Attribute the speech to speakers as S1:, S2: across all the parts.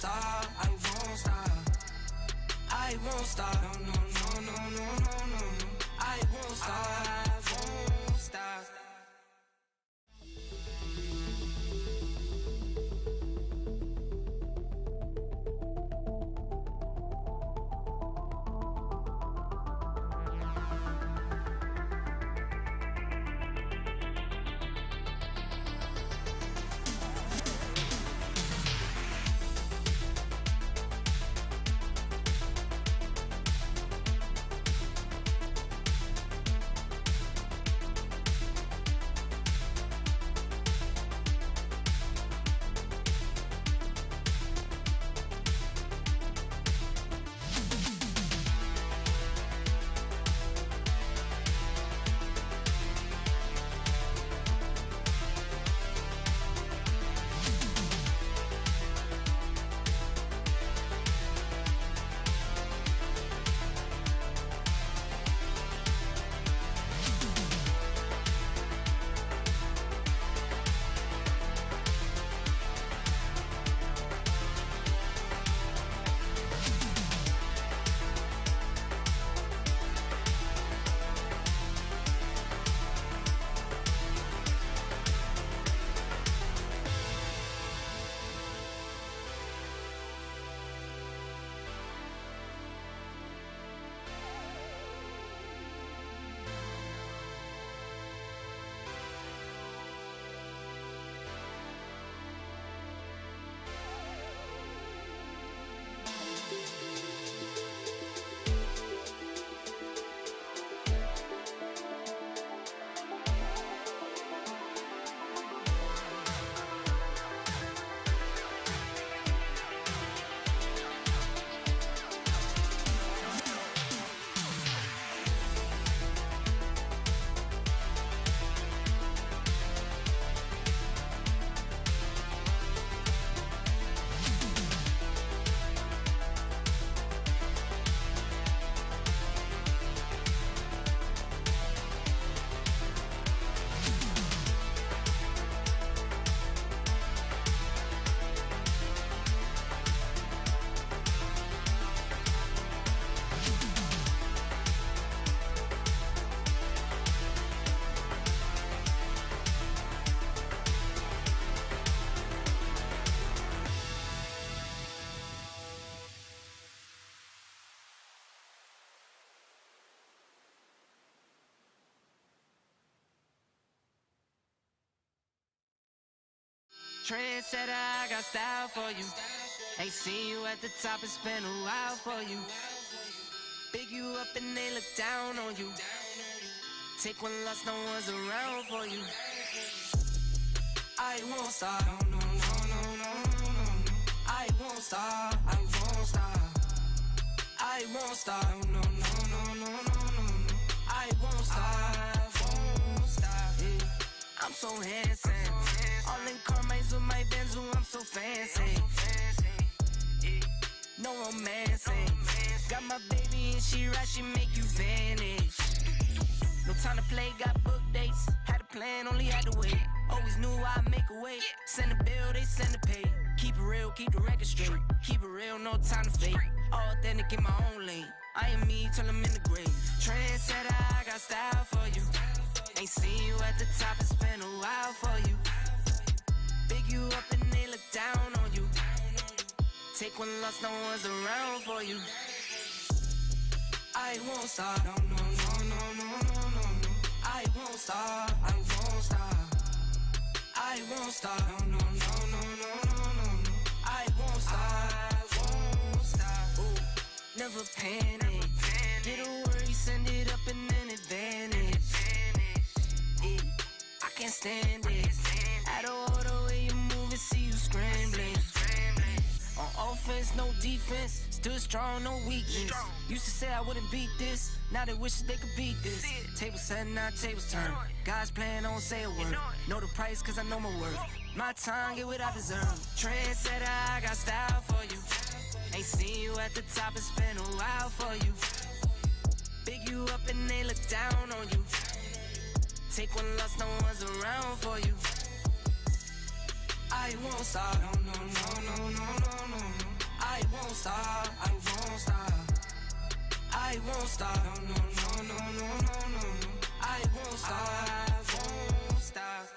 S1: stop, I won't stop. I won't stop, no, no, no, no, no, no, no. I won't stop, I won't stop. Trendsetter, I got style for you. Ain't seen you at the top, it's been a while for you. Big you up and they look down on you. Take one loss, no one's around for you. I won't stop, no, no, no, no, no, no. I won't stop, I won't stop. I won't stop, no, no, no, no, no, no. I won't stop, yeah. I'm so handsome. All in Carmine's with my Benz, I'm so fancy. No romancing. Got my baby and she right, she make you vanish. No time to play, got book dates. Had a plan, only had to wait. Always knew I'd make a way. Send a bill, they send a pay. Keep it real, keep the record straight. Keep it real, no time to fake. All authentic in my own lane. I am me till I'm in the grave. Trendsetter, I got style for you. Ain't seen you at the top, it's been a while for you. Big you up and they look down on you. Take one loss, no one's around for you. I won't stop, no, no, no, no, no, no, no. I won't stop, I won't stop. I won't stop, no, no, no, no, no, no, no. I won't stop, ooh, never panic. Get a worry, send it up and then it vanish. Yeah, I can't stand it. Out of order way you move and see you scrambling. On offense, no defense. Still strong, no weakness. Used to say I wouldn't beat this. Now they wish they could beat this. Tables set, now tables turn. God's plan, don't say a word. Know the price, cause I know my worth. My time, get what I deserve. Trendsetter, I got style for you. Ain't seen you at the top, it's been a while for you. Big you up and they look down on you. Take one loss, no one's around for you. I won't stop, no, no, no, no, no, no, no. I won't stop. No, no, no, no, no, no, no. I won't stop. I won't stop.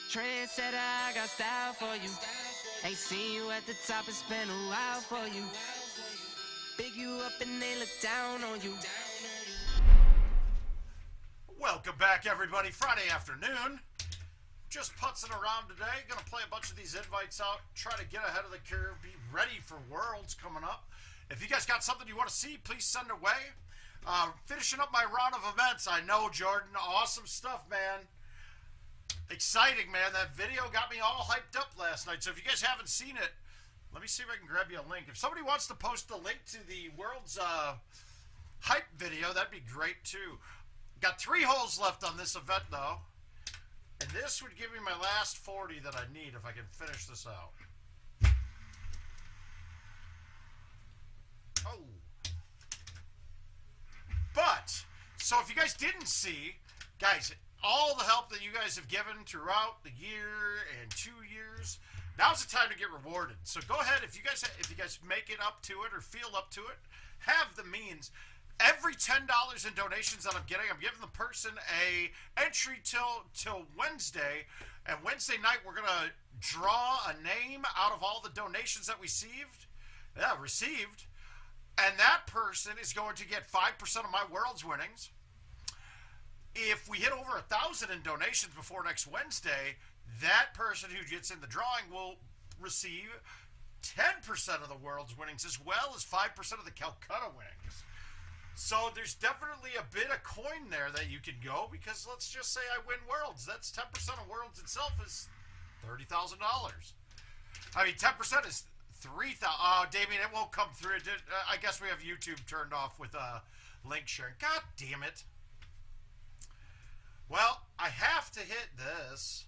S1: Trendsetter, I got style for you. Ain't seen you at the top, it's been a while for you. Big you up and they look down on you.
S2: Welcome back, everybody. Friday afternoon. Just putzing around today. Gonna play a bunch of these invites out. Try to get ahead of the curve. Be ready for Worlds coming up. If you guys got something you want to see, please send away. Finishing up my round of events. I know, Jordan. Awesome stuff, man. Exciting, man. That video got me all hyped up last night. So if you guys haven't seen it, let me see if I can grab you a link. If somebody wants to post the link to the World's hype video, that'd be great too. Got 3 holes left on this event, though. And this would give me my last 40 that I need if I can finish this out. Oh. But, so if you guys didn't see, guys, all the help that you guys have given throughout the year and 2 years, now's the time to get rewarded. So go ahead, if you guys make it up to it or feel up to it, have the means. Every $10 in donations that I'm giving the person a entry till Wednesday, and Wednesday night we're gonna draw a name out of all the donations that we received, and that person is going to get 5% of my World's winnings. If we hit over 1,000 in donations before next Wednesday, that person who gets in the drawing will receive 10% of the World's winnings, as well as 5% of the Calcutta winnings. So there's definitely a bit of coin there that you can go, because let's just say I win Worlds. That's 10% of Worlds itself is $30,000. I mean, 10% is 3,000. Oh, Damien, it won't come through. I guess we have YouTube turned off with link sharing. God damn it. Well, I have to hit this,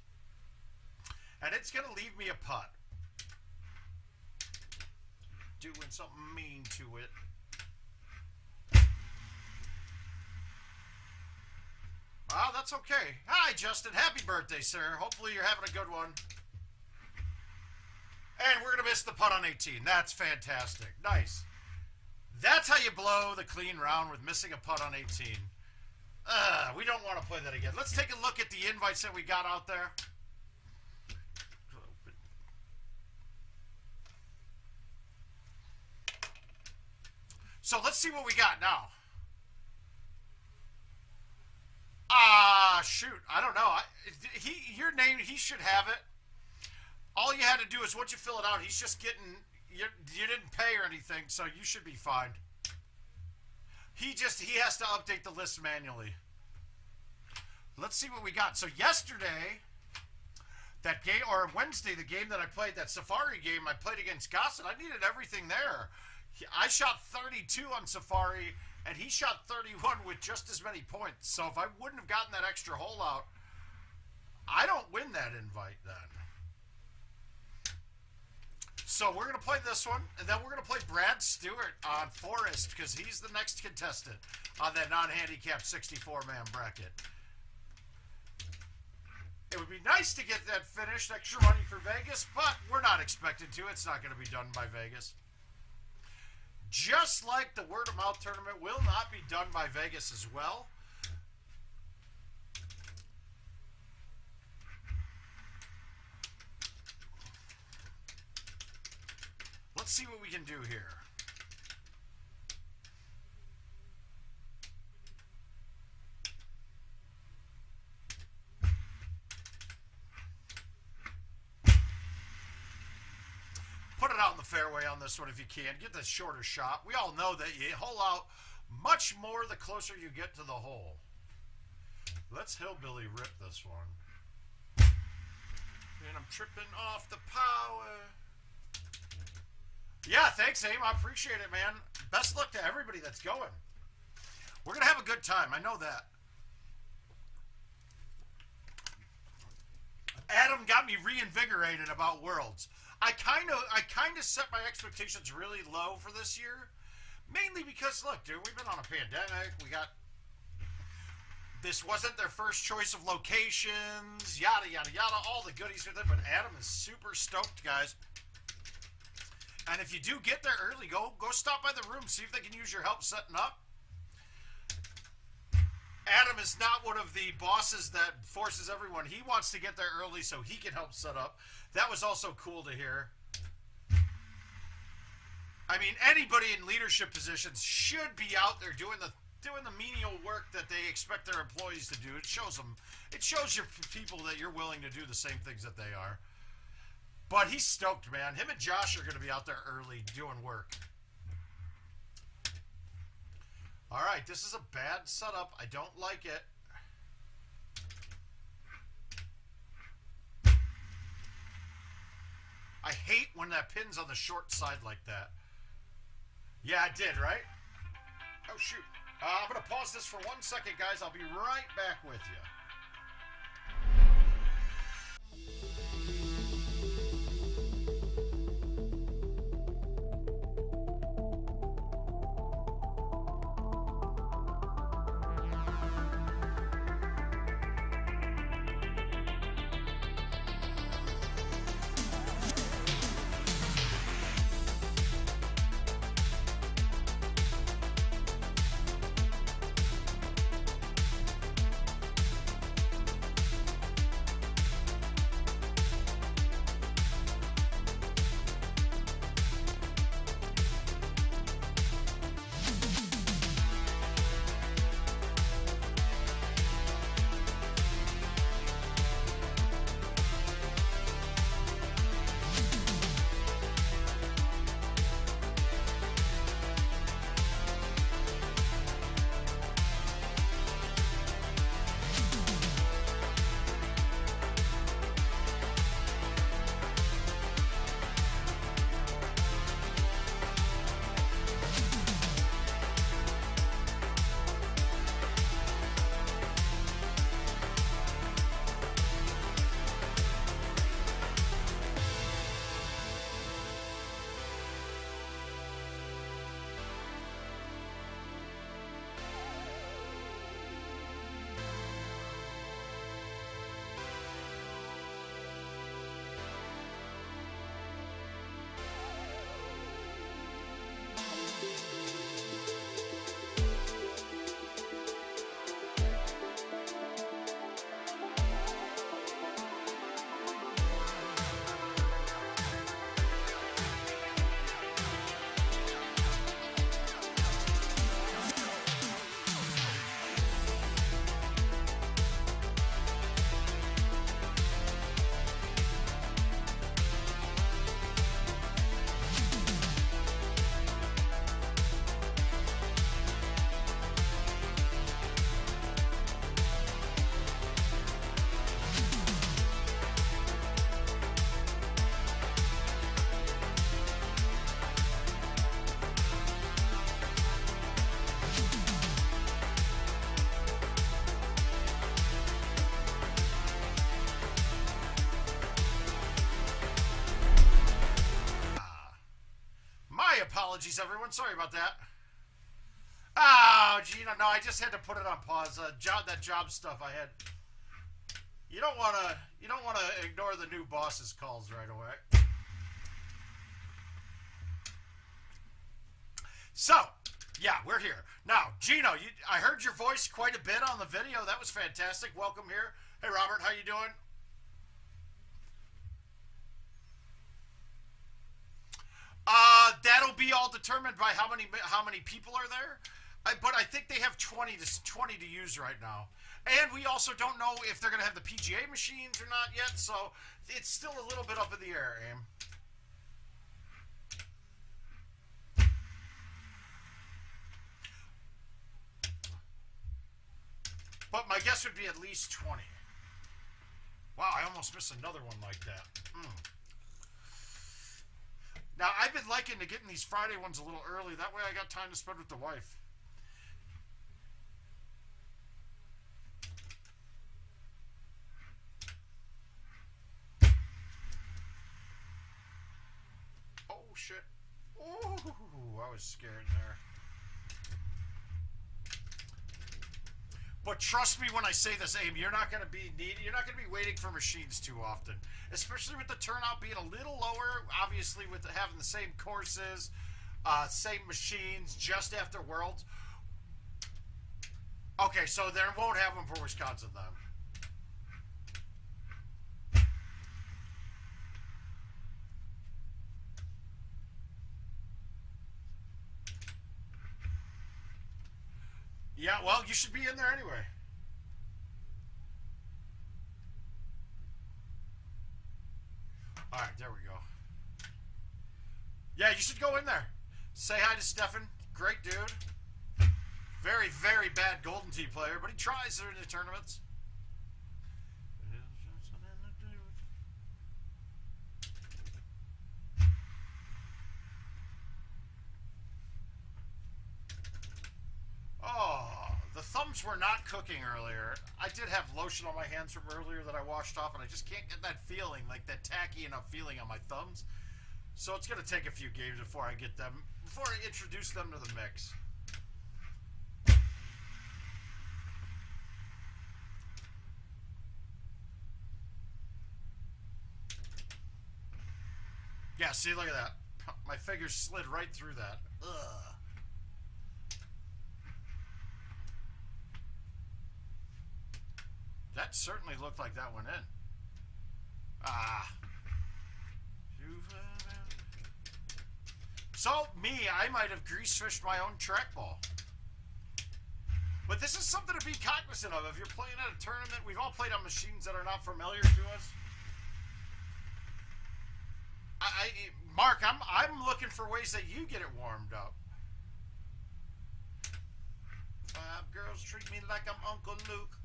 S2: and it's going to leave me a putt. doing something mean to it. Wow, that's okay. Hi, Justin. Happy birthday, sir. Hopefully you're having a good one. And we're going to miss the putt on 18. That's fantastic. Nice. That's how you blow the clean round, with missing a putt on 18. We don't want to play that again. Let's take a look at the invites that we got out there. So let's see what we got now. Shoot. I don't know. Your name, he should have it. All you had to do is, once you fill it out, he's just getting... You didn't pay or anything, so you should be fine. He has to update the list manually. Let's see what we got. So yesterday, that game, or Wednesday, the game that I played, that Safari game I played against Gossett, I needed everything there. I shot 32 on Safari, and he shot 31 with just as many points. So if I wouldn't have gotten that extra hole out, I don't win that invite then. So we're going to play this one, and then we're going to play Brad Stewart on Forest, because he's the next contestant on that non-handicap 64-man bracket. It would be nice to get that finished, extra money for Vegas, but we're not expected to. It's not going to be done by Vegas. Just like the Word of Mouth tournament will not be done by Vegas as well. Let's see what we can do here. Put it out in the fairway on this one if you can. Get the shorter shot. We all know that you hole out much more the closer you get to the hole. Let's hillbilly rip this one. And I'm tripping off the power. Yeah, thanks, Aim. I appreciate it, man. Best luck to everybody that's going. We're going to have a good time. I know that. Adam got me reinvigorated about Worlds. I kind of set my expectations really low for this year. Mainly because, look, dude, we've been on a pandemic. This wasn't their first choice of locations. Yada, yada, yada. All the goodies with it. But Adam is super stoked, guys. And if you do get there early, go stop by the room, see if they can use your help setting up. Adam is not one of the bosses that forces everyone. He wants to get there early so he can help set up. That was also cool to hear. I mean, anybody in leadership positions should be out there doing the menial work that they expect their employees to do. It shows your people that you're willing to do the same things that they are. But he's stoked, man. Him and Josh are going to be out there early doing work. All right, this is a bad setup. I don't like it. I hate when that pin's on the short side like that. Yeah, I did, right? Oh, shoot. I'm going to pause this for 1 second, guys. I'll be right back with you. apologies, everyone. Sorry about that. Oh, Gina, no, I just had to put it on pause. That job stuff I had. You don't want to ignore the new boss's calls right away. So, yeah, we're here. Now, Gino, I heard your voice quite a bit on the video. That was fantastic. Welcome here. Hey, Robert, how you doing? That'll be all determined by how many people are there. But I think they have 20 to use right now. And we also don't know if they're going to have the PGA machines or not yet, so it's still a little bit up in the air, Aim. But my guess would be at least 20. Wow, I almost missed another one like that. Now, I've been liking to getting these Friday ones a little early. That way I got time to spend with the wife. Oh, shit. Ooh, I was scared there. But trust me when I say this, Aim, you're not going to be waiting for machines too often. Especially with the turnout being a little lower, obviously with having the same courses, same machines, just after Worlds. Okay, so they won't have them for Wisconsin then. Yeah, well, you should be in there anyway. All right, there we go. Yeah, you should go in there. Say hi to Stefan. Great dude. Very, very bad Golden Tee player, but he tries in the tournaments. Oh, the thumbs were not cooking earlier. I did have lotion on my hands from earlier that I washed off, and I just can't get that feeling, like that tacky enough feeling on my thumbs. So it's going to take a few games before I introduce them to the mix. Yeah, see, look at that. My fingers slid right through that. Ugh. That certainly looked like that went in. Ah. So, I might have grease-fished my own trackball. But this is something to be cognizant of. If you're playing at a tournament, we've all played on machines that are not familiar to us. Mark, I'm looking for ways that you get it warmed up. 5 girls treat me like I'm Uncle Luke.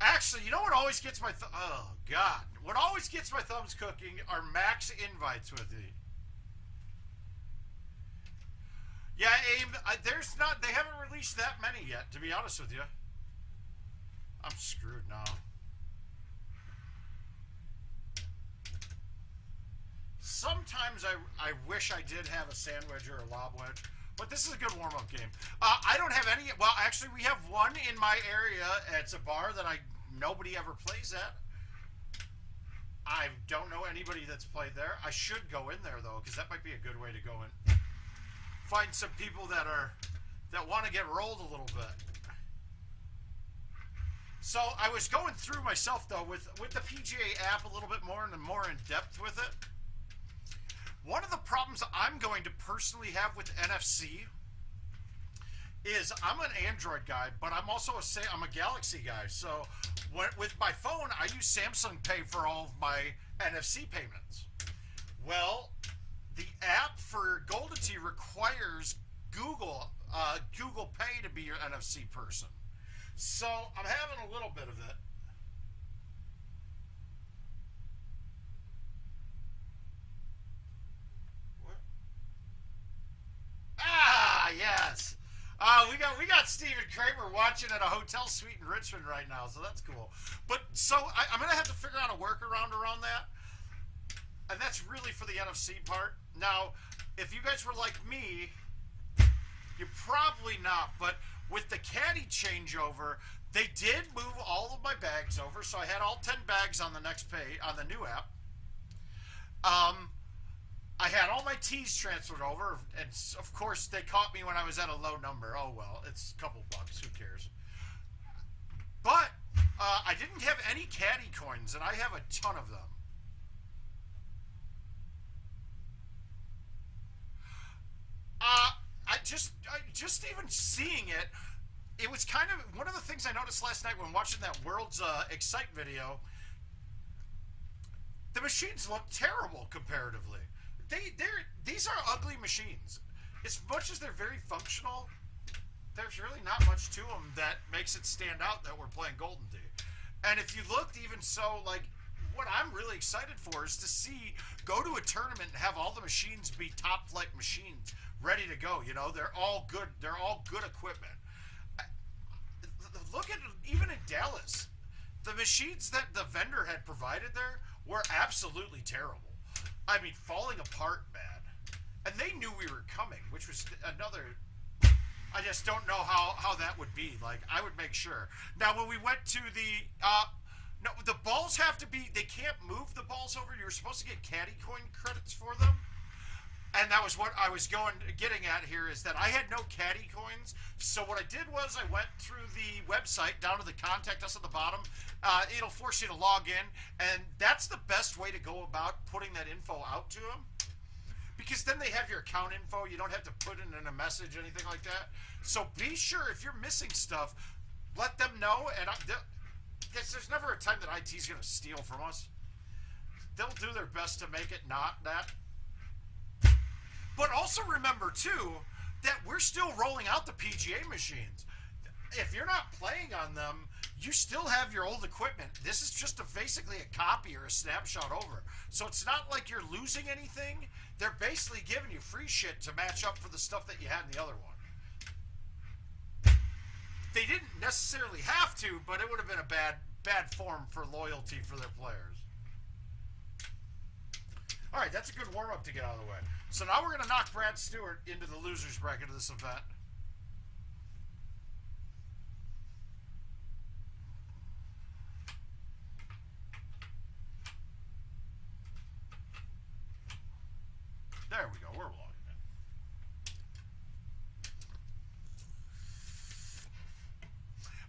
S2: Actually, you know what always gets my oh God, what always gets my thumbs cooking are max invites with me. Yeah, Aim, they haven't released that many yet, to be honest with you. I'm screwed now. Sometimes I wish I did have a sand wedge or a lob wedge. But this is a good warm-up game. I don't have any. Well, actually, we have one in my area. It's a bar that nobody ever plays at. I don't know anybody that's played there. I should go in there though, because that might be a good way to go in. Find some people that want to get rolled a little bit. So I was going through myself though with the PGA app a little bit more and more in depth with it. One of the problems I'm going to personally have with NFC is I'm an Android guy, but I'm also I'm a Galaxy guy. So with my phone, I use Samsung Pay for all of my NFC payments. Well, the app for GoldenTee requires Google Pay to be your NFC person. So I'm having a little bit of it. Ah, yes. We got Stephen Kramer watching at a hotel suite in Richmond right now, so that's cool. But so I'm gonna have to figure out a workaround around that. And that's really for the NFC part. Now, if you guys were like me, you're probably not, but with the Caddy changeover, they did move all of my bags over, so I had all 10 bags on the next page, on the new app. I had all my tees transferred over, and of course, they caught me when I was at a low number. Oh well, it's a couple bucks, who cares? But I didn't have any Caddy coins, and I have a ton of them. I just even seeing it, it was kind of one of the things I noticed last night when watching that World's Excite video. The machines look terrible comparatively. These are ugly machines. As much as they're very functional, there's really not much to them that makes it stand out that we're playing Golden Tee. And if you looked, even so, like, what I'm really excited for is to see, go to a tournament and have all the machines be top flight machines ready to go. You know, they're all good equipment. Look at, even in Dallas, the machines that the vendor had provided there were absolutely terrible. I mean, falling apart bad. And they knew we were coming, which was another... I just don't know how that would be. Like, I would make sure. Now, when we went to the... no, the balls have to be... They can't move the balls over. You were supposed to get Caddy coin credits for them. And that was what I was getting at here, is that I had no Caddy coins. So what I did was I went through the website, down to the contact us at the bottom. It'll force you to log in. And that's the best way to go about putting that info out to them. Because then they have your account info. You don't have to put it in a message, anything like that. So be sure, if you're missing stuff, let them know. And there's never a time that IT's going to steal from us. They'll do their best to make it not that. But also remember, too, that we're still rolling out the PGA machines. If you're not playing on them, you still have your old equipment. This is just basically a copy or a snapshot over. So it's not like you're losing anything. They're basically giving you free shit to match up for the stuff that you had in the other one. They didn't necessarily have to, but it would have been a bad form for loyalty for their players. All right, that's a good warm-up to get out of the way. So now we're going to knock Brad Stewart into the loser's bracket of this event. There we go. We're logging in.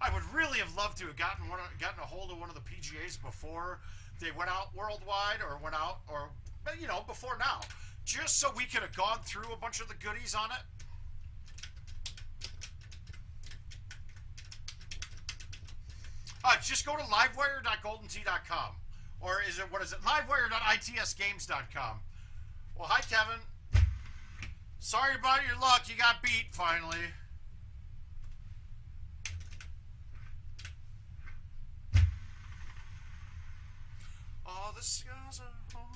S2: I would really have loved to have gotten a hold of one of the PGAs before they went out worldwide, or went out, or, you know, before now, just so we could have gone through a bunch of the goodies on it. Just go to livewire.goldentee.com, or is it, what is it, livewire.itsgames.com. Well, hi, Kevin. Sorry about your luck. You got beat, finally. Oh, the skies are home.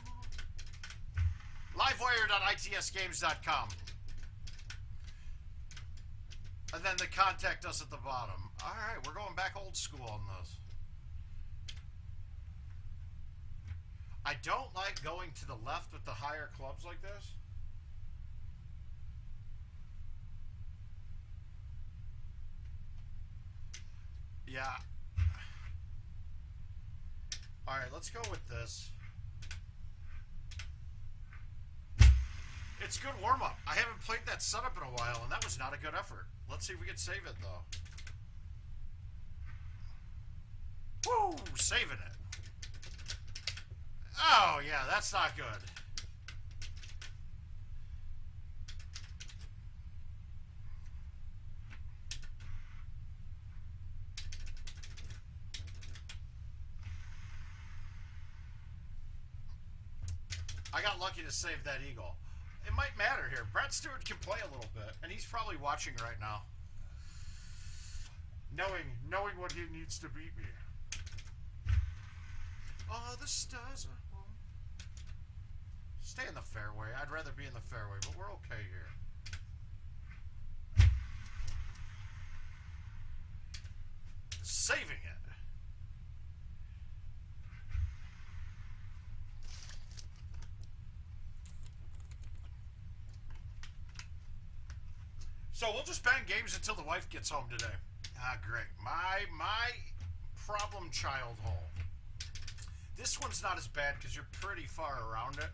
S2: Livewire.itsgames.com. And then the contact us at the bottom. All right, we're going back old school on this. I don't like going to the left with the higher clubs like this. Yeah. All right, let's go with this. It's a good warm-up. I haven't played that setup in a while, and that was not a good effort. Let's see if we can save it, though. Woo! Saving it. Oh, yeah, that's not good. I got lucky to save that eagle. It might matter here. Brad Stewart can play a little bit, and he's probably watching right now. Knowing what he needs to beat me. Oh, the stars are home. Stay in the fairway. I'd rather be in the fairway, but we're okay here. Saving it. So we'll just bang games until the wife gets home today. Ah, great. My problem child hole. This one's not as bad because you're pretty far around it.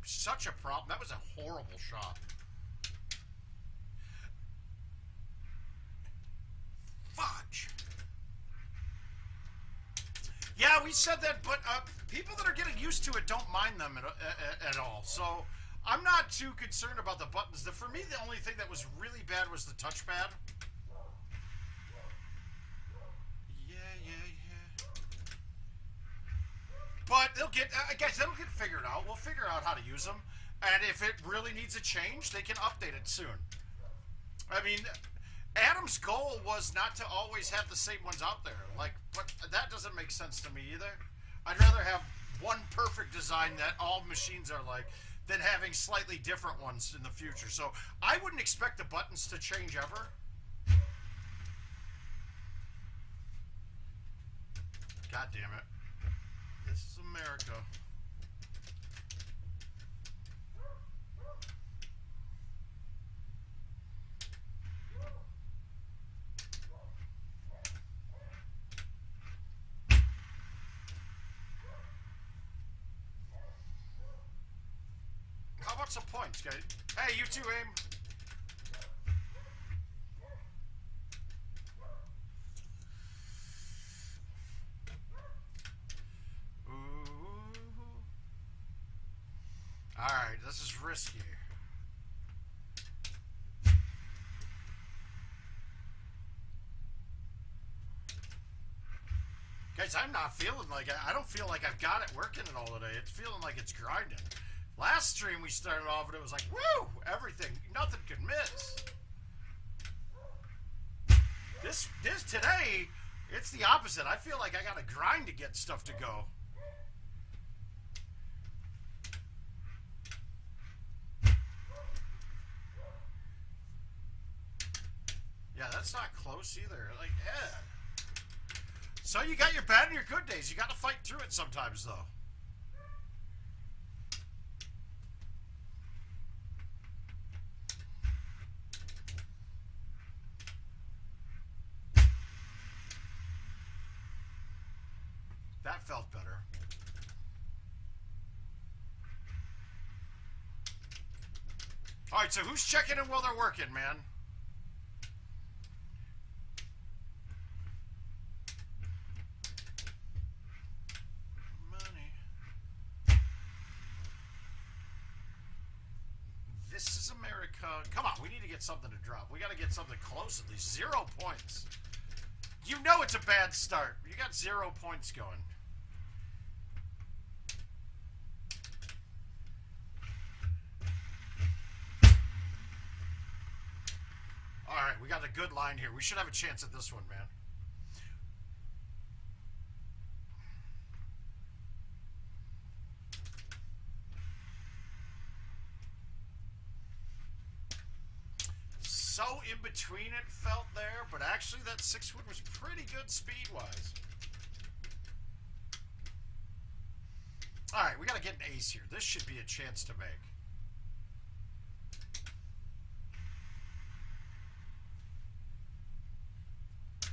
S2: Such a problem. That was a horrible shot. Fudge. Yeah, we said that, but people that are getting used to it don't mind them at all. So I'm not too concerned about the buttons. For me, the only thing that was really bad was the touchpad. But they'll get, guys, they'll get figured out. We'll figure out how to use them. And if it really needs a change, they can update it soon. I mean, Adam's goal was not to always have the same ones out there. Like, but that doesn't make sense to me either. I'd rather have one perfect design that all machines are like than having slightly different ones in the future. So I wouldn't expect the buttons to change ever. God damn it. This is America. How about some points, guys? Hey, you too, aim. Alright, this is risky. Guys, I'm not feeling like I don't feel like I've got it working at all today. It's feeling like it's grinding. Last stream we started off and it was like, woo! Everything, nothing could miss. This today, it's the opposite. I feel like I gotta grind to get stuff to go. Yeah, that's not close either. Like, yeah. So you got your bad and your good days. You got to fight through it sometimes, though. That felt better. All right, so who's checking in while they're working, man? This is America. Come on, we need to get something to drop. We got to get something close at least. 0 points. You know it's a bad start. You got 0 points going. All right, we got a good line here. We should have a chance at this one, man. So in between it felt there, but actually that 6-wood was pretty good speed-wise. All right, we got to get an ace here. This should be a chance to make.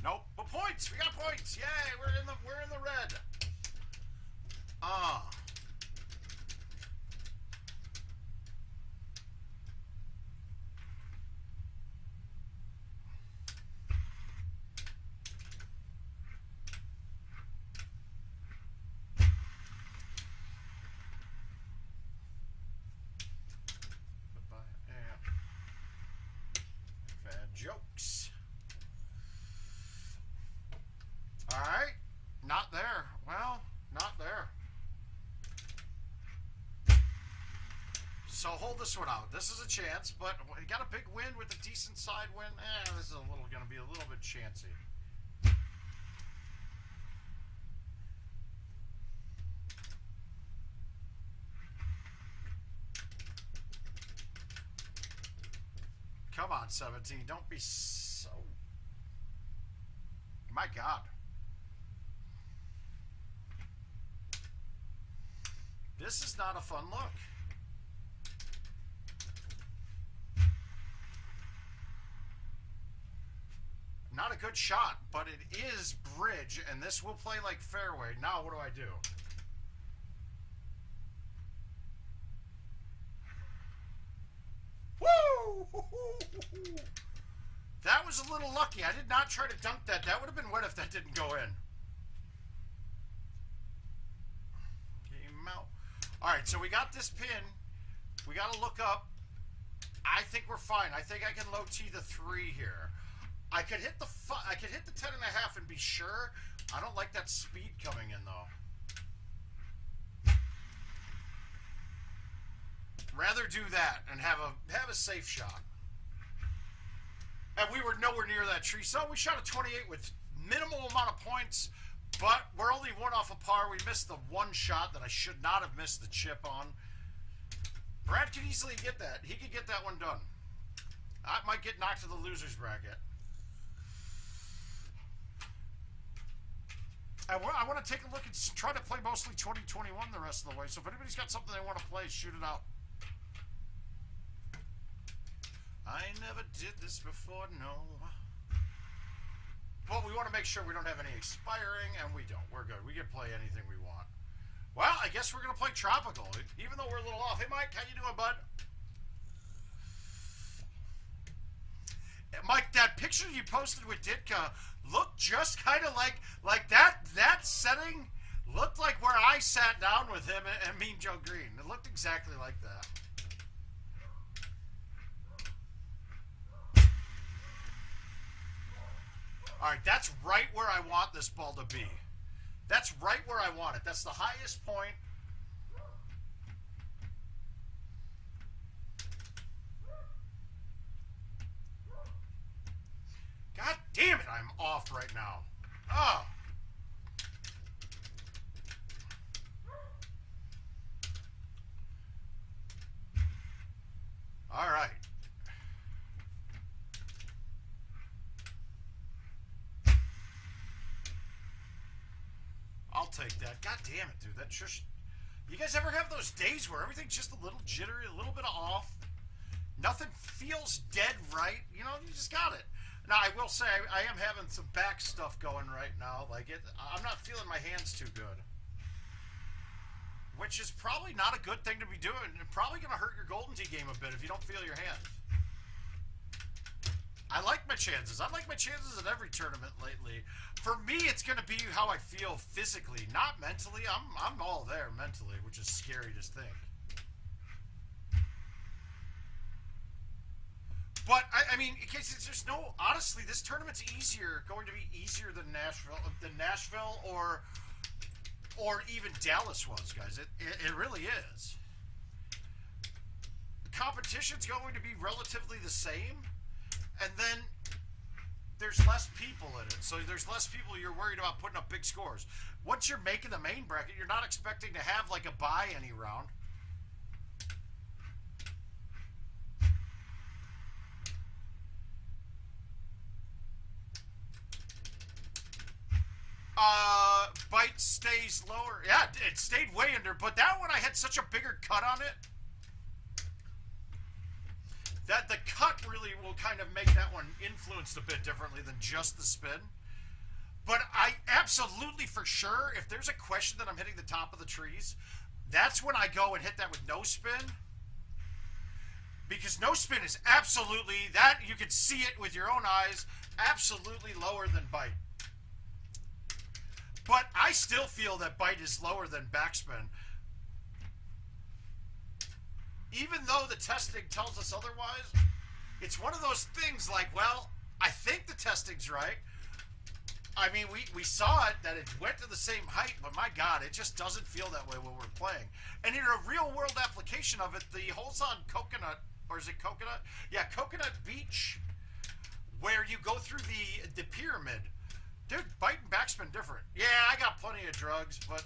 S2: Nope, but points. We got points. Yay, we're in the red. Ah. Jokes. All right, not there. Well, not there. So hold this one out. This is a chance, but we got a big win with a decent side win. This is going to be a little bit chancy. Come on, 17. Don't be so... My God. This is not a fun look. Not a good shot, but it is bridge, and this will play like fairway. Now, what do I do? Woo! That was a little lucky. I did not try to dunk that. That would have been wet if that didn't go in. Came out. All right, so we got this pin. We got to look up. I think we're fine. I think I can low tee the 3 here. I could hit the 10.5 and be sure. I don't like that speed coming in though. Rather do that and have a safe shot. And we were nowhere near that tree, so we shot a 28 with minimal amount of points, but we're only 1 off a par. We missed the 1 shot that I should not have missed the chip on. Brad could easily get that. He could get that one done. I might get knocked to the loser's bracket. I want to take a look and try to play mostly 2021 the rest of the way. So if anybody's got something they want to play, shoot it out. I never did this before, no. But we want to make sure we don't have any expiring, and we don't. We're good. We can play anything we want. Well, I guess we're going to play Tropical, even though we're a little off. Hey, Mike, how you doing, bud? Mike, that picture you posted with Ditka looked just kind of like that setting looked like where I sat down with him and Mean Joe Green. It looked exactly like that. All right, that's right where I want this ball to be. That's right where I want it. That's the highest point. God damn it, I'm off right now. Oh. All right. I'll take that. God damn it, dude. That just... You guys ever have those days where everything's just a little jittery, a little bit off? Nothing feels dead right? You know, you just got it. Now, I will say, I am having some back stuff going right now. Like, I'm not feeling my hands too good. Which is probably not a good thing to be doing. It's probably going to hurt your Golden Tee game a bit if you don't feel your hands. I like my chances. I like my chances at every tournament lately. For me, it's going to be how I feel physically, not mentally. I'm all there mentally, which is scary to think. But, I mean, in case there's no... Honestly, this tournament's going to be easier than Nashville or even Dallas was, guys. It really is. The competition's going to be relatively the same, and then there's less people in it. So there's less people you're worried about putting up big scores. Once you're making the main bracket, you're not expecting to have, like, a bye any round. Bite stays lower. Yeah, it stayed way under, but that one I had such a bigger cut on it that the cut really will kind of make that one influenced a bit differently than just the spin. But I absolutely, for sure, if there's a question that I'm hitting the top of the trees, that's when I go and hit that with no spin. Because no spin is absolutely, that you can see it with your own eyes, absolutely lower than bite. But I still feel that bite is lower than backspin. Even though the testing tells us otherwise, it's one of those things like, well, I think the testing's right. I mean, we saw it, that it went to the same height, but my God, it just doesn't feel that way when we're playing. And in a real-world application of it, the holes on Coconut, or is it Coconut? Yeah, Coconut Beach, where you go through the pyramid. Dude, bite and backspin different. Yeah, I got plenty of drugs, but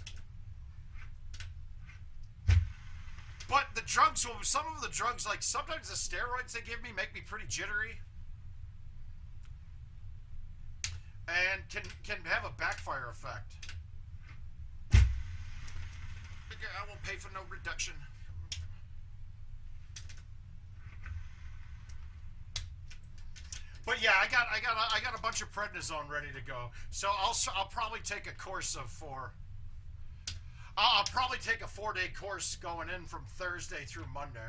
S2: the drugs, well, some of the drugs, like sometimes the steroids they give me make me pretty jittery. And can have a backfire effect. I won't pay for no reduction. But yeah, I got a bunch of prednisone ready to go. So I'll probably take a course of 4. I'll probably take a 4-day course going in from Thursday through Monday.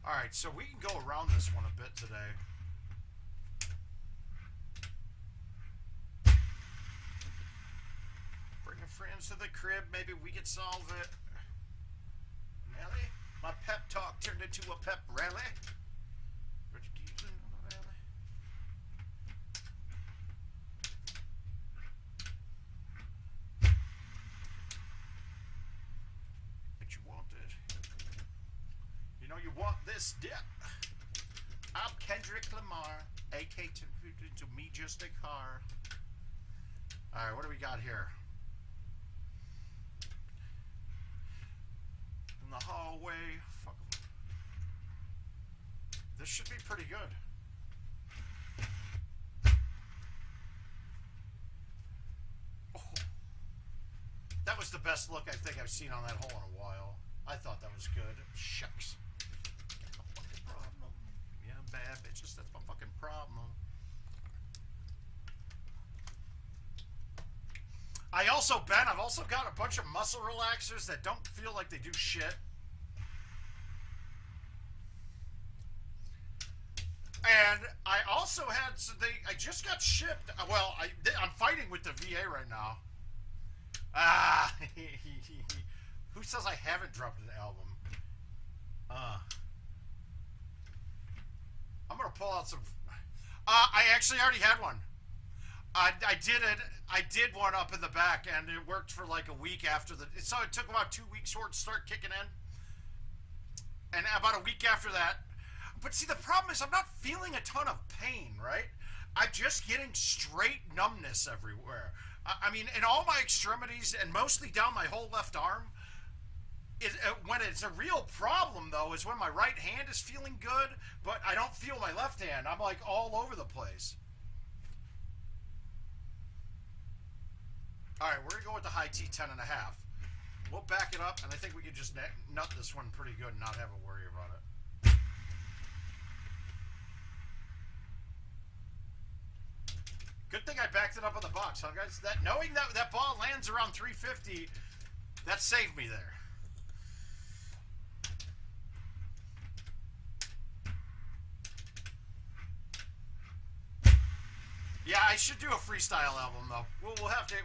S2: All right, so we can go around this one a bit today. Bring your friends to the crib. Maybe we could solve it. Nelly, my pep talk turned into a pep rally. You want this dip? I'm Kendrick Lamar, AK to me just a car. All right, what do we got here? In the hallway. Fuck. This should be pretty good. Oh. That was the best look I think I've seen on that hole in a while. I thought that was good. Shucks. Bad bitches, that's my fucking problem. I've also got a bunch of muscle relaxers that don't feel like they do shit. And I also had, I just got shipped, well, I'm fighting with the VA right now. Who says I haven't dropped an album? I'm going to pull out some... I actually already had one. I did one up in the back, and it worked for like a week after the... So it took about 2 weeks for it to start kicking in. And about a week after that... But see, the problem is I'm not feeling a ton of pain, right? I'm just getting straight numbness everywhere. I mean, in all my extremities, and mostly down my whole left arm... when it's a real problem, though, is when my right hand is feeling good, but I don't feel my left hand. I'm, like, all over the place. All right, we're going to go with the high T 10.5. We'll back it up, and I think we can just nut this one pretty good and not have a worry about it. Good thing I backed it up on the box, huh, guys? Knowing that ball lands around 350, that saved me there. Yeah, I should do a freestyle album though. We'll have to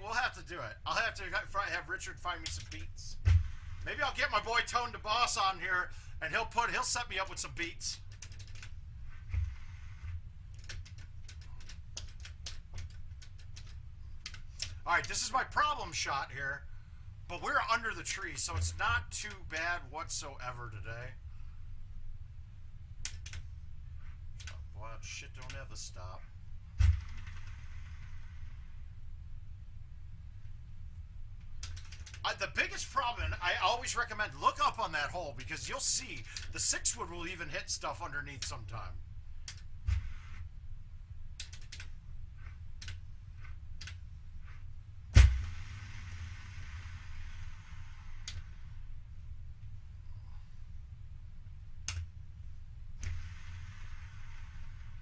S2: do it. I'll have to have Richard find me some beats. Maybe I'll get my boy Tone the Boss on here, and he'll set me up with some beats. All right, this is my problem shot here, but we're under the tree, so it's not too bad whatsoever today. Oh, boy, shit don't ever stop. The biggest problem, I always recommend look up on that hole, because you'll see the 6-wood will even hit stuff underneath sometime.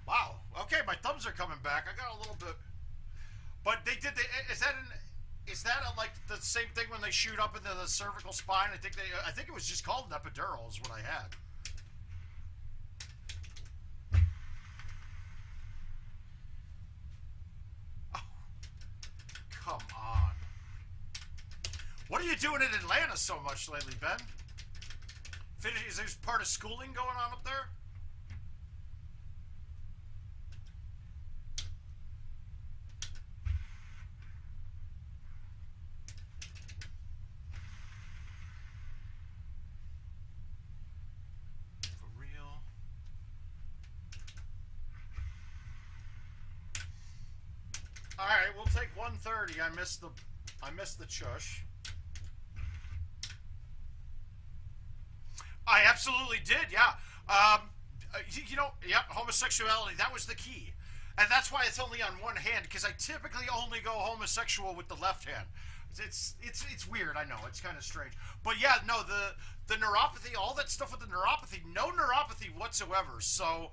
S2: Wow. Okay, my thumbs are coming back. I got a little bit, but they did. Is that like the same thing when they shoot up into the cervical spine? I think it was just called an epidural is what I had. Oh, come on. What are you doing in Atlanta so much lately, Ben? Is there part of schooling going on up there? All right, we'll take 130. I missed the chush. I absolutely did, yeah. You know, yeah, homosexuality, that was the key. And that's why it's only on one hand, because I typically only go homosexual with the left hand. It's weird. I know it's kind of strange, but yeah, no, the neuropathy, all that stuff with the neuropathy, no neuropathy whatsoever. So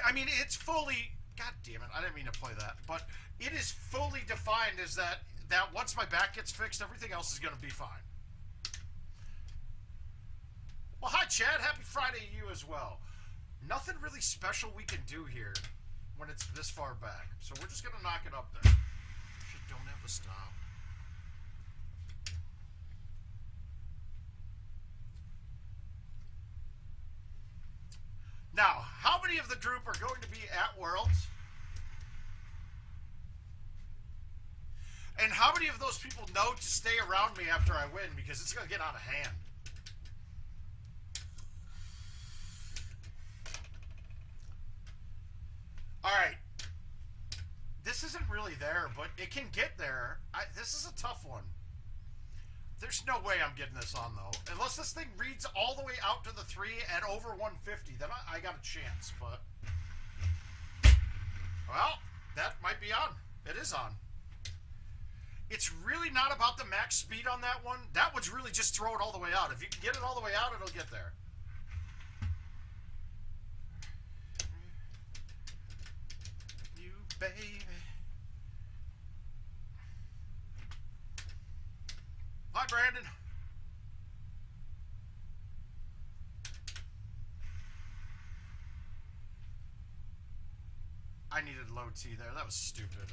S2: I mean, it's fully. God damn it! I didn't mean to play that, but it is fully defined as that once my back gets fixed, everything else is going to be fine. Well, hi, Chad. Happy Friday to you as well. Nothing really special we can do here when it's this far back, so we're just going to knock it up there. Shit, don't have a stop. Now, how many of the group are going to be at Worlds? And how many of those people know to stay around me after I win, because it's going to get out of hand? All right. This isn't really there, but it can get there. This is a tough one. There's no way I'm getting this on, though. Unless this thing reads all the way out to the 3 at over 150, then I got a chance, but... Well, that might be on. It is on. It's really not about the max speed on that one. That one's really just throw it all the way out. If you can get it all the way out, it'll get there. You baby. Hi, Brandon. I needed low T there. That was stupid.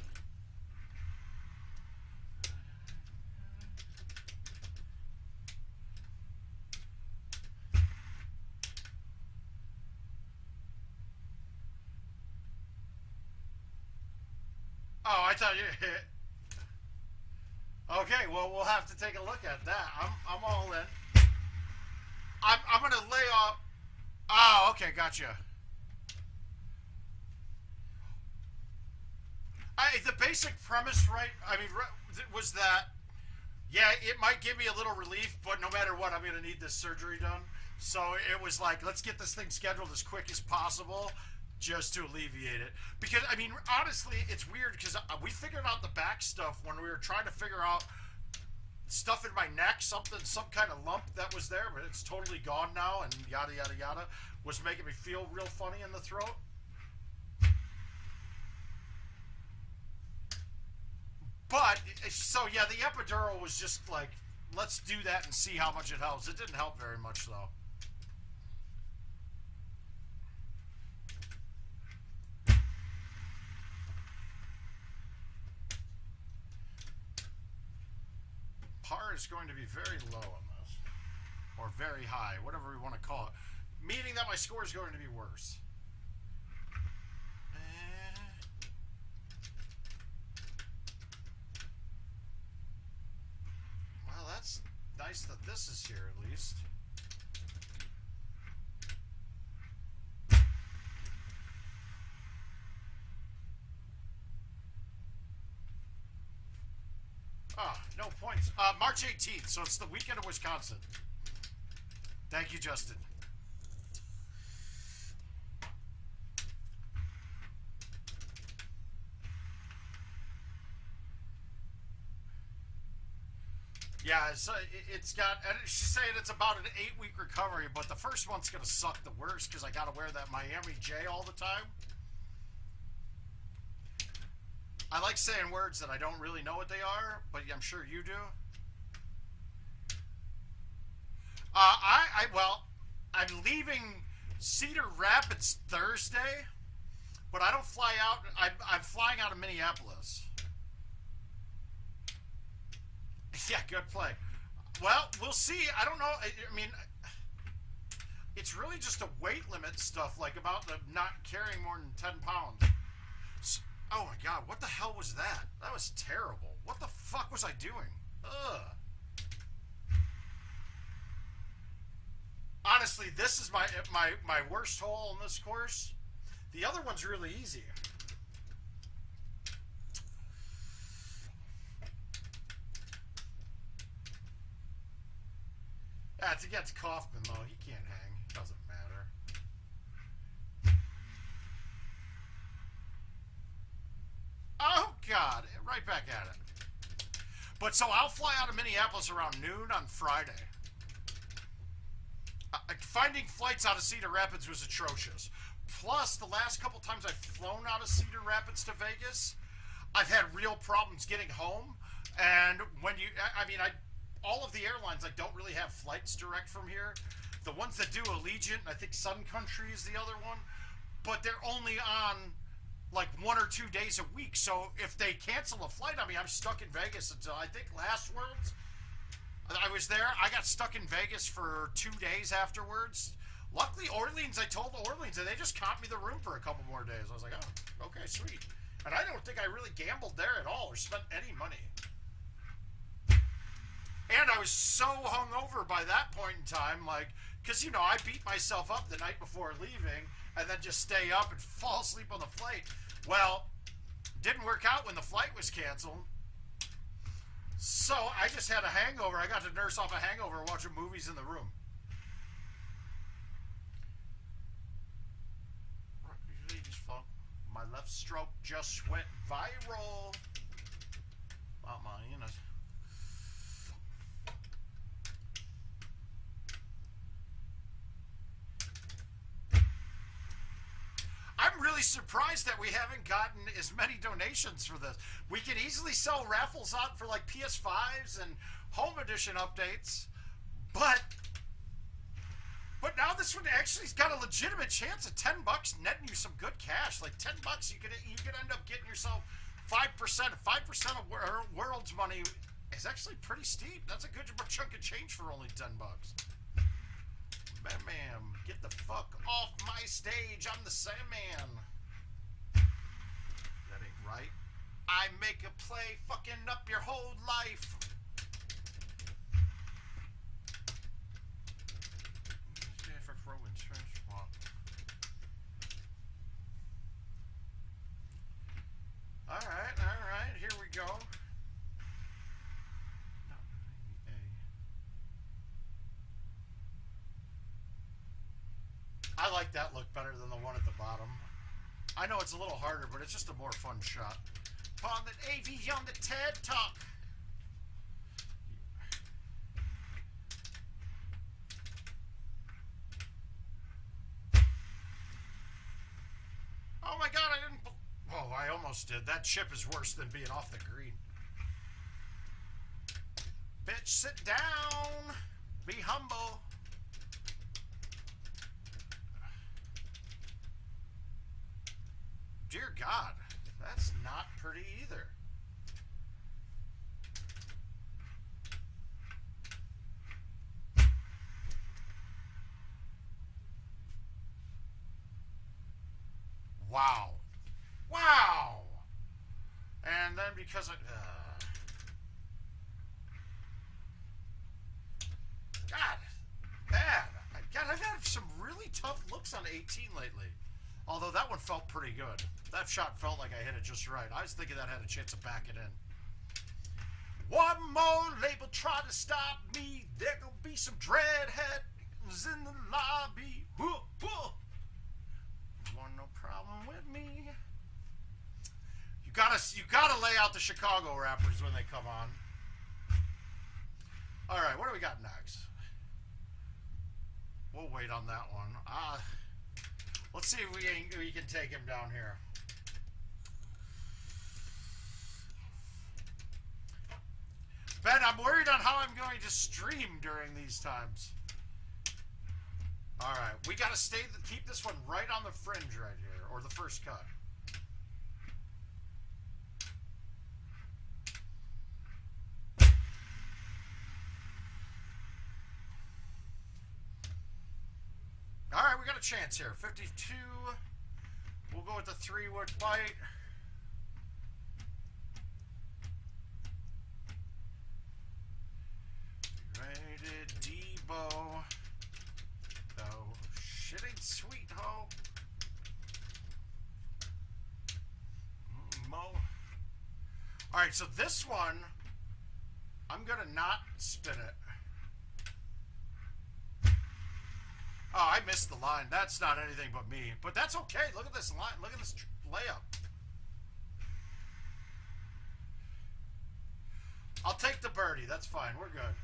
S2: Oh, I thought you hit. Okay, well, we'll have to take a look at that. I'm all in. I'm going to lay off. Oh, okay, gotcha. The basic premise, right? I mean, was that, yeah, it might give me a little relief, but no matter what, I'm going to need this surgery done. So it was like, let's get this thing scheduled as quick as possible just to alleviate it. Because, I mean, honestly, it's weird because we figured out the back stuff when we were trying to figure out stuff in my neck, some kind of lump that was there, but it's totally gone now, and yada, yada, yada, was making me feel real funny in the throat. But, so yeah, the epidural was just like, let's do that and see how much it helps. It didn't help very much, though. Par is going to be very low on this. Or very high, whatever we want to call it. Meaning that my score is going to be worse. Well, that's nice that this is here at least. Ah, no points. March 18th, so it's the weekend of Wisconsin. Thank you, Justin. Yeah, it's got, and she's saying it's about an 8-week recovery, but the first one's going to suck the worst because I got to wear that Miami J all the time. I like saying words that I don't really know what they are, but I'm sure you do. Well, I'm leaving Cedar Rapids Thursday, but I don't fly out. I'm flying out of Minneapolis. Yeah, good play. Well, we'll see. I don't know. I mean, it's really just a weight limit stuff, like about the not carrying more than 10 pounds. Oh my God, what the hell was that? That was terrible. What the fuck was I doing? Ugh. Honestly, this is my worst hole in this course. The other one's really easy. Yeah, it's against Kaufman, though. He can't hang. Doesn't matter. Oh, God. Right back at it. But so I'll fly out of Minneapolis around noon on Friday. Finding flights out of Cedar Rapids was atrocious. Plus, the last couple times I've flown out of Cedar Rapids to Vegas, I've had real problems getting home. And when you, all of the airlines like don't really have flights direct from here. The ones that do, Allegiant, I think Sun Country is the other one, but they're only on like 1 or 2 days a week. So if they cancel a flight on me, I'm stuck in Vegas until I think last Worlds. I was there. I got stuck in Vegas for 2 days afterwards. Luckily, Orleans, I told Orleans, and they just comped me the room for a couple more days. I was like, oh, okay, sweet. And I don't think I really gambled there at all or spent any money. And I was so hungover by that point in time, like, because, you know, I beat myself up the night before leaving and then just stay up and fall asleep on the flight. Well, didn't work out when the flight was canceled. So I just had a hangover. I got to nurse off a hangover watching movies in the room. My left stroke just went viral. I'm really surprised that we haven't gotten as many donations for this. We can easily sell raffles out for like PS5s and home edition updates, but now this one actually's got a legitimate chance of $10 netting you some good cash. Like $10, you could end up getting yourself 5%. 5% of World's money is actually pretty steep. That's a good chunk of change for only $10. Batman, get the fuck off my stage. I'm the Sandman. That ain't right. I make a play, fucking up your whole life. All right, here we go. I like that look better than the one at the bottom. I know it's a little harder, but it's just a more fun shot. On the AV on the TED Talk. Oh my God, I didn't... Oh, I almost did. That chip is worse than being off the green. Bitch, sit down. Be humble. Dear God, that's not pretty either. Wow. Wow. And then because I... God, bad. I've had some really tough looks on 18 lately. Although that one felt pretty good. That shot felt like I hit it just right. I was thinking that had a chance to back it in. One more label try to stop me. There gonna be some dreadheads in the lobby. Want no problem with me. You gotta lay out the Chicago rappers when they come on. All right, what do we got next? We'll wait on that one. Let's see if we can take him down here. Ben, I'm worried on how I'm going to stream during these times. All right, we got to keep this one right on the fringe right here, or the first cut. All right, we got a chance here. 52. We'll go with the 3-wood bite. Rated Debo. Oh, shit ain't sweet, ho. Mo. All right, so this one, I'm gonna not spin it. Oh, I missed the line. That's not anything but me. But that's okay. Look at this line. Look at this layup. I'll take the birdie. That's fine. We're good.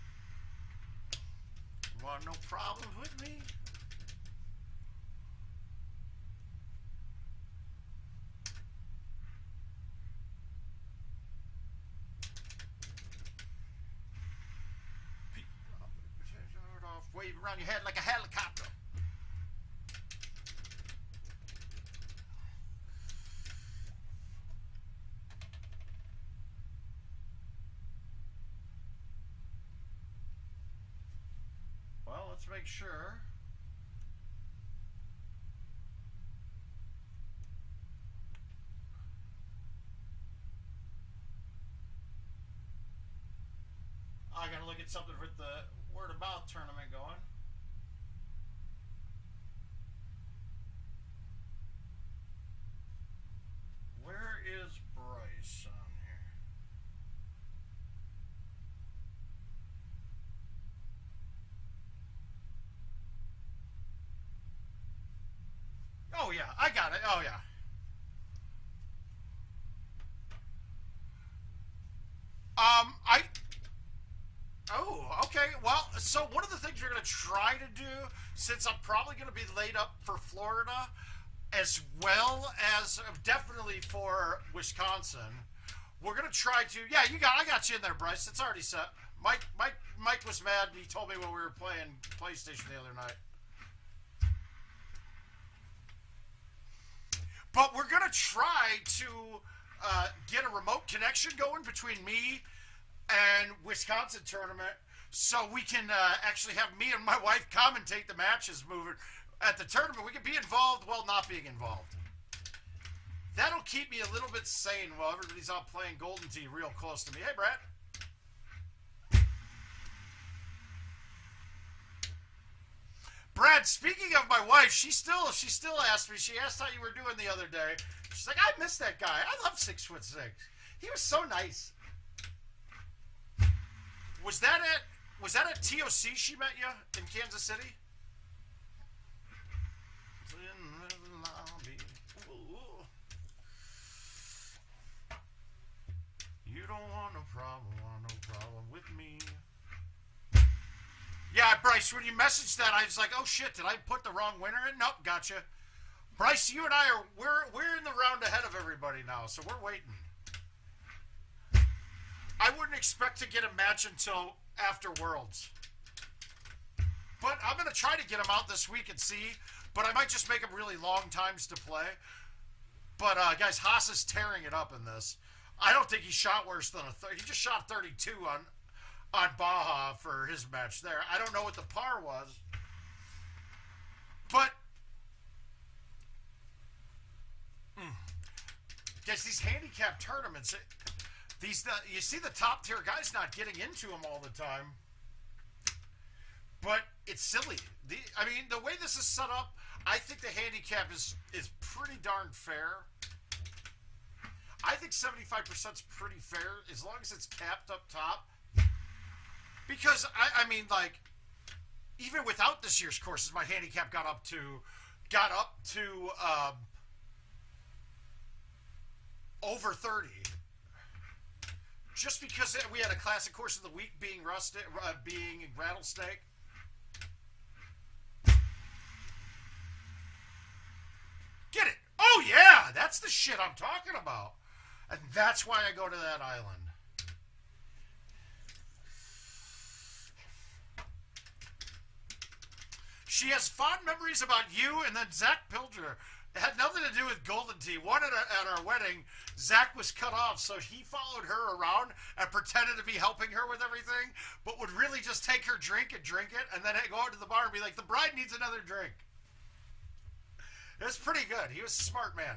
S2: You want no problems with me? Wave around your head like a helicopter. Well, let's make sure. I gotta look at something with the word of mouth tournament going. Where is Bryce on here? Oh yeah, I got it. Oh yeah. Oh, okay. Well, so one of the things we're going to try to do, since I'm probably going to be laid up for Florida, as well as definitely for Wisconsin, we're going to try to. Yeah, I got you in there, Bryce. It's already set. Mike was mad. He told me when we were playing PlayStation the other night. But we're going to try to get a remote connection going between me and Wisconsin tournament, so we can actually have me and my wife commentate the matches moving at the tournament. We can be involved while not being involved. That'll keep me a little bit sane while everybody's out playing Golden Tee real close to me. Hey, Brad. Brad, speaking of my wife, she still asked me. She asked how you were doing the other day. She's like, I miss that guy. I love 6'6". He was so nice. Was that at TOC she met you in Kansas City? In the lobby. Ooh. You don't want no problem with me. Yeah, Bryce, when you messaged that, I was like, oh shit, did I put the wrong winner in? Nope, gotcha. Bryce, you and I we're in the round ahead of everybody now, so we're waiting. I wouldn't expect to get a match until after Worlds. But I'm going to try to get them out this week and see. But I might just make them really long times to play. But, guys, Haas is tearing it up in this. I don't think he shot worse than a 30. He just shot 32 on Baja for his match there. I don't know what the par was. But, guys, these handicap tournaments... you see the top tier guys not getting into them all the time, but it's silly. I mean, the way this is set up, I think the handicap is pretty darn fair. I think 75% is pretty fair as long as it's capped up top. Because I mean, like, even without this year's courses, my handicap got up to over 30. Just because we had a classic course of the week being Rattlesnake. Get it? Oh yeah, that's the shit I'm talking about. And that's why I go to that island. She has fond memories about you and then Zach Pilger. It had nothing to do with Golden Tee. One at our wedding, Zach was cut off, so he followed her around and pretended to be helping her with everything, but would really just take her drink and drink it, and then go out to the bar and be like, the bride needs another drink. It was pretty good. He was a smart man.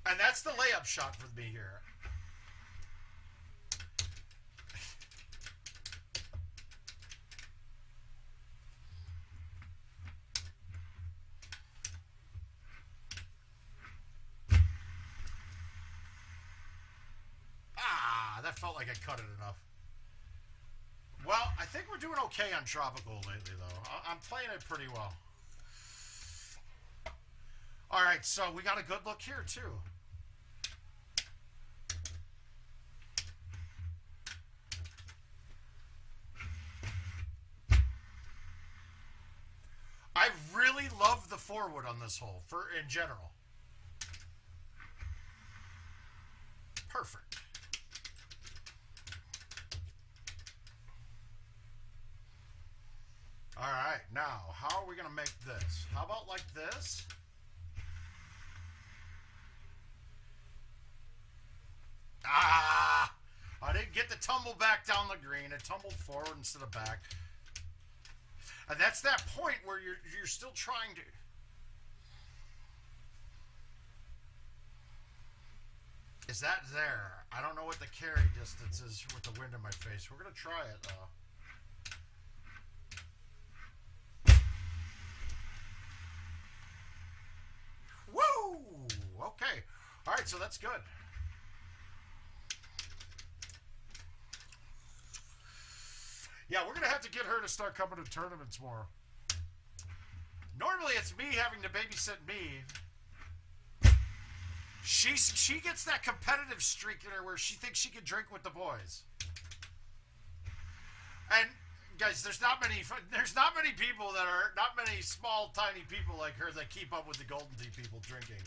S2: And that's the layup shot for me here. That felt like I cut it enough. Well, I think we're doing okay on Tropical lately, though. I'm playing it pretty well. All right, right, so we got a good look here, too. I really love the forward on this hole, in general. Perfect. All right, now, how are we going to make this? How about like this? Ah! I didn't get the tumble back down the green. It tumbled forward instead of back. And that's that point where you're still trying to... Is that there? I don't know what the carry distance is with the wind in my face. We're going to try it, though. Woo! Okay. All right, so that's good. Yeah, we're going to have to get her to start coming to tournaments more. Normally, it's me having to babysit me. She gets that competitive streak in her where she thinks she can drink with the boys. And guys, there's not many people that are not many small tiny people like her that keep up with the Golden Tee people drinking.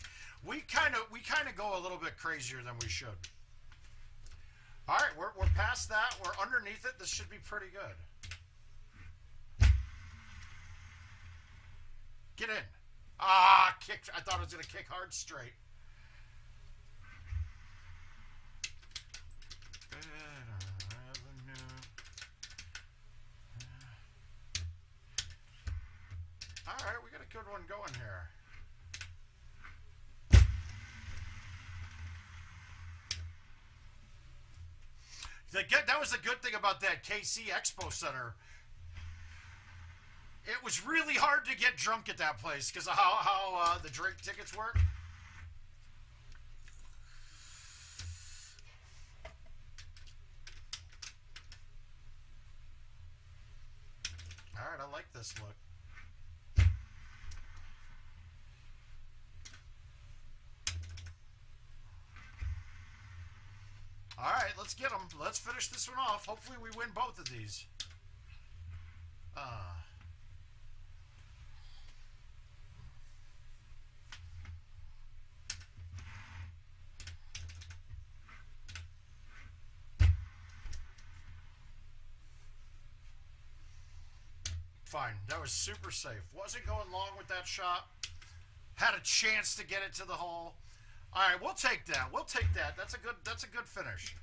S2: We kind of go a little bit crazier than we should. All right, we're past that. We're underneath it. This should be pretty good. Get in. Ah, kicked. I thought I was going to kick hard straight. All right, we got a good one going here. That was the good thing about that KC Expo Center. It was really hard to get drunk at that place because of how the drink tickets work. All right, I like this look. All right, let's get them. Let's finish this one off. Hopefully we win both of these. Fine. That was super safe. Wasn't going long with that shot. Had a chance to get it to the hole. All right, we'll take that. We'll take that. That's a good finish.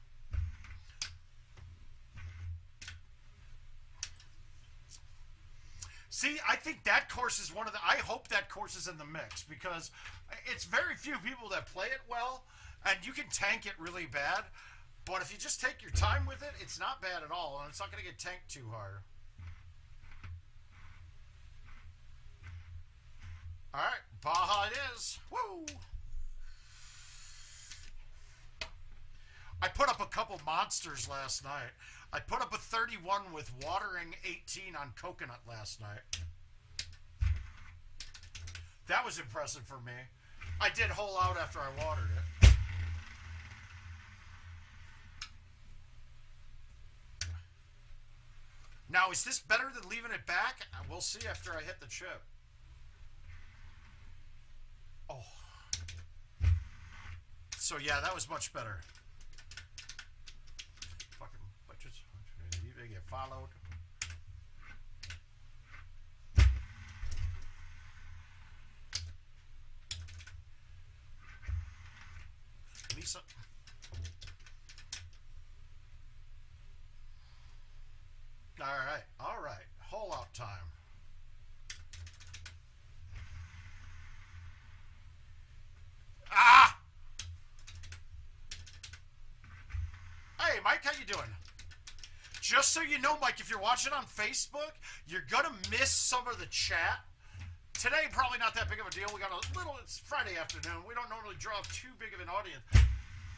S2: See, I think that course is one of the... I hope that course is in the mix because it's very few people that play it well, and you can tank it really bad. But if you just take your time with it, it's not bad at all, and it's not going to get tanked too hard. All right, Baja it is. Woo! I put up a couple monsters last night. I put up a 31 with watering 18 on coconut last night. That was impressive for me. I did hole out after I watered it. Now, is this better than leaving it back? We'll see after I hit the chip. Oh. So, yeah, that was much better. They get followed. Lisa. All right. Hole out time. Ah! Hey, Mike, how you doing? Just so you know, Mike, if you're watching on Facebook, you're going to miss some of the chat. Today, probably not that big of a deal. We got a little, it's Friday afternoon. We don't normally draw too big of an audience.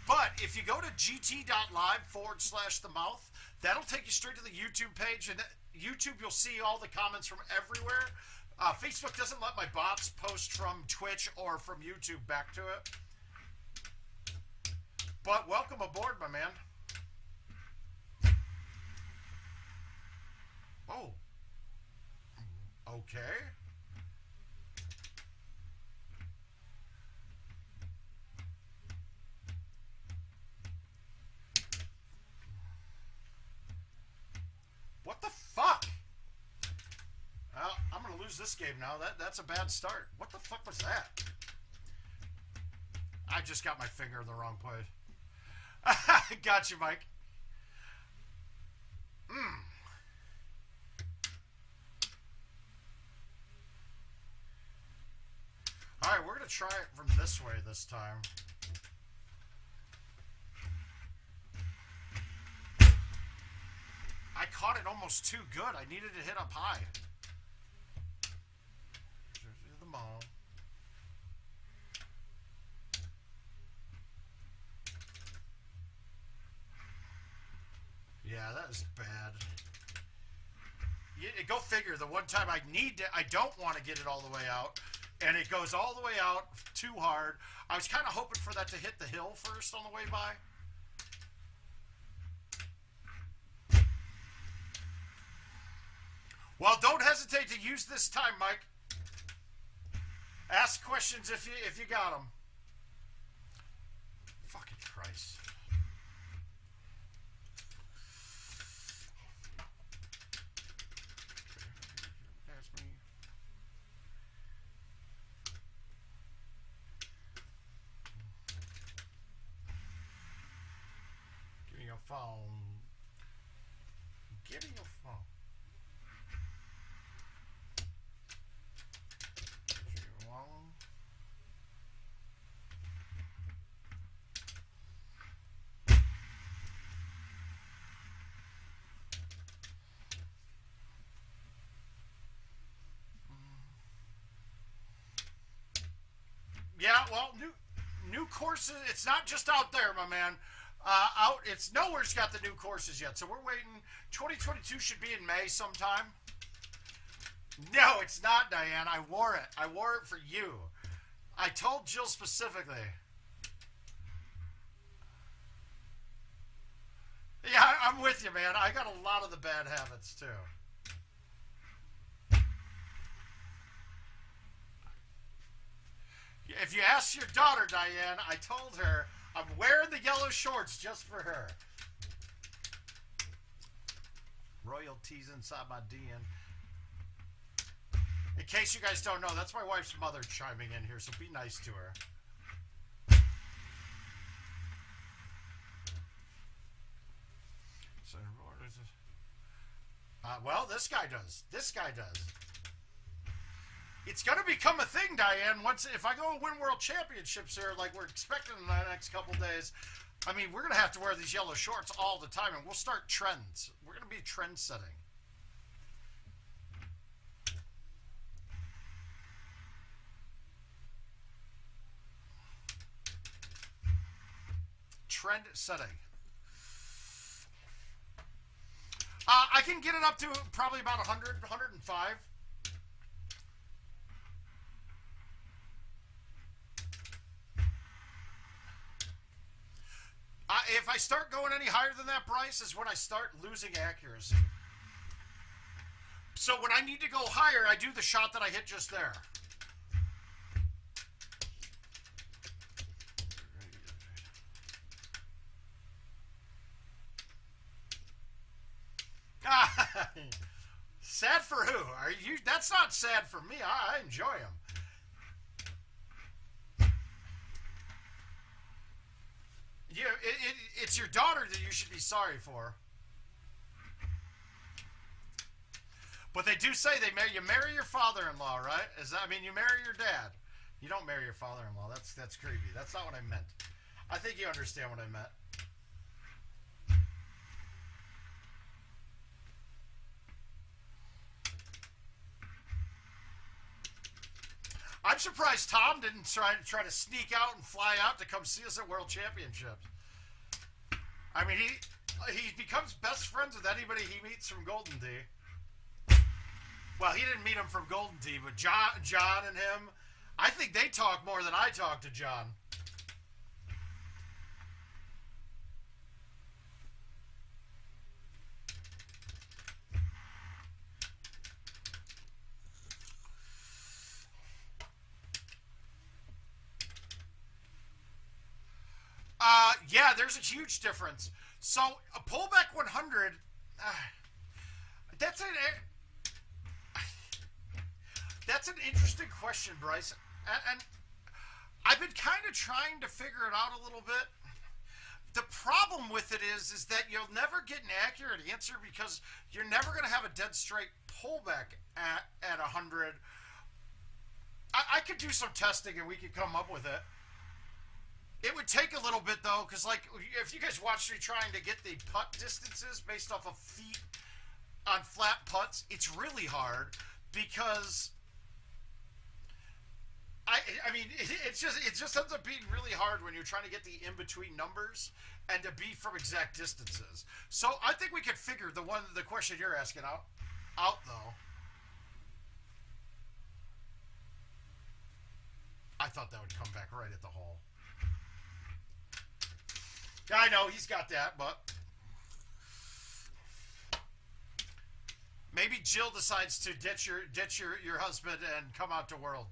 S2: But if you go to gt.live /themouth, that'll take you straight to the YouTube page. And YouTube, you'll see all the comments from everywhere. Facebook doesn't let my bots post from Twitch or from YouTube back to it. But welcome aboard, my man. Oh. Okay. What the fuck? Well, I'm going to lose this game now. That's a bad start. What the fuck was that? I just got my finger in the wrong place. Got you, Mike. All right, we're going to try it from this way this time. I caught it almost too good. I needed to hit up high. There's the mall. Yeah, that is bad. Go figure. The one time I don't want to get it all the way out, and it goes all the way out too hard. I was kind of hoping for that to hit the hill first on the way by. Well, don't hesitate to use this time, Mike. Ask questions if you got them. Fucking Christ. Give me your phone. Give me your phone. Yeah, well, new courses. It's not just out there, my man. It's nowhere's got the new courses yet. So we're waiting. 2022 should be in May sometime. No, it's not, Diane. I wore it. I wore it for you. I told Jill specifically. Yeah, I'm with you, man. I got a lot of the bad habits, too. If you ask your daughter, Diane, I told her I'm wearing the yellow shorts just for her. Royalties inside my DN. In case you guys don't know, that's my wife's mother chiming in here, so be nice to her. So, well, this guy does. This guy does. It's going to become a thing, Diane. If I go win world championships here, like we're expecting in the next couple days, I mean, we're going to have to wear these yellow shorts all the time, and we'll start trends. We're going to be trend setting. Trend setting. I can get it up to probably about 100, 105. If I start going any higher than that, Bryce, is when I start losing accuracy. So when I need to go higher, I do the shot that I hit just there. Sad for who? Are you? That's not sad for me. I enjoy them. It's your daughter that you should be sorry for. But they do say you marry your father-in-law, right? I mean, you marry your dad. You don't marry your father-in-law. That's creepy. That's not what I meant. I think you understand what I meant. I'm surprised Tom didn't try to sneak out and fly out to come see us at World Championships. I mean, he becomes best friends with anybody he meets from GoldenTeeTV. Well, he didn't meet him from Golden Tee, but John and him, I think they talk more than I talk to John. Yeah, there's a huge difference. So a pullback 100, that's an interesting question, Bryce. And I've been kind of trying to figure it out a little bit. The problem with it is that you'll never get an accurate answer because you're never going to have a dead straight pullback at 100. I could do some testing and we could come up with it. It would take a little bit, though, because, like, if you guys watch me trying to get the putt distances based off of feet on flat putts, it's really hard because, I mean, it just ends up being really hard when you're trying to get the in-between numbers and to be from exact distances. So I think we could figure the question you're asking out, though. I thought that would come back right at the hole. I know he's got that, but maybe Jill decides to ditch your husband and come out to World.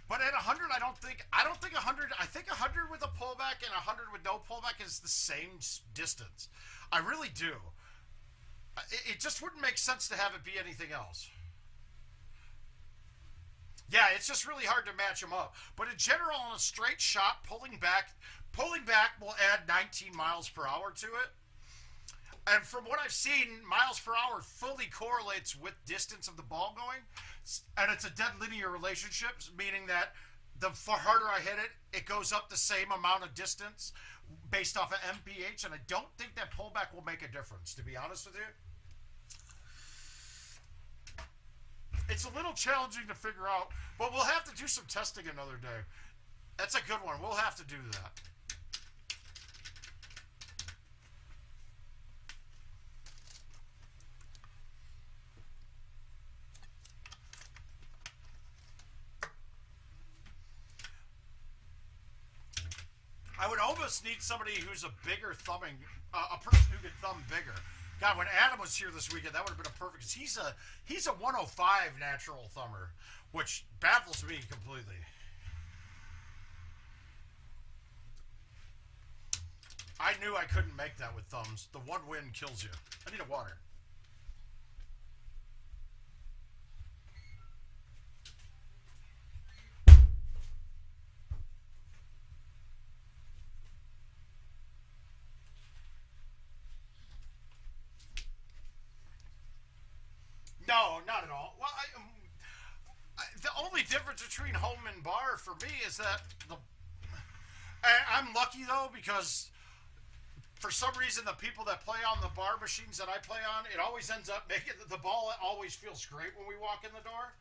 S2: But at 100, I don't think 100. I think 100 with a pullback and 100 with no pullback is the same distance. I really do. It just wouldn't make sense to have it be anything else. Yeah, it's just really hard to match them up. But in general, on a straight shot, pulling back will add 19 miles per hour to it. And from what I've seen, miles per hour fully correlates with distance of the ball going. And it's a dead linear relationship, meaning that the harder I hit it, it goes up the same amount of distance based off of MPH. And I don't think that pullback will make a difference, to be honest with you. It's a little challenging to figure out, but we'll have to do some testing another day. That's a good one. We'll have to do that. I would almost need somebody who's a bigger thumbing, a person who could thumb bigger. God, when Adam was here this weekend, that would have been a perfect. Cause he's a 105 natural thumber, which baffles me completely. I knew I couldn't make that with thumbs. The one wind kills you. I need a water. No, not at all. Well, the only difference between home and bar for me is that I'm lucky though because for some reason the people that play on the bar machines that I play on, it always ends up making the ball always feels great when we walk in the door.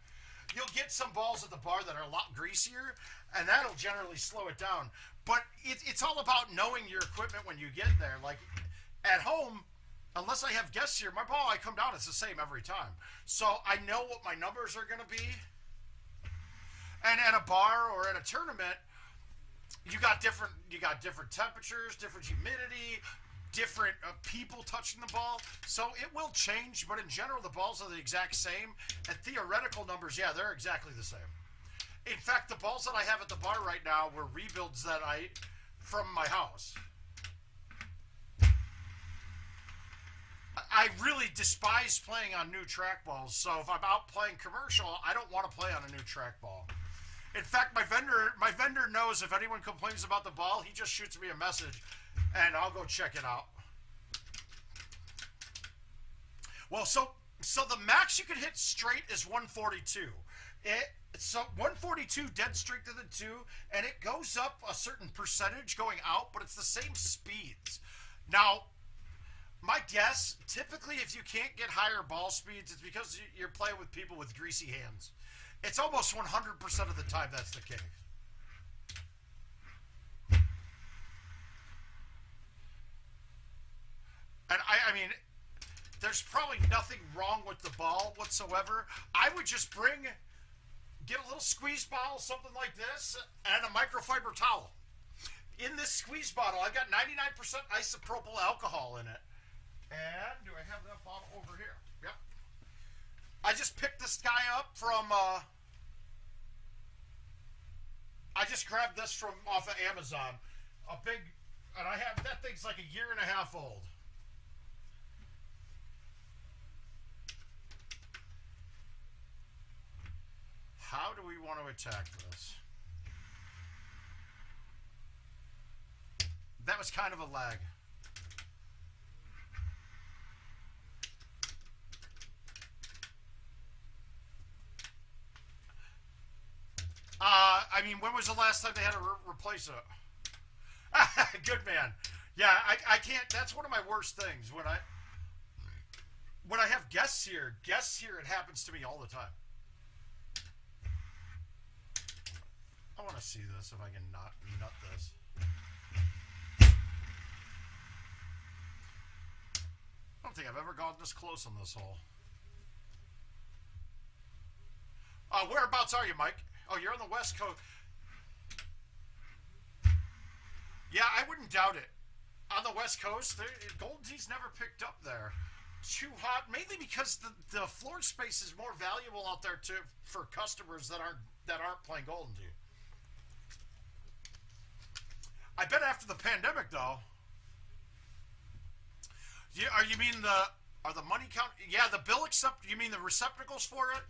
S2: You'll get some balls at the bar that are a lot greasier, and that'll generally slow it down. But it's all about knowing your equipment when you get there. Like at home, unless I have guests here, my ball, I come down, it's the same every time. So I know what my numbers are going to be. And at a bar or at a tournament, you got different temperatures, different humidity, different people touching the ball. So it will change, but in general, the balls are the exact same. And theoretical numbers, yeah, they're exactly the same. In fact, the balls that I have at the bar right now were rebuilds that from my house. I really despise playing on new trackballs, so if I'm out playing commercial, I don't want to play on a new trackball. In fact, my vendor knows if anyone complains about the ball, he just shoots me a message, and I'll go check it out. Well, so the max you can hit straight is 142. So 142 dead straight to the 2, and it goes up a certain percentage going out, but it's the same speeds. Now, My guess, typically, if you can't get higher ball speeds, it's because you're playing with people with greasy hands. It's almost 100% of the time that's the case. And I mean, there's probably nothing wrong with the ball whatsoever. I would just get a little squeeze bottle, something like this, and a microfiber towel. In this squeeze bottle, I've got 99% isopropyl alcohol in it. And do I have that bottle over here? Yep. I just picked this guy up from, I just grabbed this from off of Amazon. And I have, that thing's like 1.5 years old. How do we want to attack this? That was kind of a lag. I mean, when was the last time they had to replace it? Good man. Yeah, I can't. That's one of my worst things when I have guests here. It happens to me all the time. I want to see this if I can nut this. I don't think I've ever gotten this close on this hole. Whereabouts are you, Mike? Oh, you're on the West Coast. Yeah, I wouldn't doubt it. On the West Coast, Golden Tee's never picked up there. Too hot, mainly because the floor space is more valuable out there for customers that aren't playing Golden Tee. I bet after the pandemic, though. You mean are the money count? Yeah, the bill you mean the receptacles for it?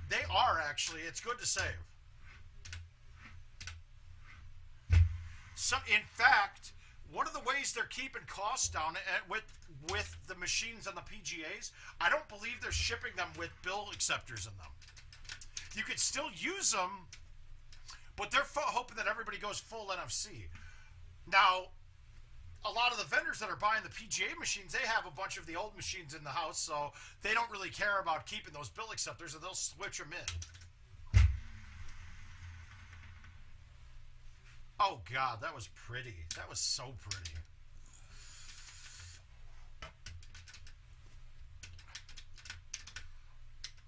S2: They are actually. It's good to save. So, in fact, one of the ways they're keeping costs down with the machines on the PGAs, I don't believe they're shipping them with bill acceptors in them. You could still use them, but they're hoping that everybody goes full NFC. Now, a lot of the vendors that are buying the PGA machines, they have a bunch of the old machines in the house, so they don't really care about keeping those bill acceptors, and they'll switch them in. Oh, God, that was pretty. That was so pretty.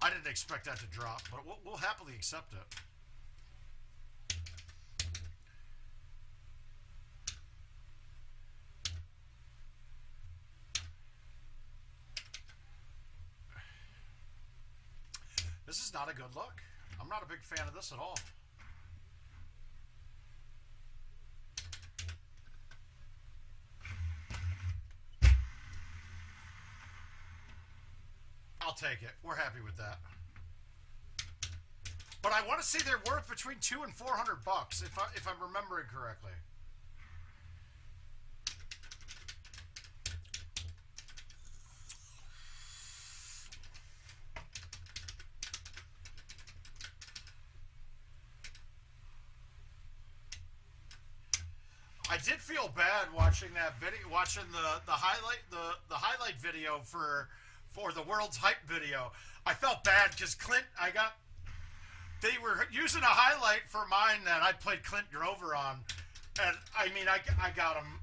S2: I didn't expect that to drop, but we'll happily accept it. This is not a good look. I'm not a big fan of this at all. I'll take it. We're happy with that. But I want to say they're worth between $200 and $400 if I'm remembering correctly. I did feel bad watching that video, watching the highlight video for the world's hype video. I felt bad because they were using a highlight for mine that I played Clint Grover on, and I mean I got him.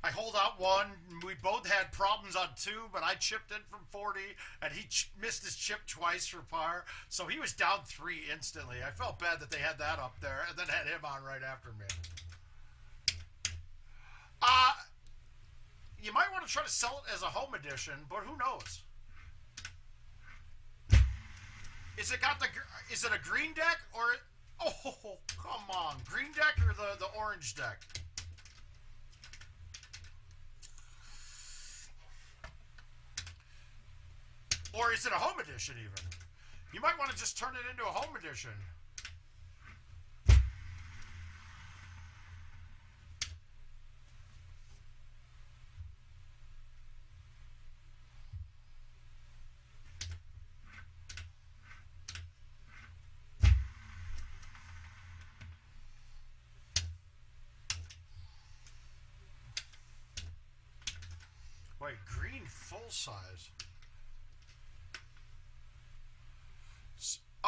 S2: I hold out one. We both had problems on two, but I chipped in from 40, and he missed his chip twice for par, so he was down 3 instantly. I felt bad that they had that up there, and then had him on right after me. You might want to try to sell it as a home edition, but who knows? Is it a green deck or oh come on, green deck or the orange deck? Or is it a home edition even? You might want to just turn it into a home edition. Wait, Wait, green full size.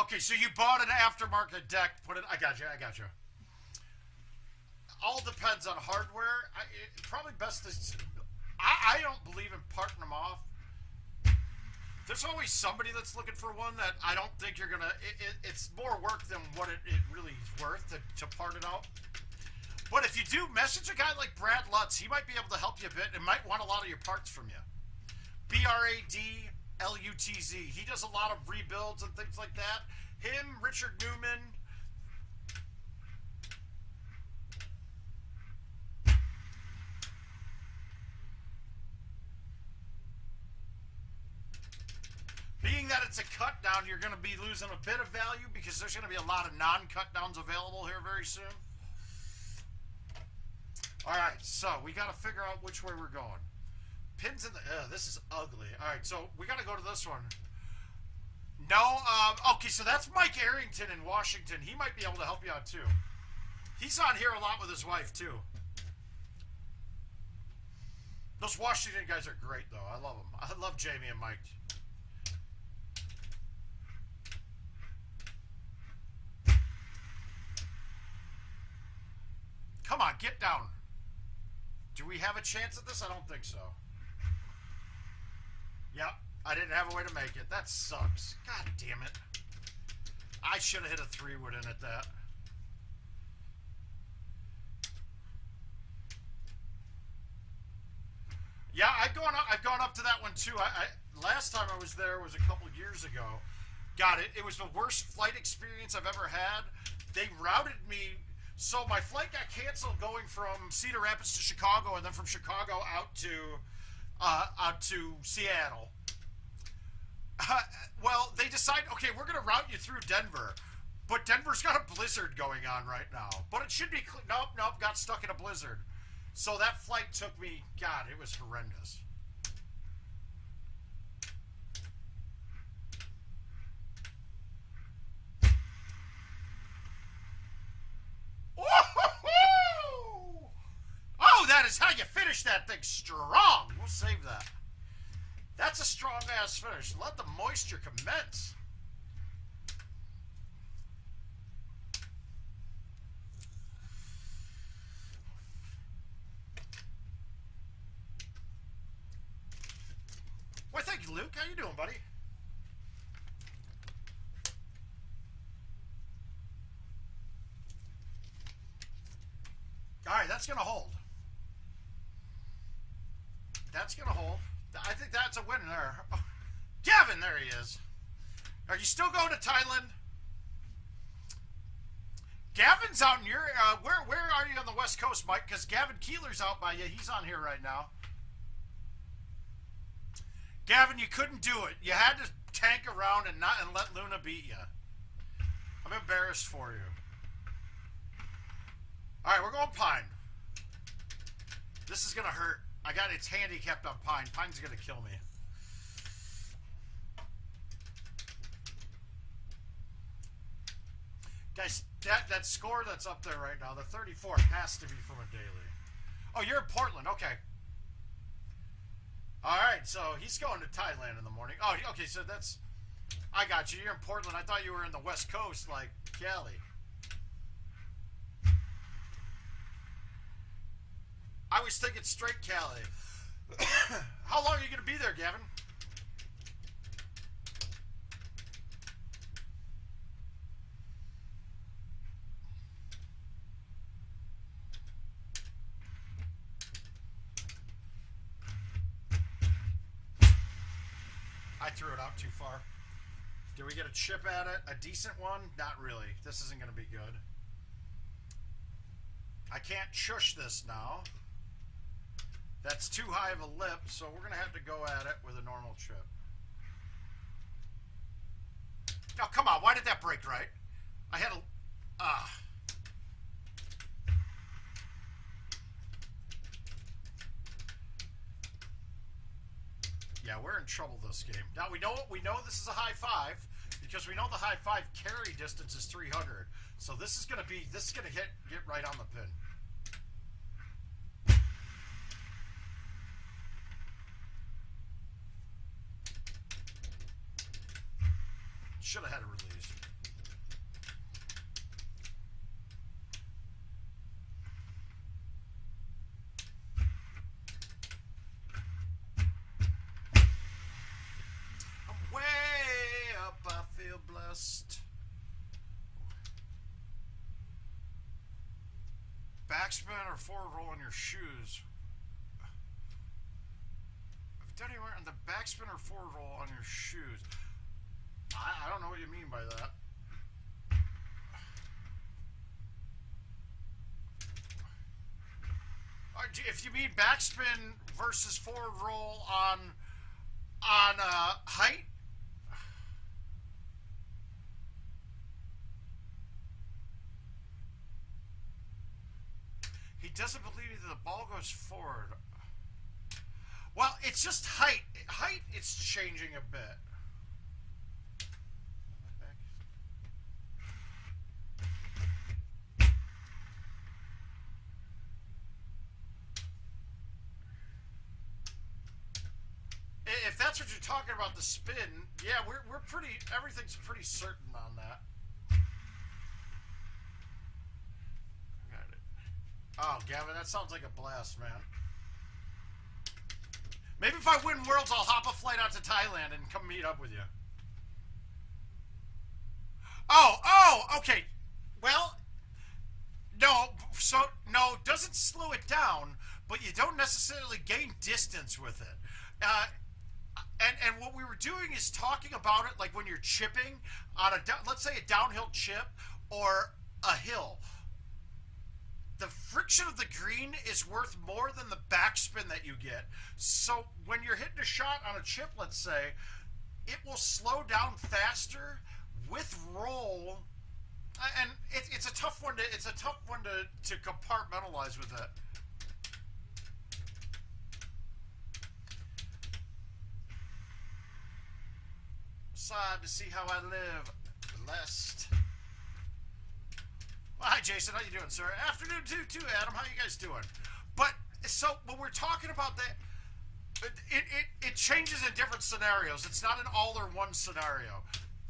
S2: Okay, so you bought an aftermarket deck, put it... I got you. All depends on hardware. Probably best is... I don't believe in parting them off. There's always somebody that's looking for one that I don't think you're going to... It's more work than what it really is worth to part it out. But if you do, message a guy like Brad Lutz. He might be able to help you a bit and might want a lot of your parts from you. BRADLUTZ. He does a lot of rebuilds and things like that. Him, Richard Newman. Being that it's a cut down, you're going to be losing a bit of value because there's going to be a lot of non-cut downs available here very soon. All right, so we got to figure out which way we're going. Pins in the... this is ugly. All right, so we got to go to this one. No, okay, so that's Mike Arrington in Washington. He might be able to help you out, too. He's on here a lot with his wife, too. Those Washington guys are great, though. I love them. I love Jamie and Mike. Come on, get down. Do we have a chance at this? I don't think so. Yep, I didn't have a way to make it. That sucks. God damn it. I should have hit a 3-wood in at that. Yeah, I've gone up to that one too. Last time I was there was a couple years ago. God, it was the worst flight experience I've ever had. They routed me. So my flight got canceled going from Cedar Rapids to Chicago, and then from Chicago out to Seattle. Well, they decided, okay, we're going to route you through Denver, but Denver's got a blizzard going on right now. But it should be nope, got stuck in a blizzard. So that flight took me, God, it was horrendous. Oh, that is how you finish that thing strong. We'll save that. That's a strong-ass finish. Let the moisture commence. Well, thank you, Luke. How you doing, buddy? All right, that's going to hold. That's going to hold. I think that's a win there. Oh, Gavin, there he is. Are you still going to Thailand? Gavin's out in your... where are you on the West Coast, Mike? Because Gavin Keeler's out by you. He's on here right now. Gavin, you couldn't do it. You had to tank around and let Luna beat you. I'm embarrassed for you. All right, we're going Pine. This is going to hurt. It's handicapped on Pine. Pine's going to kill me. Guys, that score that's up there right now, the 34 has to be from a daily. Oh, you're in Portland. Okay. All right, so he's going to Thailand in the morning. Oh, okay, so that's... I got you. You're in Portland. I thought you were in the West Coast, like Cali. I was thinking straight Cali. How long are you going to be there, Gavin? I threw it out too far. Did we get a chip at it? A decent one? Not really. This isn't going to be good. I can't shush this now. That's too high of a lip, so we're going to have to go at it with a normal chip. Now, come on. Why did that break right? I had a... Yeah, we're in trouble this game. Now, we know this is a high five because we know the high five carry distance is 300. So this is going to get right on the pin. should have had a release. I'm way up, I feel blessed. Backspin or forward roll on your shoes. Have you done anywhere on the backspin or forward roll on your shoes? I don't know what you mean by that. If you mean backspin versus forward roll on height. He doesn't believe that the ball goes forward. Well, it's just height. Height, it's changing a bit. If that's what you're talking about, the spin, yeah, we're pretty, everything's pretty certain on that. Got it. Oh, Gavin, that sounds like a blast, man. Maybe if I win Worlds, I'll hop a flight out to Thailand and come meet up with you. Oh, okay. Well, no, doesn't slow it down, but you don't necessarily gain distance with it. And what we were doing is talking about it like when you're chipping on let's say a downhill chip or a hill. The friction of the green is worth more than the backspin that you get. So when you're hitting a shot on a chip, let's say, it will slow down faster with roll, and it's a tough one to compartmentalize with it. Sad to see how I live, blessed. Well, hi Jason, how you doing, sir? Afternoon too, Adam. How you guys doing? But so when we're talking about that, it changes in different scenarios. It's not an all or one scenario.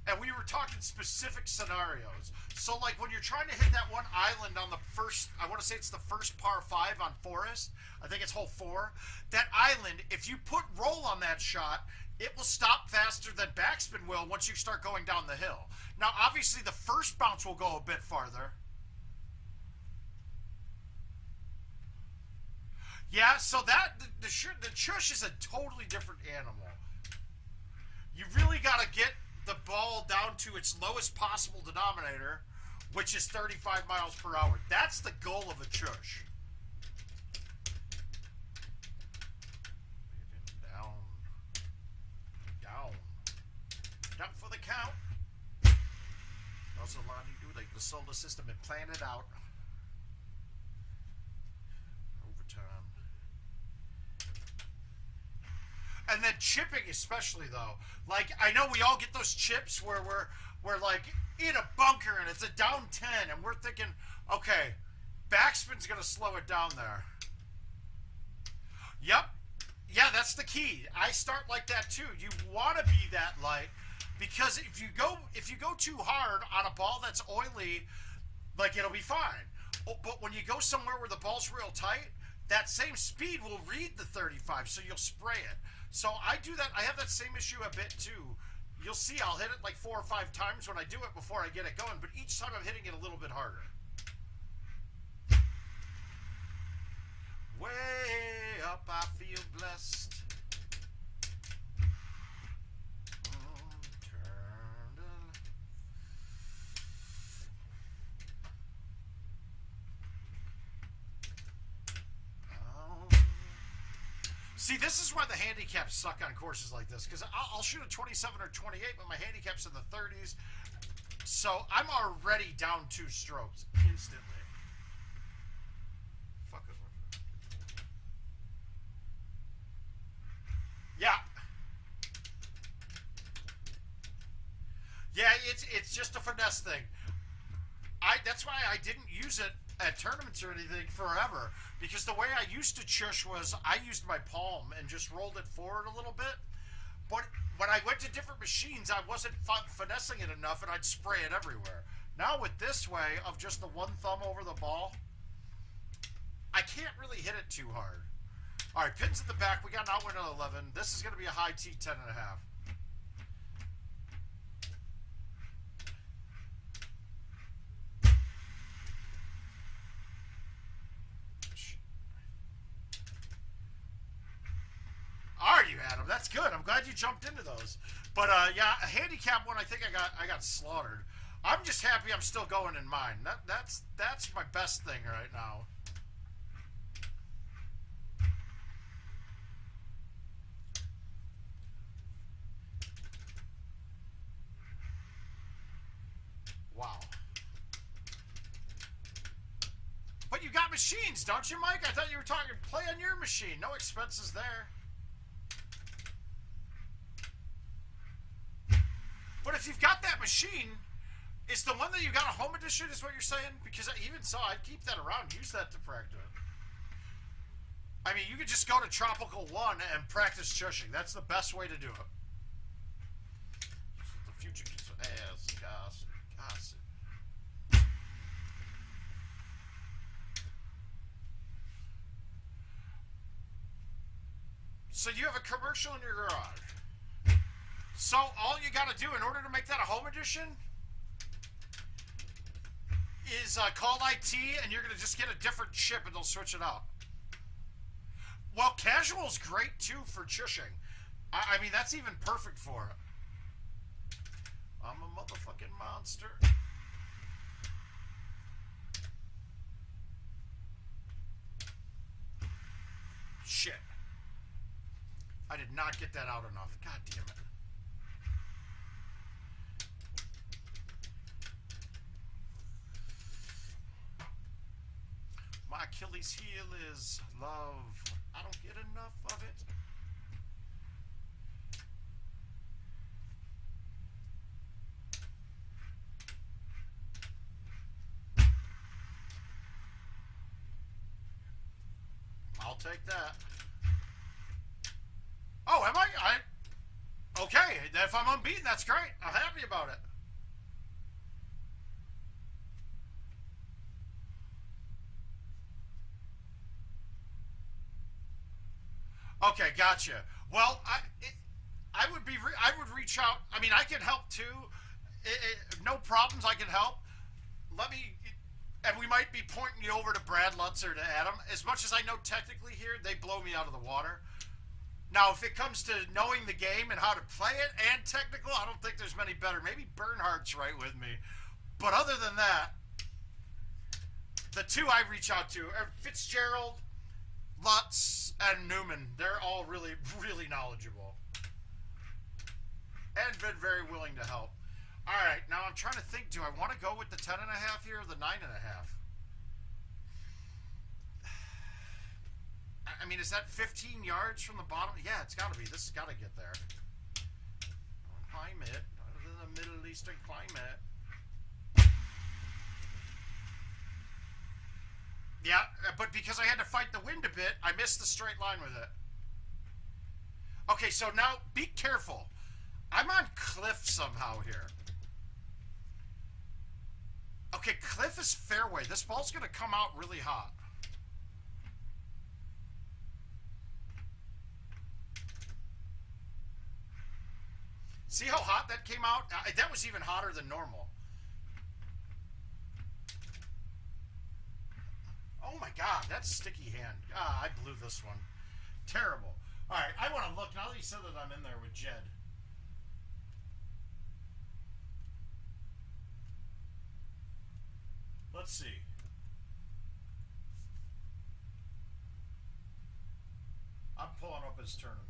S2: And we were talking specific scenarios. So like when you're trying to hit that one island on the first, I want to say it's the first par 5 on Forest. I think it's hole 4. That island, if you put roll on that shot, it will stop faster than backspin will once you start going down the hill. Now, obviously, the first bounce will go a bit farther. Yeah, so that the chush is a totally different animal. You really got to get the ball down to its lowest possible denominator, which is 35 miles per hour. That's the goal of a chush. Down for the count. Also, Lonnie, do like the solar system and plan it out. Overtime. And then chipping, especially though. Like I know we all get those chips where we're like in a bunker and it's a down 10, and we're thinking, okay, backspin's gonna slow it down there. Yep. Yeah, that's the key. I start like that too. You want to be that light. Because if you go too hard on a ball that's oily, like it'll be fine. But when you go somewhere where the ball's real tight, that same speed will read the 35, so you'll spray it. So I do that. I have that same issue a bit too. You'll see I'll hit it like 4 or 5 times when I do it before I get it going, but each time I'm hitting it a little bit harder. Way up, I feel blessed. See, this is why the handicaps suck on courses like this, because I'll shoot a 27 or 28, but my handicap's in the 30s, so I'm already down 2 strokes instantly. Fuck it. Yeah. Yeah, it's just a finesse thing. That's why I didn't use it at tournaments or anything forever, because the way I used to chush was I used my palm and just rolled it forward a little bit. But when I went to different machines, I wasn't finessing it enough, and I'd spray it everywhere. Now with this way of just the one thumb over the ball, I can't really hit it too hard. All right, pins in the back. We got an outwind on 11. This is going to be a high T 10.5. Are you, Adam? That's good. I'm glad you jumped into those. But yeah, a handicap one. I think I got slaughtered. I'm just happy I'm still going in mine. That's my best thing right now. Wow. But you got machines, don't you, Mike? I thought you were talking play on your machine. No expenses there. But if you've got that machine, it's the one that you got a home edition, is what you're saying? Because I even saw, I'd keep that around, use that to practice. I mean, you could just go to Tropical 1 and practice chushing. That's the best way to do it. The future gets ass, gossip. So you have a commercial in your garage. So all you got to do in order to make that a home edition is call IT, and you're going to just get a different chip, and they'll switch it out. Well, casual's great, too, for chushing. I mean, that's even perfect for it. I'm a motherfucking monster. Shit. I did not get that out enough. God damn it. My Achilles heel is love. I don't get enough of it. I'll take that. Oh, am I? Okay, if I'm unbeaten, that's great. I'm happy about it. Okay, gotcha. Well, I would reach out. I mean, I can help too. No problems. I can help. Let me, and we might be pointing you over to Brad Lutz or to Adam. As much as I know technically here, they blow me out of the water. Now, if it comes to knowing the game and how to play it and technical, I don't think there's many better. Maybe Bernhardt's right with me. But other than that, the two I reach out to are Fitzgerald, Lutz, and Newman. They're all really, really knowledgeable. And been very willing to help. All right, now I'm trying to think, do I want to go with the 10.5 here or the 9.5? I mean, is that 15 yards from the bottom? Yeah, it's got to be. This has got to get there. Climate. The Middle Eastern climate. Yeah, but because I had to fight the wind a bit, I missed the straight line with it. Okay, so now be careful. I'm on cliff somehow here. Okay, cliff is fairway. This ball's going to come out really hot. See how hot that came out? That was even hotter than normal. Oh my God, that's sticky hand. I blew this one. Terrible. All right, I want to look, now that you said that I'm in there with Jed. Let's see. I'm pulling up his tournaments.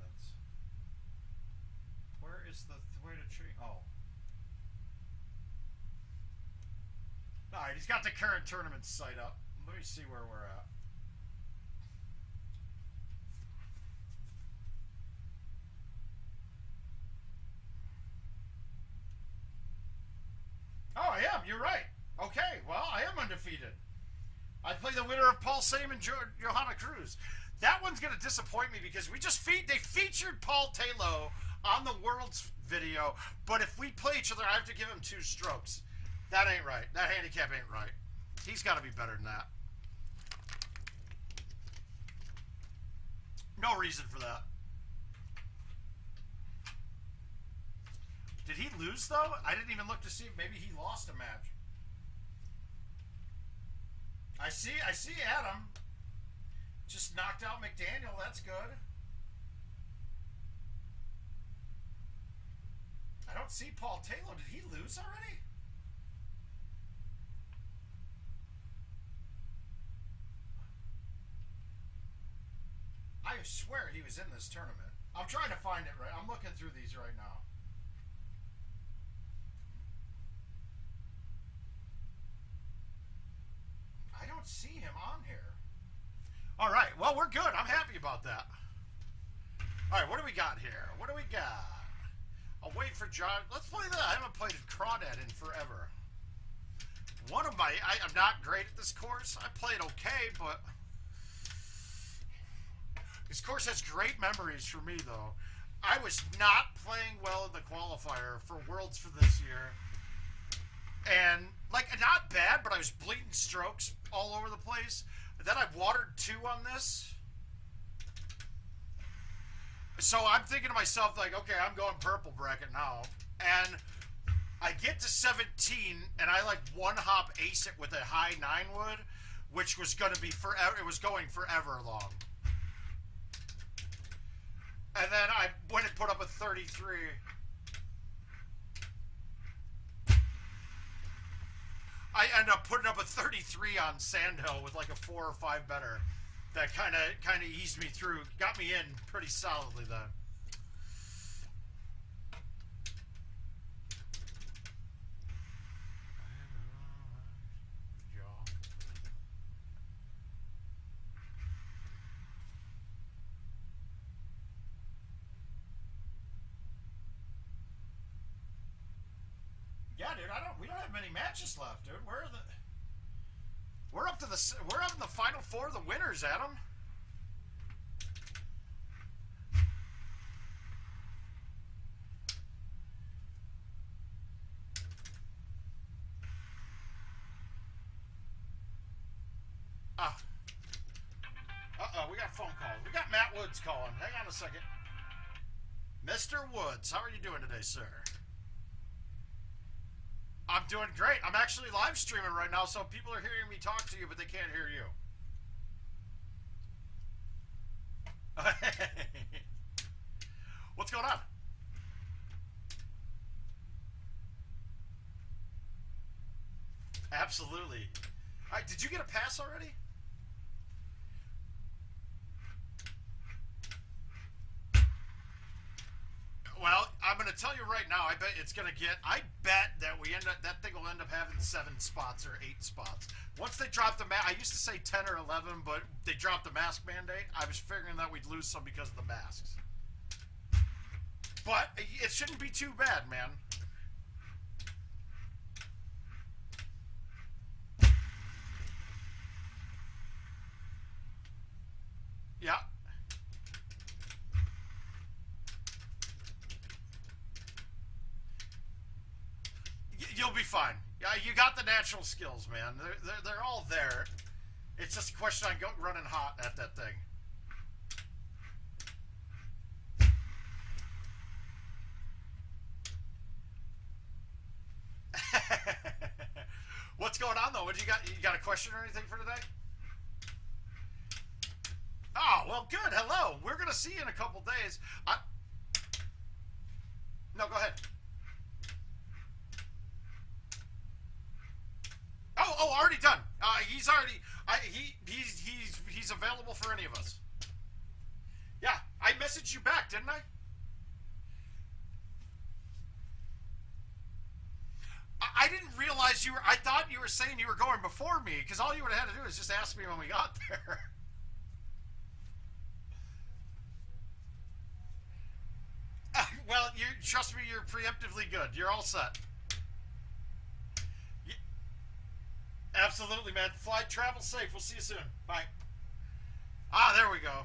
S2: Where is the way to treat? Oh. All right, he's got the current tournament site up. Let me see where we're at. Oh, I am. You're right. Okay, well, I am undefeated. I play the winner of Paul Same and Johanna Cruz. That one's going to disappoint me because they featured Paul Taylor on the Worlds video, but if we play each other, I have to give him 2 strokes. That ain't right. That handicap ain't right. He's got to be better than that. No reason for that. Did he lose, though? I didn't even look to see. Maybe he lost a match. I see Adam. Just knocked out McDaniel. That's good. I don't see Paul Taylor. Did he lose already? I swear he was in this tournament. I'm trying to find it right. I'm looking through these right now. I don't see him on here. All right. Well, we're good. I'm happy about that. All right. What do we got here? What do we got? I'll wait for John. Let's play that. I haven't played Crawdad in forever. I'm not great at this course. I played okay, but this course has great memories for me, though. I was not playing well in the qualifier for Worlds for this year. And, like, not bad, but I was bleeding strokes all over the place. And then I watered 2 on this. So I'm thinking to myself, like, okay, I'm going purple bracket now. And I get to 17, and I, like, one-hop ace it with a high 9-wood, which was going to be forever. It was going forever long. And then I went and put up a 33. I end up putting up a 33 on Sandhill with like a 4 or 5 better. That kind of eased me through, got me in pretty solidly then. Yeah, dude, we don't have many matches left, dude. We're up in the final 4 of the winners, Adam. Uh-oh, we got a phone call. We got Matt Woods calling. Hang on a second. Mr. Woods, how are you doing today, sir? I'm doing great. I'm actually live streaming right now, so people are hearing me talk to you, but they can't hear you. What's going on? Absolutely. All right, did you get a pass already? Well, I'm going to tell you right now, I bet it's going to get, I bet that that thing will end up having 7 spots or 8 spots. Once they drop the I used to say 10 or 11, but they dropped the mask mandate. I was figuring that we'd lose some because of the masks. But it shouldn't be too bad, man. Yeah. You'll be fine. Yeah, you got the natural skills, man. They're all there. It's just a question on running hot at that thing. What's going on though? What you got? You got a question or anything for today? Oh, well, good. Hello. We're gonna see you in a couple days. No, go ahead. Oh, already done. He's already. He's available for any of us. Yeah, I messaged you back, didn't I? I didn't realize you were. I thought you were saying you were going before me, because all you would have had to do is just ask me when we got there. Well, trust me, you're preemptively good. You're all set. Absolutely, man. Fly, travel safe. We'll see you soon. Bye. Ah, there we go.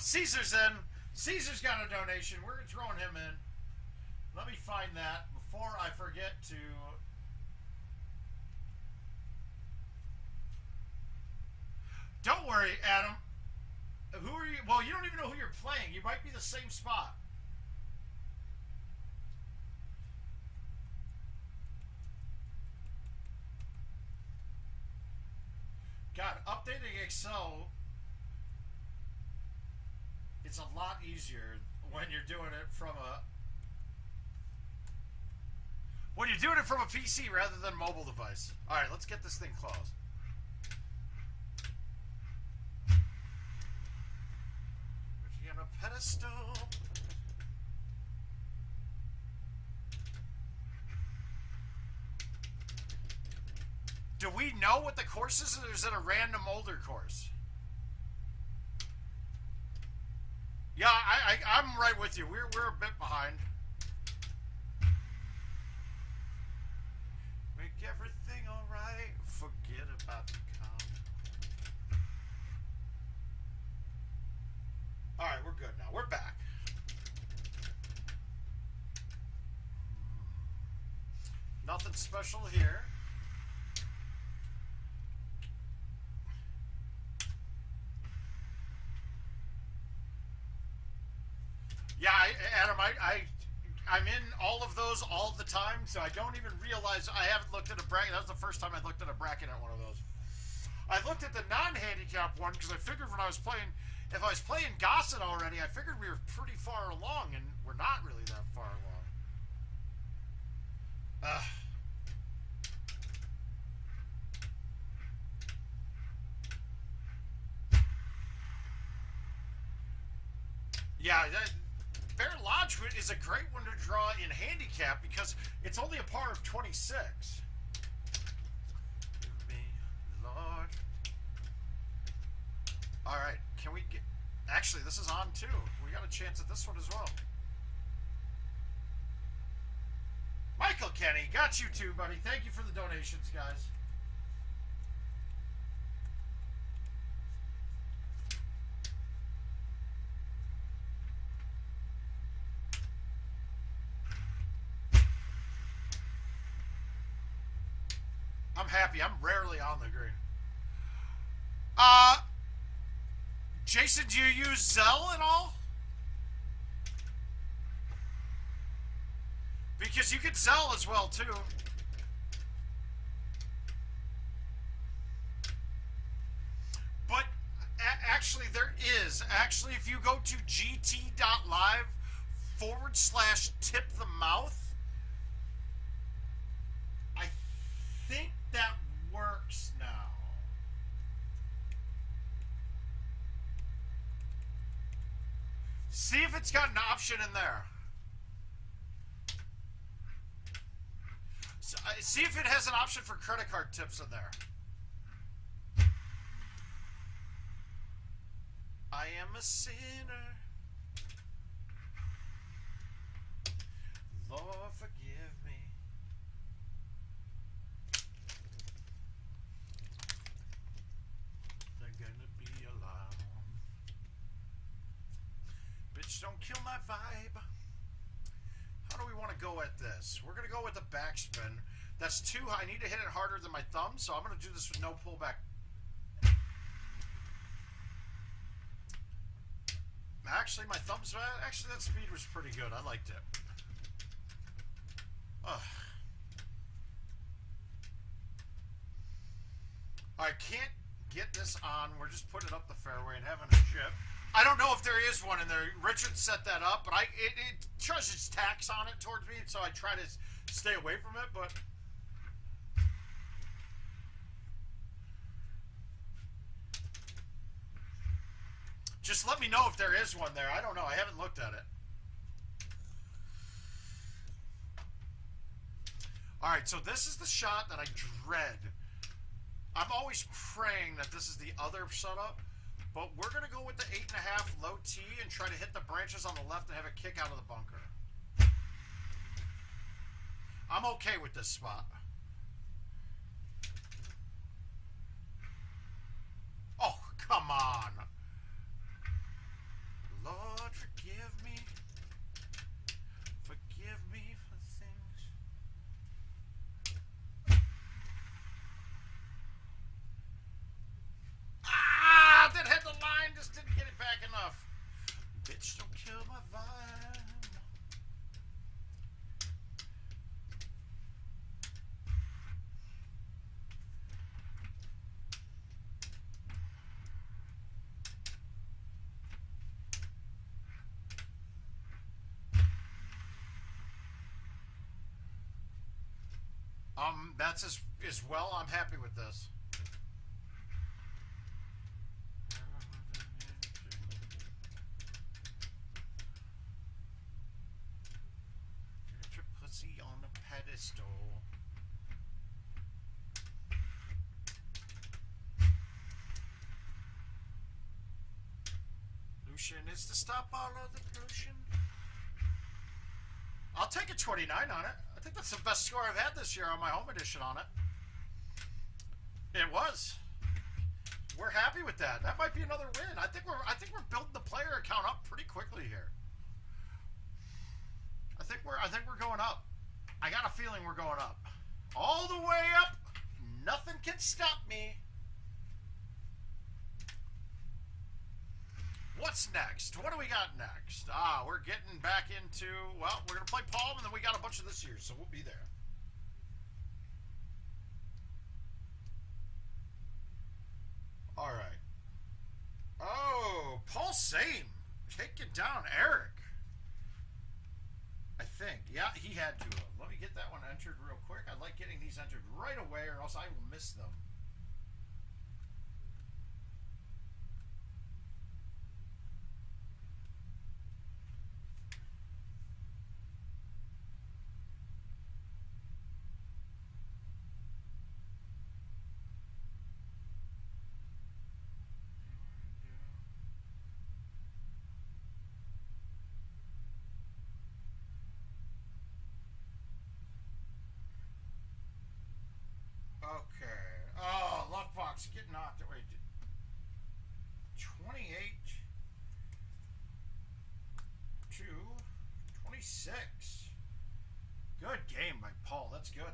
S2: Caesar's in. Caesar's got a donation. We're throwing him in. Let me find that before I forget to. Don't worry, Adam. Who are you? Well, you don't even know who you're playing. You might be the same spot. God, updating Excel, it's a lot easier when you're doing it from a PC rather than mobile device. All right, let's get this thing closed. Put you on a pedestal. Do we know what the course is, or is it a random older course? Yeah, I'm right with you. We're a bit behind. Make everything all right. Forget about the con. All right, we're good now. We're back. Nothing special here. Yeah, Adam, I'm in all of those all the time, so I don't even realize I haven't looked at a bracket. That was the first time I looked at a bracket at one of those. I looked at the non-handicap one because I figured when I was playing, if I was playing Gossett already, I figured we were pretty far along, and we're not really that far along. Yeah, Bear Lodge is a great one to draw in handicap because it's only a par of 26. Give me, Lord. All right, can we get... Actually, this is on too. We got a chance at this one as well. Michael Kenny, got you too, buddy. Thank you for the donations, guys. I'm happy. I'm rarely on the green. Jason, do you use Zelle at all? Because you could Zelle as well, too. But actually, there is. Actually, if you go to gt.live /tip the mouth, I think that works now. See if it's got an option in there. So, see if it has an option for credit card tips in there. I am a sinner. Lord, forgive me. They're gonna be alone. Bitch, don't kill my vibe. How do we want to go at this? We're going to go with the backspin. That's too high. I need to hit it harder than my thumb, so I'm going to do this with no pullback. Actually, my thumb's... Actually, that speed was pretty good. I liked it. I can't get this on. We're just putting it up the fairway and having a chip. I don't know if there is one in there. Richard set that up, but it charges tax on it towards me, so I try to stay away from it, but... Just let me know if there is one there. I don't know. I haven't looked at it. All right, so this is the shot that I dread. I'm always praying that this is the other setup. But we're going to go with the 8.5 low tee and try to hit the branches on the left and have a kick out of the bunker. I'm okay with this spot. Oh, come on. Forgive me for things. Ah, that hit the line, just didn't get it back enough. Bitch, don't kill my vibe. That's as well. I'm happy with this. Get your pussy on the pedestal. Lucian is to stop all of the pollution. I'll take a 29 on it. I think that's the best score I've had this year on my home edition on it. It was. We're happy with that. That might be another win. I think we're building the player account up pretty quickly here. I think we're going up. I got a feeling we're going up. All the way up. Nothing can stop me. What's next? What do we got next? We're getting back into, well, we're going to play Palm, and then we got a bunch of this year, so we'll be there. All right. Oh, Paul Same taking down Eric. I think. Yeah, he had to. Let me get that one entered real quick. I like getting these entered right away, or else I will miss them. Okay. Oh, Luckbox get knocked away. 28 to 26. Good game by Paul. That's good.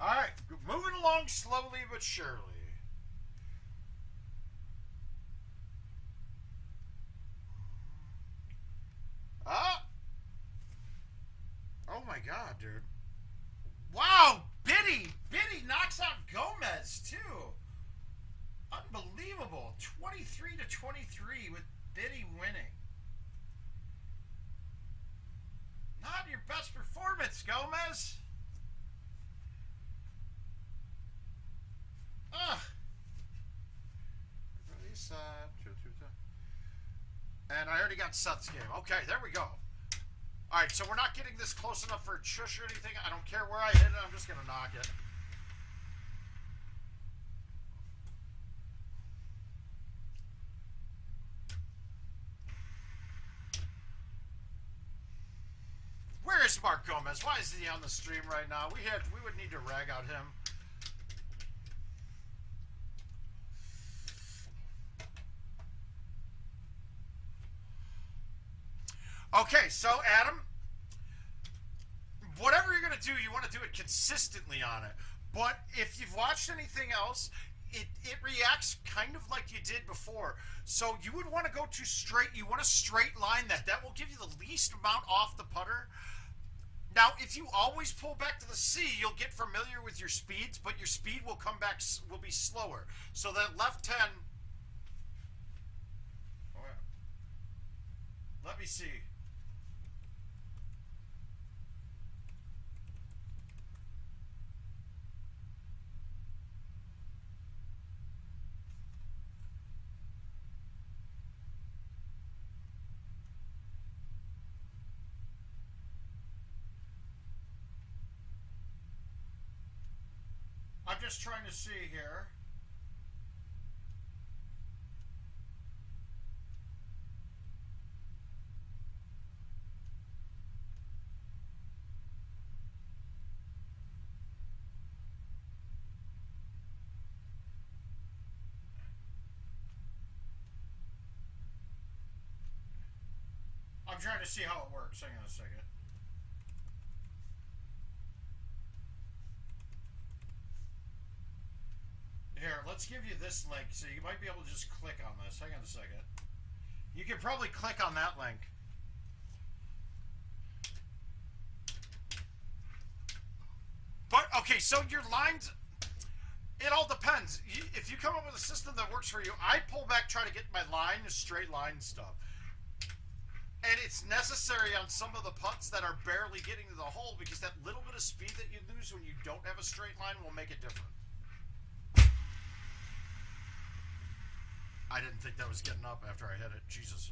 S2: All right, moving along slowly but surely. Oh my God, dude. Wow, Biddy knocks out Gomez too. Unbelievable. 23 to 23 with Biddy winning. Not your best performance, Gomez. Release and I already got Seth's game. Okay, there we go. All right, so we're not getting this close enough for a chush or anything. I don't care where I hit it. I'm just going to knock it. Where is Marc Gomez? Why is he on the stream right now? We would need to rag out him. Okay, so Adam, whatever you're going to do, you want to do it consistently on it. But if you've watched anything else, it reacts kind of like you did before. So you would want to go to straight. You want to straight line that. That will give you the least amount off the putter. Now, if you always pull back to the C, you'll get familiar with your speeds, but your speed will come back, will be slower. So that left 10. Let me see. I'm just trying to see here. I'm trying to see how it works. Hang on a second. Here, let's give you this link, so you might be able to just click on this. Hang on a second. You can probably click on that link. But, okay, so your lines, it all depends. If you come up with a system that works for you, I pull back, try to get my line, straight line stuff. And it's necessary on some of the putts that are barely getting to the hole, because that little bit of speed that you lose when you don't have a straight line will make it different. I didn't think that was getting up after I hit it. Jesus.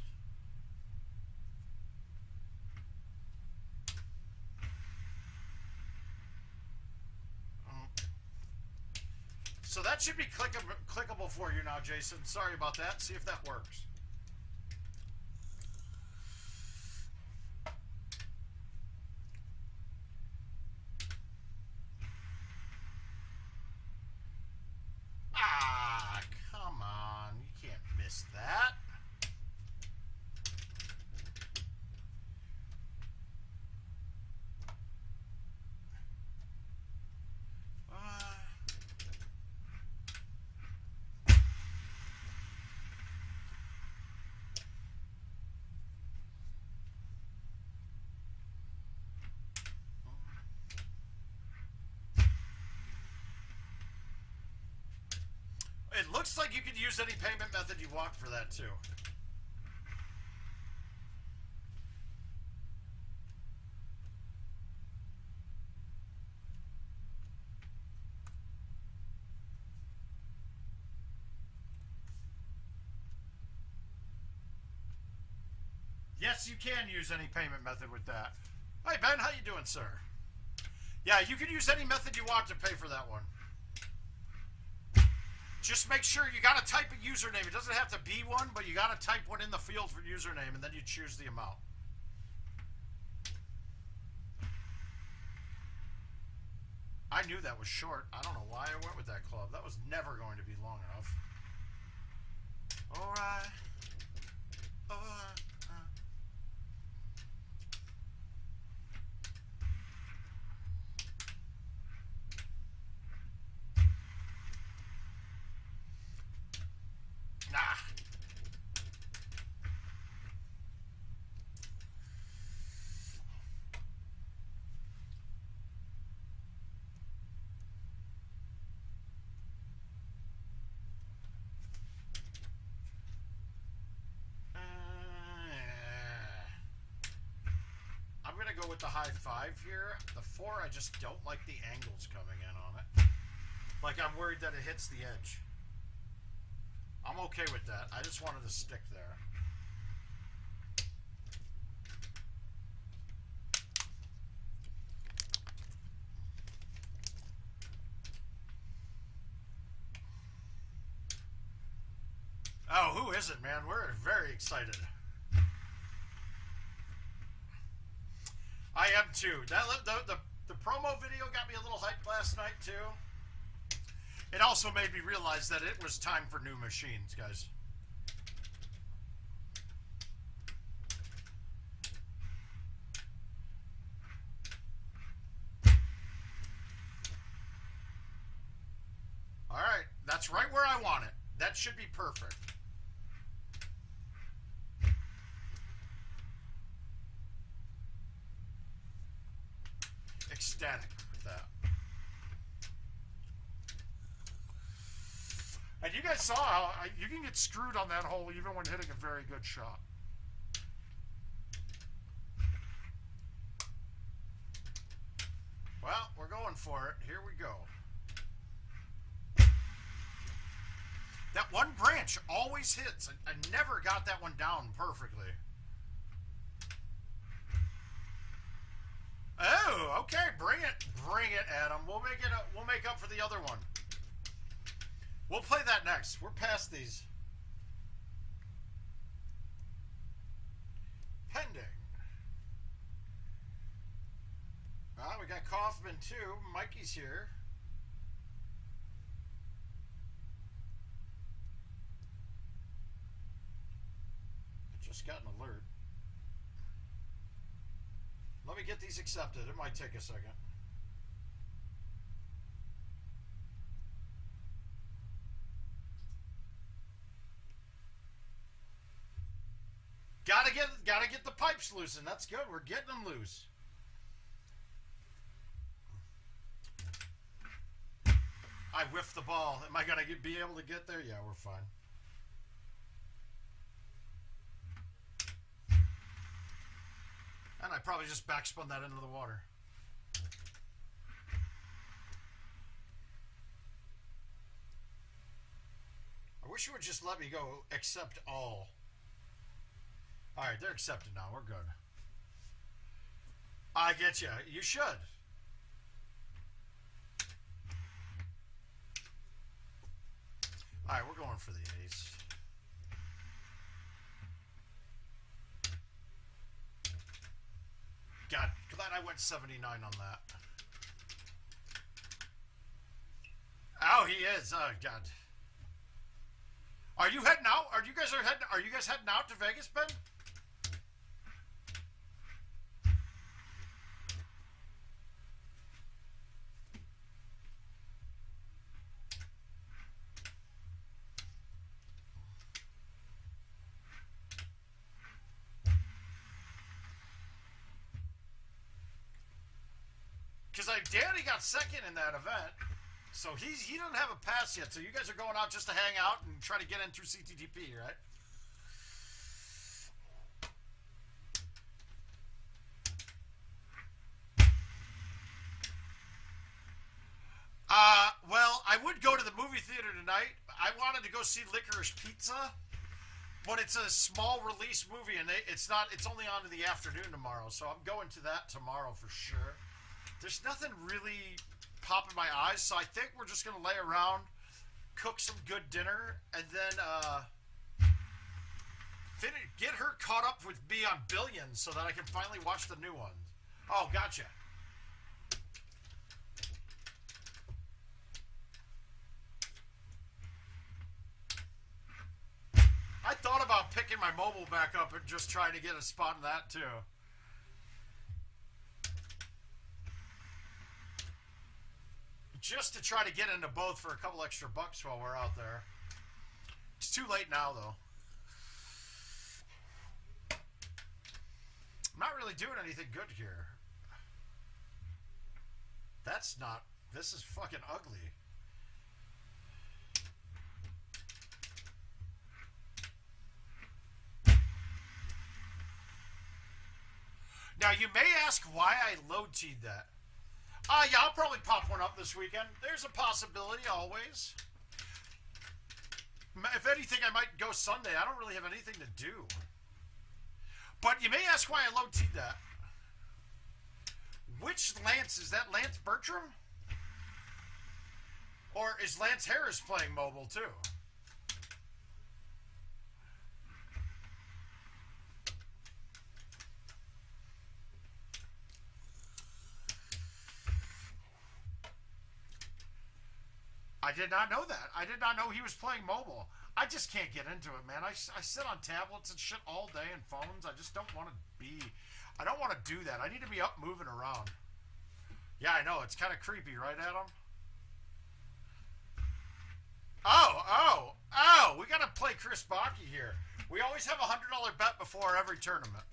S2: So that should be clickable for you now, Jason. Sorry about that. See if that works. Ah, come on. You can't miss that. It looks like you could use any payment method you want for that, too. Yes, you can use any payment method with that. Hi, Ben. How you doing, sir? Yeah, you can use any method you want to pay for that one. Just make sure you got to type a username. It doesn't have to be one, but you got to type one in the field for username, and then you choose the amount. I knew that was short. I don't know why I went with that club. That was never going to be long enough. All right. All right. Nah. I'm going to go with the high five here. The 4, I just don't like the angles coming in on it. Like, I'm worried that it hits the edge. I'm okay with that. I just wanted to stick there. Oh, who is it, man? We're very excited. I am too. The promo video got me a little hyped last night too. It also made me realize that it was time for new machines, guys. All right, that's right where I want it. That should be perfect. Ecstatic with that. And you guys saw how you can get screwed on that hole even when hitting a very good shot. Well, we're going for it. Here we go. That one branch always hits. I never got that one down perfectly. Oh, okay. Bring it, Adam. We'll make up for the other one. We'll play that next. We're past these. Pending. We got Kaufman too. Mikey's here. I just got an alert. Let me get these accepted. It might take a second. Gotta get the pipes loosened. That's good. We're getting them loose. I whiffed the ball. Am I gonna be able to get there? Yeah, we're fine. And I probably just backspun that into the water. I wish you would just let me go accept all. Alright, they're accepted now. We're good. I get you. You should. Alright, we're going for the ace. God, glad I went 79 on that. Oh, he is. Oh, God. Are you heading out? Are you guys heading out to Vegas, Ben? Because Danny got second in that event, so he doesn't have a pass yet. So you guys are going out just to hang out and try to get in through CTTP, right? Well, I would go to the movie theater tonight. I wanted to go see Licorice Pizza, but it's a small release movie, and it's only on in the afternoon tomorrow. So I'm going to that tomorrow for sure. There's nothing really popping my eyes, so I think we're just going to lay around, cook some good dinner, and then get her caught up with me on Billions so that I can finally watch the new ones. Oh, gotcha. I thought about picking my mobile back up and just trying to get a spot in that, too. Just to try to get into both for a couple extra bucks while we're out there. It's too late now, though. I'm not really doing anything good here. This is fucking ugly. Now, you may ask why I low-teed that. Yeah, I'll probably pop one up this weekend. There's a possibility, always. If anything, I might go Sunday. I don't really have anything to do. But you may ask why I low-teed that. Which Lance? Is that Lance Bertram? Or is Lance Harris playing mobile, too? I did not know that. I did not know he was playing mobile. I just can't get into it, man. I sit on tablets and shit all day and phones. I just don't want to be... I don't want to do that. I need to be up moving around. Yeah, I know. It's kind of creepy, right, Adam? Oh! We got to play Chris Baki here. We always have a $100 bet before every tournament.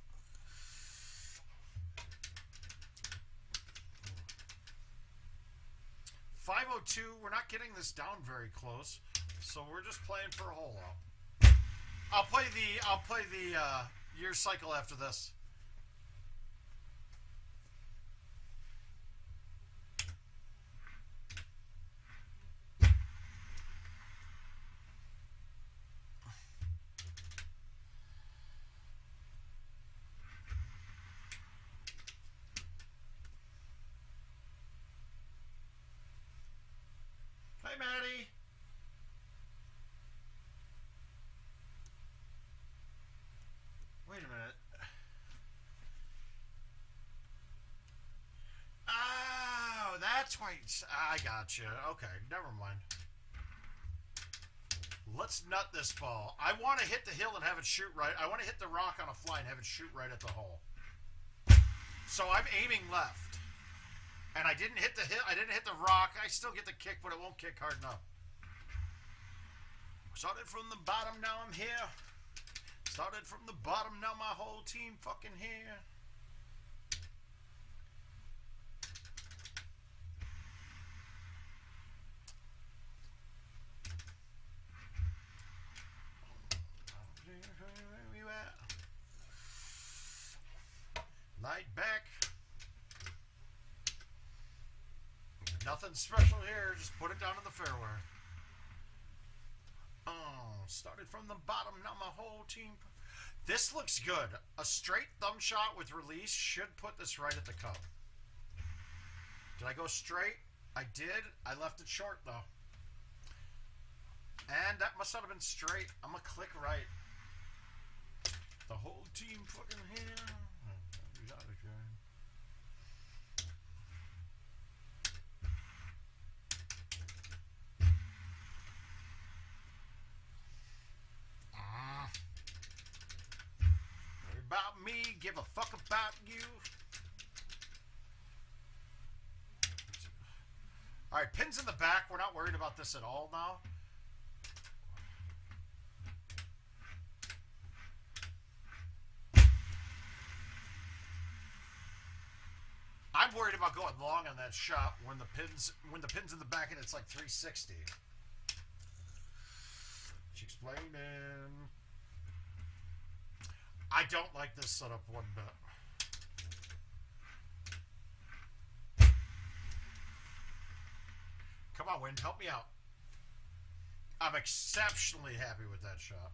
S2: .502, we're not getting this down very close, so we're just playing for a hole out. I'll play the year cycle after this. Hey, Maddie. Wait a minute. Oh, that's why. I got you. Okay, never mind. Let's nut this ball. I want to hit the hill and have it shoot right. I want to hit the rock on a fly and have it shoot right at the hole. So I'm aiming left. And I didn't hit the rock. I still get the kick, but it won't kick hard enough. Started from the bottom, now I'm here. Started from the bottom, now my whole team fucking here. Light back. Nothing special here, just put it down in the fairway. Oh, started from the bottom, now my whole team. This looks good. A straight thumb shot with release should put this right at the cup. Did I go straight? I did. I left it short, though. And that must not have been straight. I'm going to click right. The whole team fucking here. About me, give a fuck about you. Alright, pins in the back. We're not worried about this at all now. I'm worried about going long on that shot when the pin's in the back and it's like 360. She's explaining. I don't like this setup one bit. Come on, Wind, help me out. I'm exceptionally happy with that shot.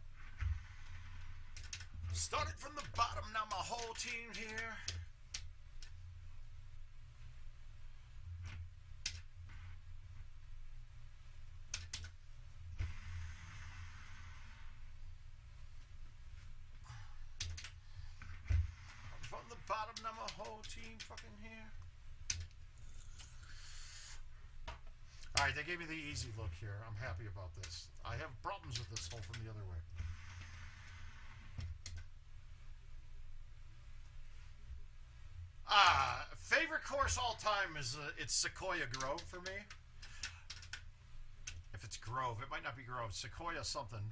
S2: Started from the bottom, now my whole team here. From the bottom, now my whole team fucking here. Alright, they gave me the easy look here. I'm happy about this. I have problems with this hole from the other way. Favorite course all time is it's Sequoia Grove for me. If it's Grove, it might not be Grove. Sequoia something.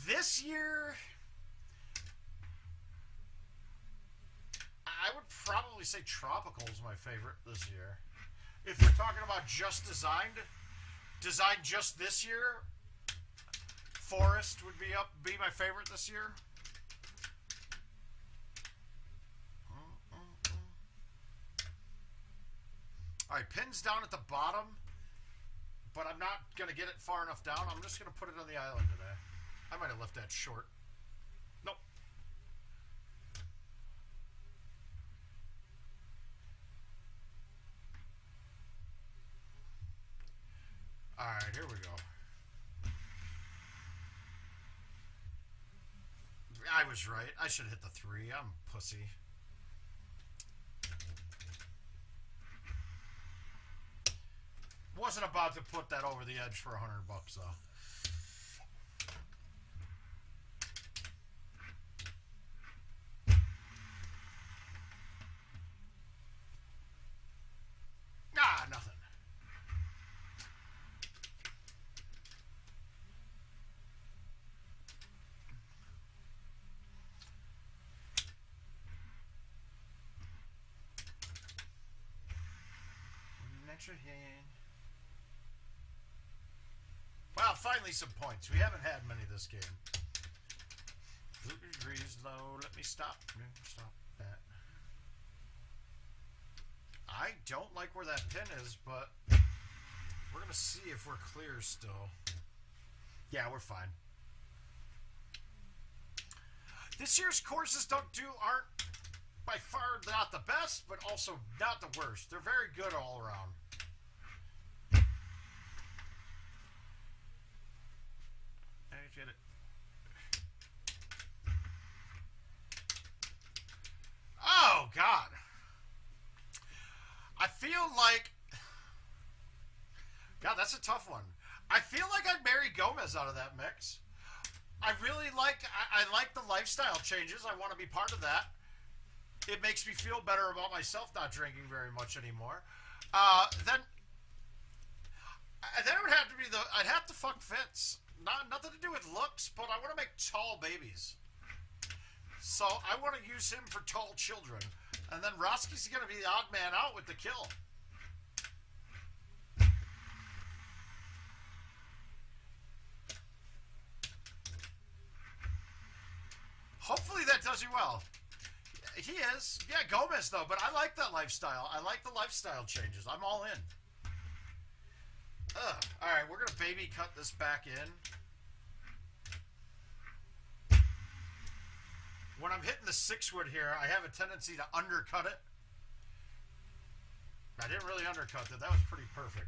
S2: This year, I would probably say Tropical is my favorite this year. If you're talking about just designed just this year, Forest would be my favorite this year. All right, pin's down at the bottom, but I'm not going to get it far enough down. I'm just going to put it on the island today. I might have left that short. Nope. All right, here we go. I was right. I should hit the 3. I'm a pussy. Wasn't about to put that over the edge for $100 though. Ah, nothing. Natural hand. Well, finally some points. We haven't had many this game. 2 degrees low. Let me stop. Stop that. I don't like where that pin is, but we're going to see if we're clear still. Yeah, we're fine. This year's courses aren't by far not the best, but also not the worst. They're very good all around. Get it. Oh, God. I feel like... God, that's a tough one. I feel like I'd marry Gomez out of that mix. I really like... I like the lifestyle changes. I want to be part of that. it makes me feel better about myself not drinking very much anymore. Then it would have to be I'd have to fuck Fitz. Nothing to do with looks, but I want to make tall babies. So I want to use him for tall children. And then Roski's going to be the odd man out with the kill. Hopefully that does you well. He is. Yeah, Gomez, though. But I like that lifestyle. I like the lifestyle changes. I'm all in. Ugh. All right, we're going to baby cut this back in. When I'm hitting the 6-wood here, I have a tendency to undercut it. I didn't really undercut that. That was pretty perfect.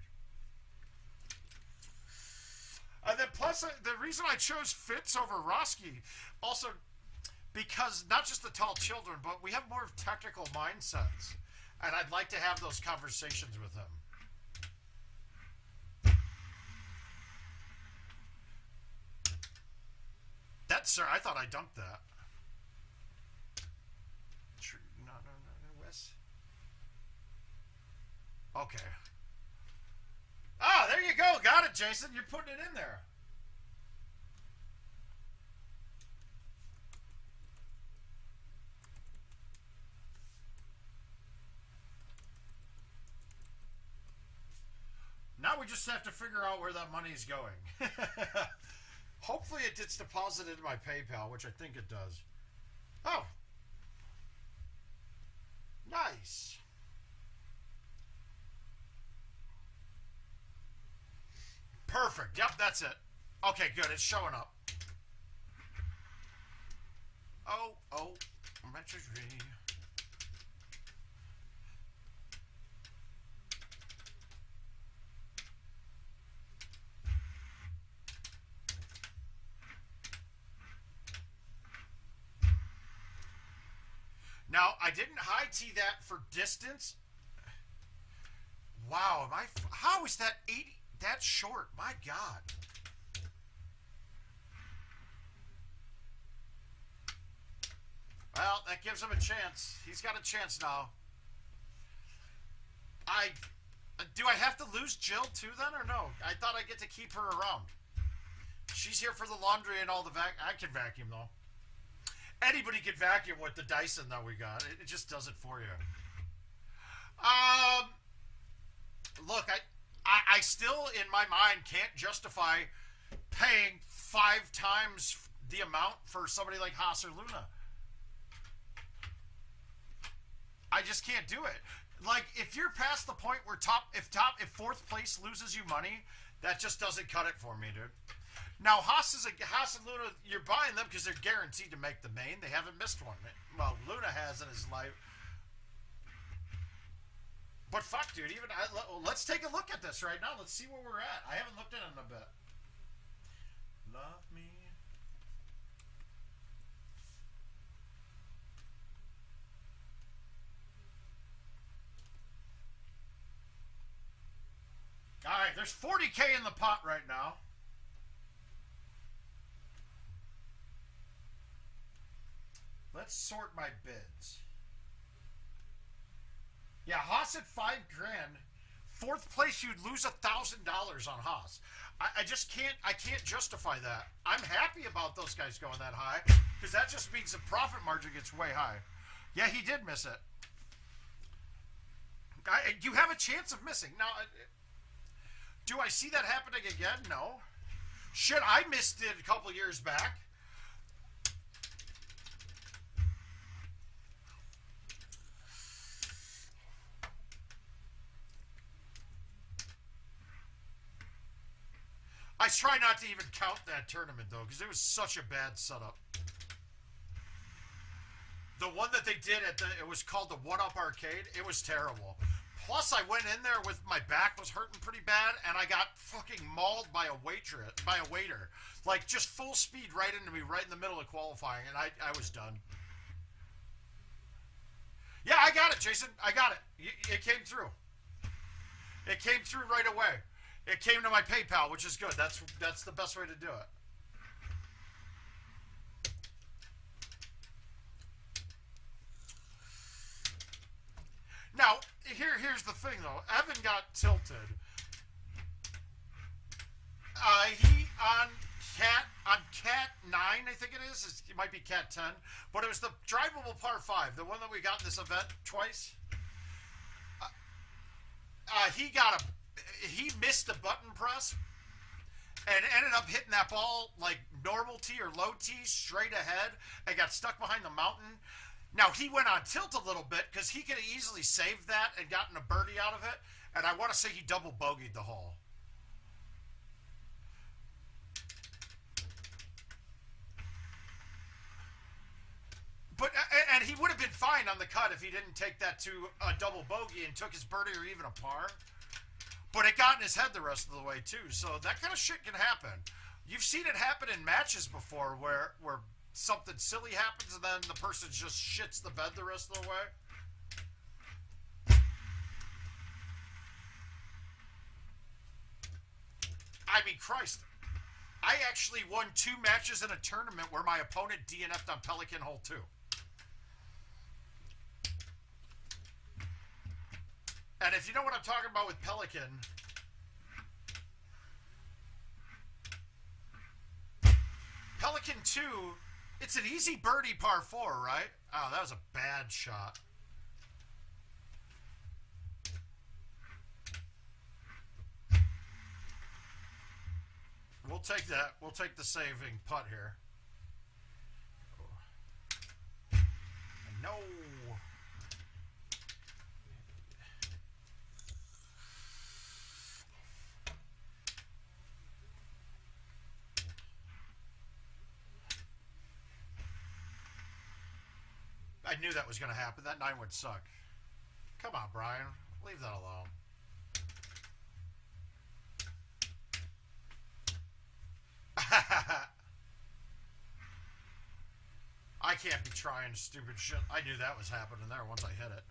S2: And then plus, the reason I chose Fitz over Roski, also because not just the tall children, but we have more technical mindsets. And I'd like to have those conversations with him. That, sir, I thought I dunked that. No, Wes. Okay. Ah, there you go. Got it, Jason. You're putting it in there. Now we just have to figure out where that money's going. Hopefully it gets deposited in my PayPal, which I think it does. Oh. Nice. Perfect. Yep, that's it. Okay, good. It's showing up. Oh, Metro 3. Now, I didn't high tee that for distance. Wow, how is that 80 that short? My God. Well, that gives him a chance. He's got a chance now. Do I have to lose Jill too then or no? I thought I'd get to keep her around. She's here for the laundry and all the I can vacuum though. Anybody can vacuum with the Dyson that we got. It just does it for you. Look, I still, in my mind, can't justify paying 5 times the amount for somebody like Haas or Luna. I just can't do it. Like, if you're past the point where if 4th place loses you money, that just doesn't cut it for me, dude. Now, Haas and Luna, you're buying them because they're guaranteed to make the main. They haven't missed one. Well, Luna has in his life. But fuck, dude. Let's take a look at this right now. Let's see where we're at. I haven't looked at it in a bit. Love me. All right, there's 40K in the pot right now. Let's sort my bids. Yeah, Haas at $5 grand. 4th place, you'd lose $1,000 on Haas. I just can't. I can't justify that. I'm happy about those guys going that high because that just means the profit margin gets way high. Yeah, he did miss it. You have a chance of missing now. Do I see that happening again? No. Shit, I missed it a couple years back. I try not to even count that tournament, though, because it was such a bad setup. The one that they did it was called the One Up Arcade. It was terrible. Plus, I went in there with my back was hurting pretty bad, and I got fucking mauled by a waiter. Like, just full speed right into me, right in the middle of qualifying, and I was done. Yeah, I got it, Jason. I got it. It came through. It came through right away. It came to my PayPal, which is good. That's the best way to do it. Now, here's the thing, though. Evan got tilted. He on cat 9, I think it is. It might be cat 10, but it was the drivable par 5, the one that we got in this event twice. He missed a button press and ended up hitting that ball like normal tee or low tee straight ahead and got stuck behind the mountain. Now, he went on tilt a little bit because he could have easily saved that and gotten a birdie out of it, and I want to say he double bogeyed the hole. But and he would have been fine on the cut if he didn't take that to a double bogey and took his birdie or even a par. But it got in his head the rest of the way too. So that kind of shit can happen. You've seen it happen in matches before where something silly happens and then the person just shits the bed the rest of the way. I mean, Christ. I actually won 2 matches in a tournament where my opponent DNF'd on Pelican Hole 2. And if you know what I'm talking about with Pelican, Pelican 2, it's an easy birdie par 4, right? Oh, that was a bad shot. We'll take that. We'll take the saving putt here. No. I knew that was going to happen. That 9 would suck. Come on, Brian. Leave that alone. I can't be trying stupid shit. I knew that was happening there once I hit it.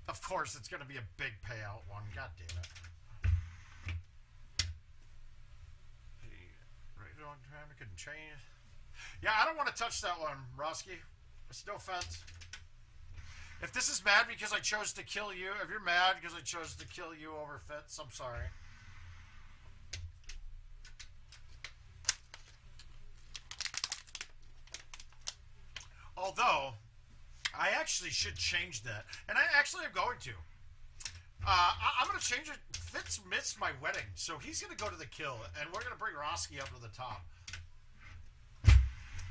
S2: Of course, it's going to be a big payout one. God damn it. I couldn't change. Yeah, I don't want to touch that one, Roski. It's no offense. If this is mad because I chose to kill you, if you're mad because I chose to kill you over Fitz, I'm sorry. Although, I actually should change that. And I actually am going to. I'm going to change it. Fitz missed my wedding, so he's going to go to the kill. And we're going to bring Roski up to the top.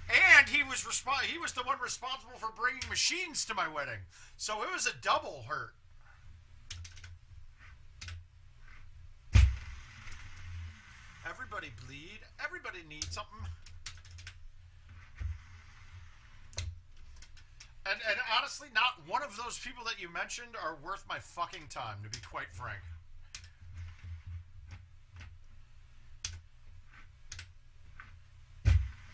S2: And he was the one responsible for bringing machines to my wedding. So it was a double hurt. Everybody bleed. Everybody needs something. And honestly, not one of those people that you mentioned are worth my fucking time, to be quite frank.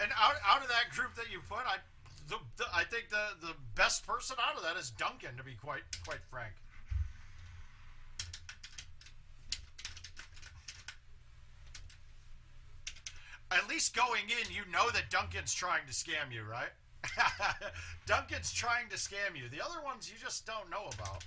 S2: And out of that group that you put, I think the best person out of that is Duncan, to be quite frank. At least going in, you know that Duncan's trying to scam you, right? Duncan's trying to scam you. The other ones you just don't know about.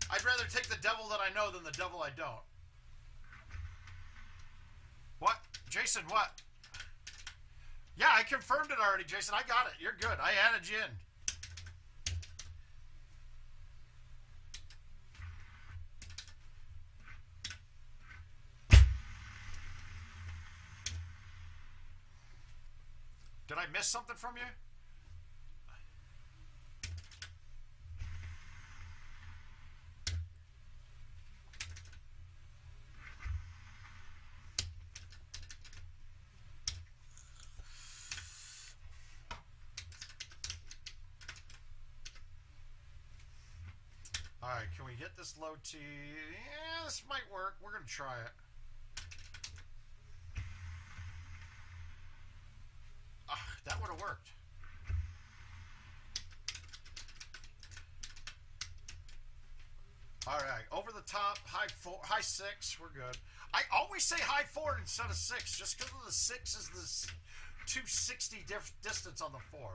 S2: I'd rather take the devil that I know than the devil I don't. What? Jason, what? Yeah, I confirmed it already, Jason. I got it. You're good. I added you in. Did I miss something from you? All right, can we get this low T? Yeah, this might work. We're going to try it. That would have worked. All right, over the top, high 4, high 6, we're good. I always say high 4 instead of 6, just because of the 6 is the 260 distance on the 4.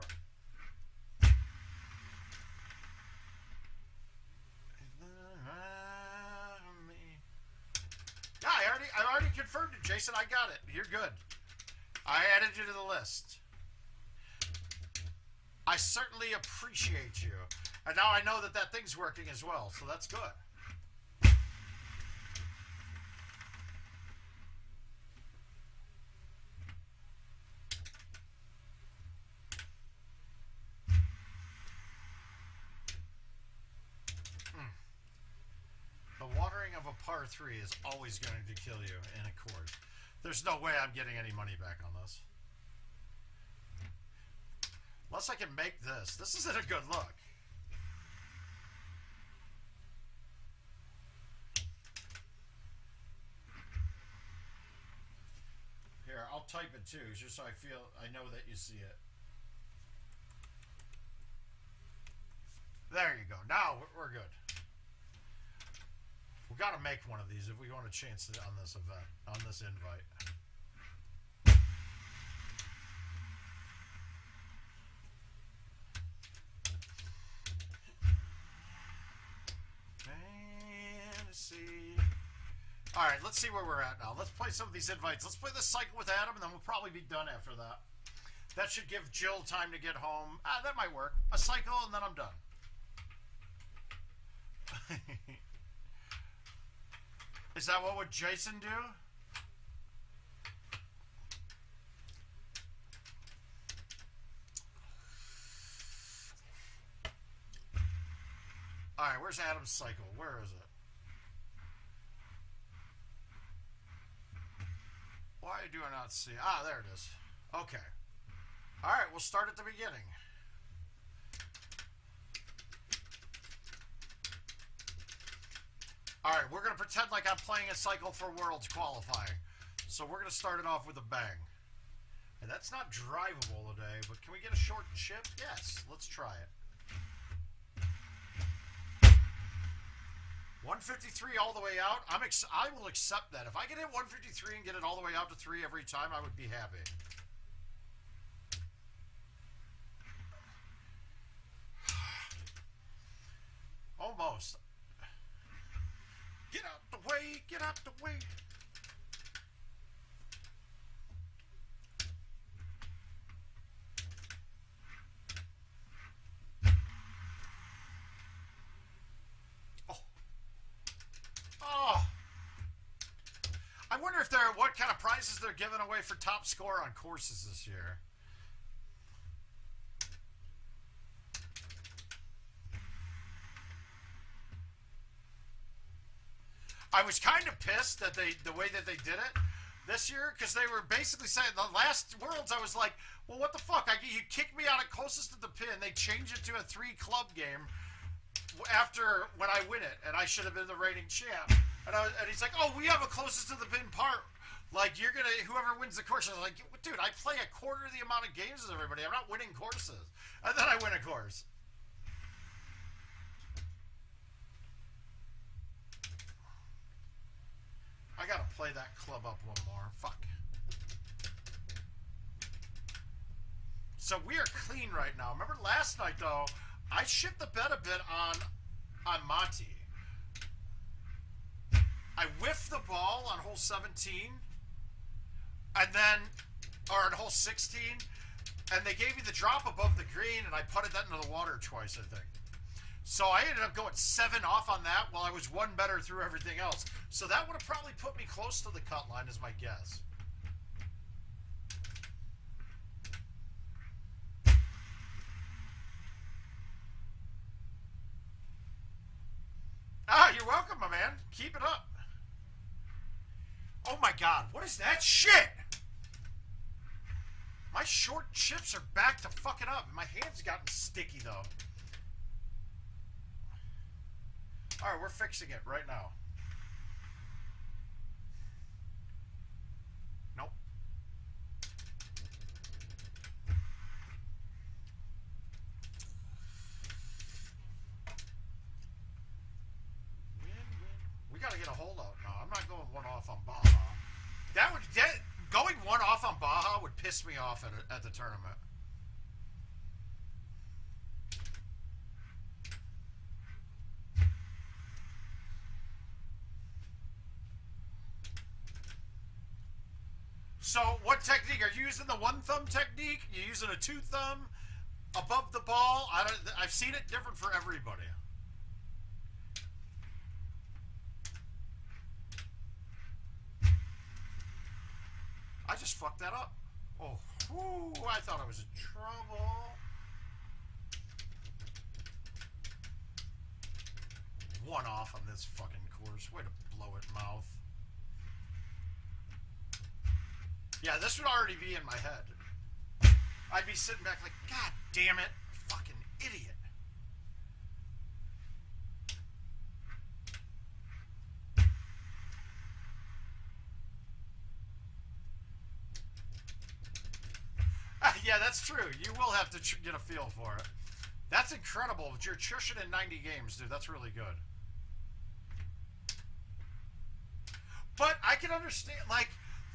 S2: Yeah, I already confirmed it, Jason. I got it. You're good. I added you to the list. I certainly appreciate you. And now I know that that thing's working as well, so that's good. The watering of a par 3 is always going to kill you in a course. There's no way I'm getting any money back on this. Unless I can make this. This isn't a good look. Here, I'll type it too, just so I know that you see it. There you go. Now we're good. We got to make one of these if we want a chance on this event, on this invite. Fantasy. All right, let's see where we're at now. Let's play some of these invites. Let's play this cycle with Adam, and then we'll probably be done after that. That should give Jill time to get home. That might work. A cycle, and then I'm done. Is that what would Jason do? Alright, where's Adam's cycle? Where is it? Why do I not see? Ah, there it is. Okay. Alright, we'll start at the beginning. Alright, we're going to pretend like I'm playing a cycle for Worlds qualifying. So we're going to start it off with a bang. And that's not drivable today, but can we get a short chip? Yes, let's try it. 153 all the way out. I will accept that. If I can hit 153 and get it all the way out to 3 every time, I would be happy. Almost. Get out the way, get out the way. Oh. I wonder if what kind of prizes they're giving away for top score on courses this year. I was kind of pissed that the way that they did it this year, because they were basically saying the last Worlds, I was like, well, what the fuck? You kicked me out at closest to the pin. They changed it to a 3-club game after when I win it, and I should have been the reigning champ. And he's like, oh, we have a closest to the pin part. Like, whoever wins the course. I was like, dude, I play a quarter of the amount of games as everybody. I'm not winning courses. And then I win a course. I gotta play that club up one more. Fuck. So we are clean right now. Remember last night, though, I shit the bed a bit on Monty. I whiffed the ball on hole 17, and then, or on hole 16, and they gave me the drop above the green, and I putted that into the water twice, I think. So I ended up going 7 off on that while I was 1 better through everything else. So that would have probably put me close to the cut line, is my guess. Ah, you're welcome, my man. Keep it up. Oh my God, what is that shit? My short chips are back to fucking up. My hand's gotten sticky, though. All right, we're fixing it right now. Nope. We on Baja. Going 1 off on Baja would piss me off at the tournament. So, what technique? Are you using the 1 thumb technique? You using a 2 thumb above the ball? I've seen it different for everybody. I just fucked that up. Oh, whew, I thought I was in trouble. 1 off on this fucking course. Way to blow it, mouth. Yeah, this would already be in my head. I'd be sitting back like, God damn it, fucking idiot. Yeah, that's true. You will have to get a feel for it. That's incredible. You're chushing in 90 games, dude. That's really good. But I can understand, like,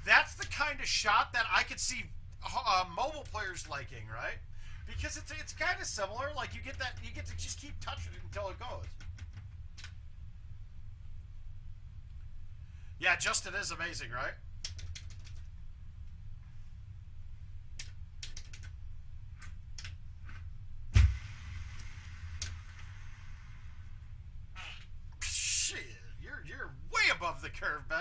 S2: that's the kind of shot that I could see mobile players liking, right? Because it's kind of similar. Like, you get to just keep touching it until it goes. Yeah, Justin is amazing, right? Shit, you're way above the curve, Ben.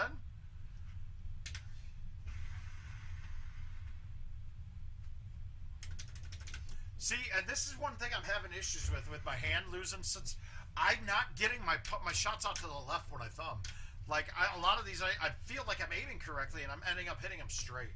S2: See, and this is one thing I'm having issues with my hand losing, since I'm not getting my shots out to the left when I thumb. Like, a lot of these, I feel like I'm aiming correctly, and I'm ending up hitting them straight.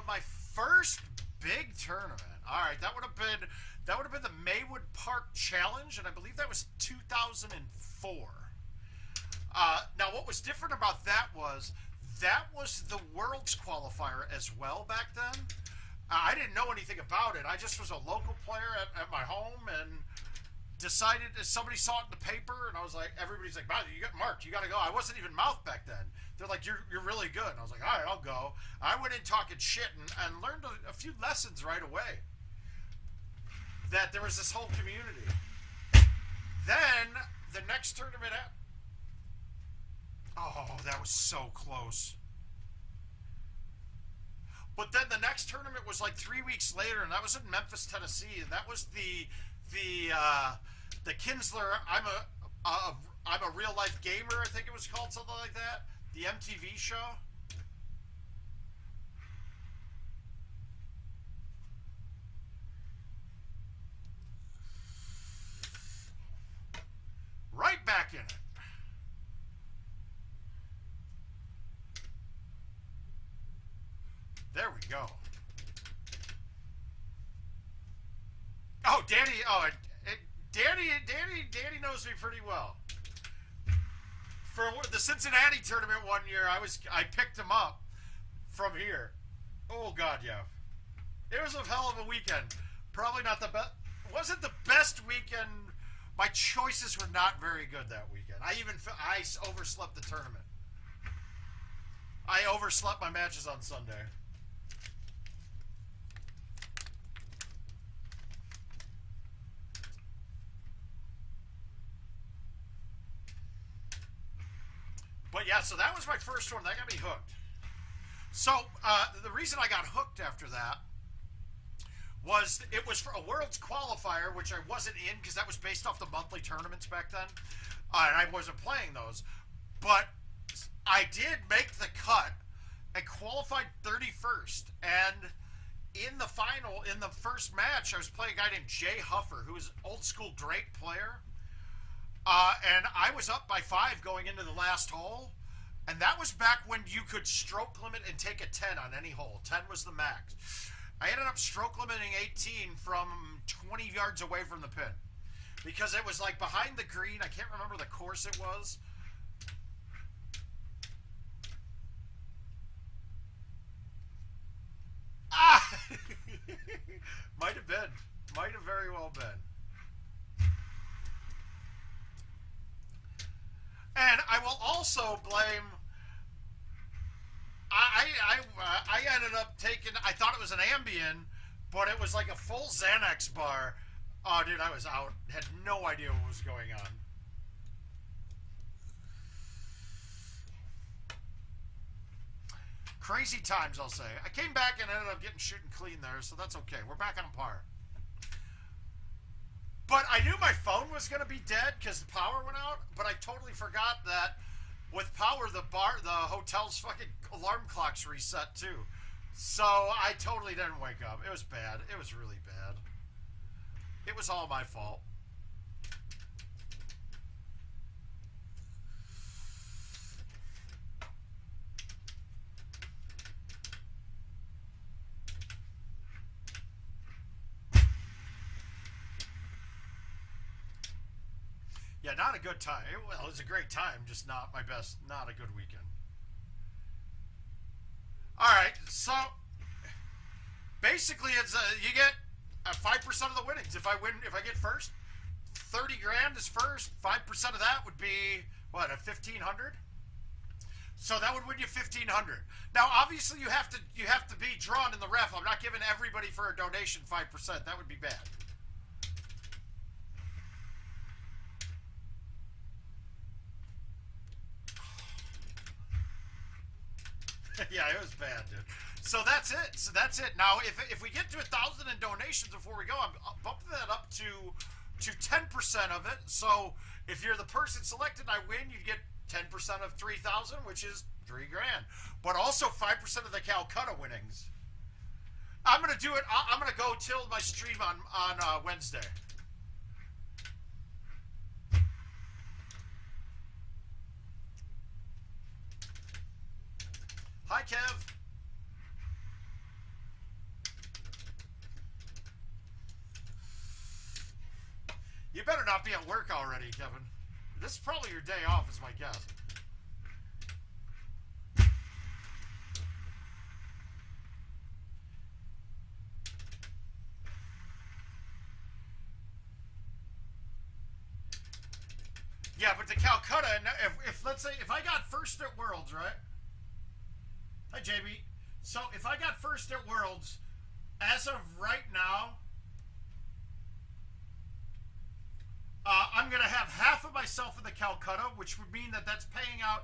S2: My first big tournament. All right, that would have been the Maywood Park Challenge, and I believe that was 2004. Now, what was different about that was the Worlds qualifier as well back then. I didn't know anything about it. I just was a local player at my home and decided, somebody saw it in the paper, and I was like, everybody's like, Mark, you got to go. I wasn't even mouth back then. They're like, you're really good. And I was like, all right, I'll go. I went in talking shit and learned a few lessons right away. That there was this whole community. Then, the next tournament... Oh, that was so close. But then the next tournament was like 3 weeks later, and that was in Memphis, Tennessee. And that was the Kinsler, I'm a real life gamer, I think it was called, something like that. The MTV show. Right back in it. There we go. Oh, Danny. Oh, Danny knows me pretty well. For the Cincinnati tournament one year, I picked him up from here. Oh God, yeah. It was a hell of a weekend. Probably not the best. Wasn't the best weekend. My choices were not very good that weekend. I overslept the tournament. I overslept my matches on Sunday. But yeah, so that was my first one. That got me hooked. So the reason I got hooked after that was it was for a Worlds qualifier, which I wasn't in because that was based off the monthly tournaments back then. And I wasn't playing those. But I did make the cut and qualified 31st. And in the final, in the first match, I was playing a guy named Jay Huffer, who was an old school Drake player. And I was up by 5 going into the last hole. And that was back when you could stroke limit and take a 10 on any hole. 10 was the max. I ended up stroke limiting 18 from 20 yards away from the pin. Because it was like behind the green. I can't remember the course it was. Ah! Might have been. Might have very well been. And I will also blame... I ended up taking... I thought it was an Ambien, but it was like a full Xanax bar. Oh, dude, I was out. Had no idea what was going on. Crazy times, I'll say. I came back and ended up getting shooting clean there, so that's okay. We're back on par. But I knew my phone was going to be dead because the power went out, but I totally forgot that with power, the hotel's fucking alarm clock's reset too. So I totally didn't wake up. It was bad. It was really bad. It was all my fault. Yeah, not a good time. Well, it was a great time, just not my best, not a good weekend. All right, so basically it's you get 5% of the winnings. If I get first, 30 grand is first. 5% of that would be what, a 1,500. So that would win you 1,500. Now, obviously, you have to be drawn in the ref. I'm not giving everybody for a donation 5%. That would be bad. Yeah, it was bad, dude. So that's it. So that's it. Now, if we get to 1,000 in donations before we go, I'm bumping that up to 10% of it. So if you're the person selected and I win, you get 10% of 3,000, which is 3 grand. But also 5% of the Calcutta winnings. I'm gonna do it. I'm gonna go till my stream on Wednesday. Hi, Kev. You better not be at work already, Kevin. This is probably your day off, is my guess. Yeah, but the Calcutta, if let's say, if I got first at Worlds, right? Hi, JB. So if I got first at Worlds, as of right now, I'm going to have half of myself in the Calcutta, which would mean that that's paying out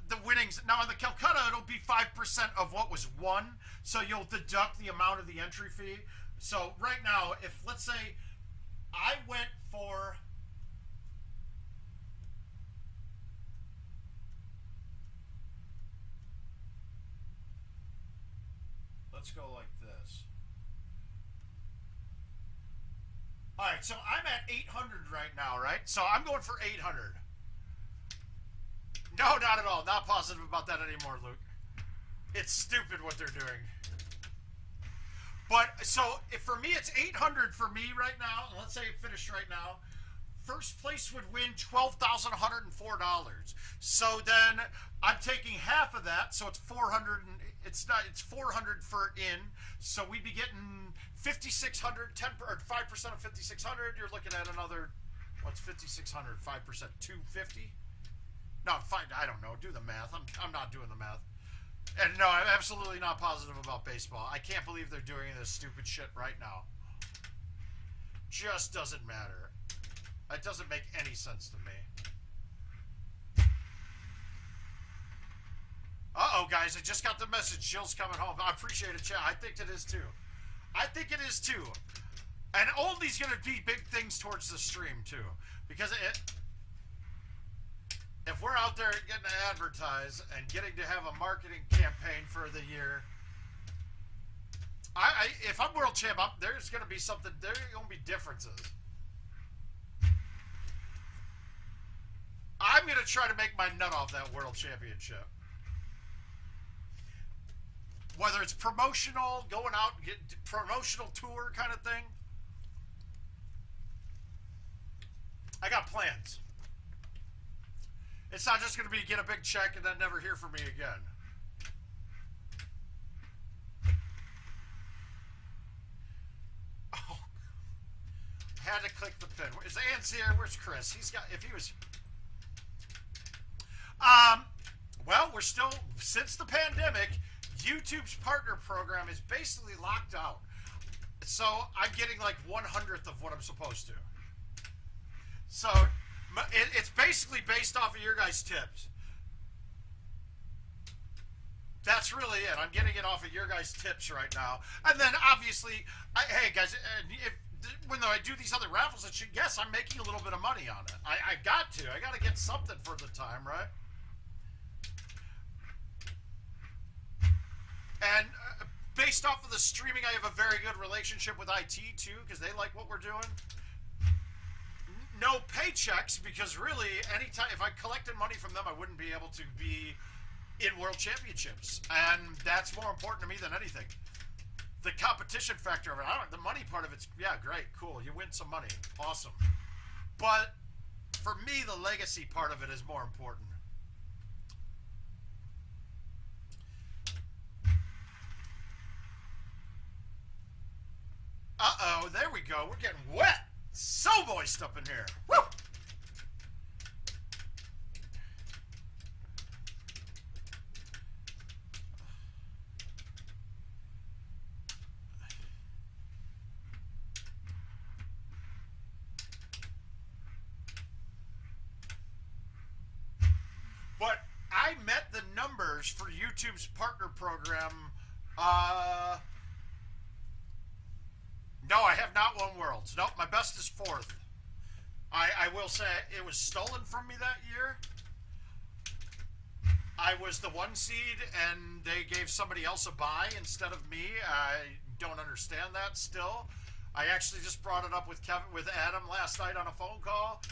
S2: the winnings. Now, on the Calcutta, it'll be 5% of what was won, so you'll deduct the amount of the entry fee. So right now, if, let's say, I went for... Let's go like this. All right, so I'm at 800 right now, right? So I'm going for 800. No, not at all. Not positive about that anymore, Luke. It's stupid what they're doing. But, so, if for me, it's 800 for me right now. Let's say it finished right now. First place would win $12,104. So then I'm taking half of that, so it's 400. It's 400 for in. So we'd be getting 5,600. 10 or 5% of 5,600. You're looking at another. What's 5,600? 5%, 250. No, fine. I don't know. Do the math. I'm not doing the math. And no, I'm absolutely not positive about baseball. I can't believe they're doing this stupid shit right now. Just doesn't matter. It doesn't make any sense to me. Uh-oh, guys. I just got the message. Jill's coming home. I appreciate it, chat. I think it is, too. I think it is, too. And Oldie's going to be big things towards the stream, too. Because if we're out there getting to advertise and getting to have a marketing campaign for the year, if I'm world champ, there's going to be something. There's going to be differences. I'm going to try to make my nut off that world championship. Whether it's promotional, going out, get promotional tour kind of thing. I got plans. It's not just going to be get a big check and then never hear from me again. Oh, I had to click the pin. Is Ant's here? Where's Chris? He's got. If he was. Well, we're still, since the pandemic, YouTube's partner program is basically locked out. So I'm getting like 1/100th of what I'm supposed to. So it's basically based off of your guys' tips. That's really it. I'm getting it off of your guys' tips right now. And then obviously, hey guys, when I do these other raffles and shit, yes, I'm making a little bit of money on it. I got to get something for the time, right? And based off of the streaming, I have a very good relationship with IT too, because they like what we're doing. No paychecks, because really, anytime if I collected money from them, I wouldn't be able to be in World Championships, and that's more important to me than anything. The competition factor of it, the money part of it's, yeah, great, cool, you win some money, awesome. But for me, the legacy part of it is more important. Uh-oh, there we go. We're getting wet. So moist up in here. Woo! But I met the numbers for YouTube's partner program, no, I have not won Worlds. Nope, my best is 4th. I will say it was stolen from me that year. I was the 1 seed, and they gave somebody else a bye instead of me. I don't understand that still. I actually just brought it up with Adam last night on a phone call.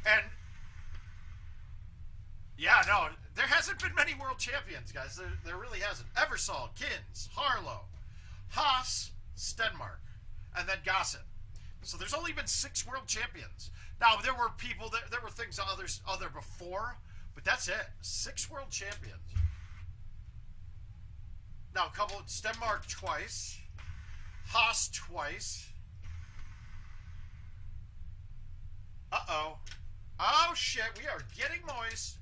S2: And yeah, no, there hasn't been many world champions, guys. There really hasn't. Eversol, Kins, Harlow, Haas, Stenmark, and then Gossett. So there's only been 6 world champions. Now, there were people, there were things other before, but that's it. 6 world champions. Now, a couple, Stenmark twice, Haas twice. Uh-oh. Oh, shit, we are getting moist.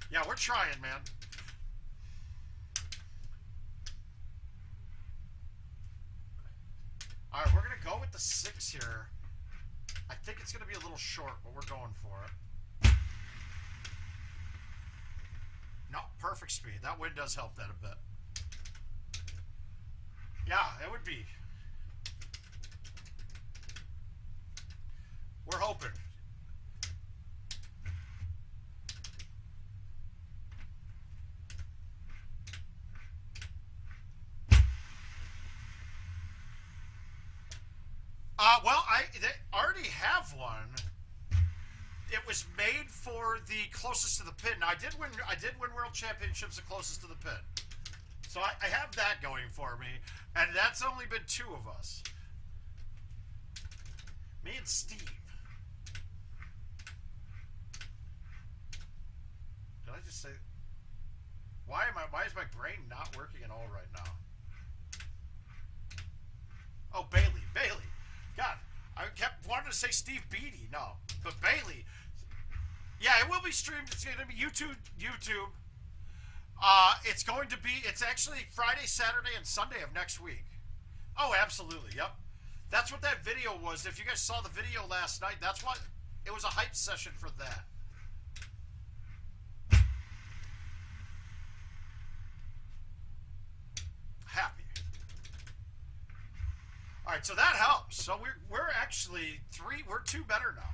S2: Yeah, we're trying, man. All right, we're going to go with the 6 here. I think it's going to be a little short, but we're going for it. No, perfect speed. That wind does help that a bit. Yeah, it would be. We're hoping. Well, they already have one. It was made for the closest to the pin. Now, I did win World Championships the closest to the pin. So I have that going for me, and that's only been 2 of us. Me and Steve. Did I just say? Why is my brain not working at all right now? Oh, Bailey. God, I kept wanting to say Steve Beatty. No, but Bailey. Yeah, it will be streamed. It's going to be YouTube. It's actually Friday, Saturday, and Sunday of next week. Oh, absolutely. Yep. That's what that video was. If you guys saw the video last night, that's what it was, a hype session for that. Happy. All right, so that helps. So we're actually 2 better now.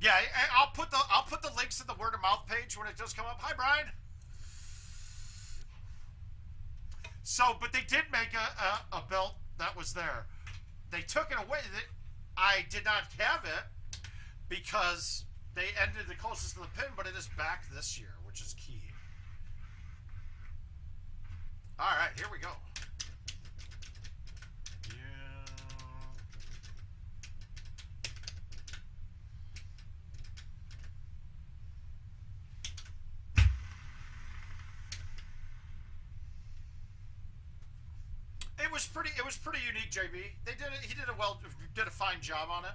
S2: Yeah, I'll put the links in the word of mouth page when it does come up. Hi, Brian. So, but they did make a belt that was there. They took it away. I did not have it because they ended the closest to the pin, but it is back this year, which is key. All right, here we go. It was pretty unique, JB. He did a fine job on it.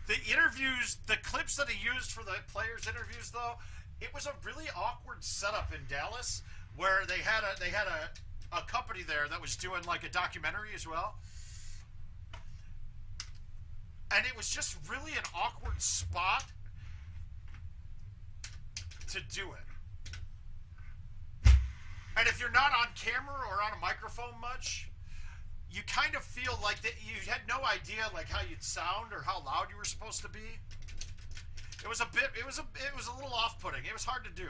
S2: The interviews, the clips that he used for the players' interviews, though, it was a really awkward setup in Dallas where they had a company there that was doing like a documentary as well. And it was just really an awkward spot to do it. And if you're not on camera or on a microphone much, you kind of feel like that you had no idea like how you'd sound or how loud you were supposed to be. It was a little off-putting. It was hard to do.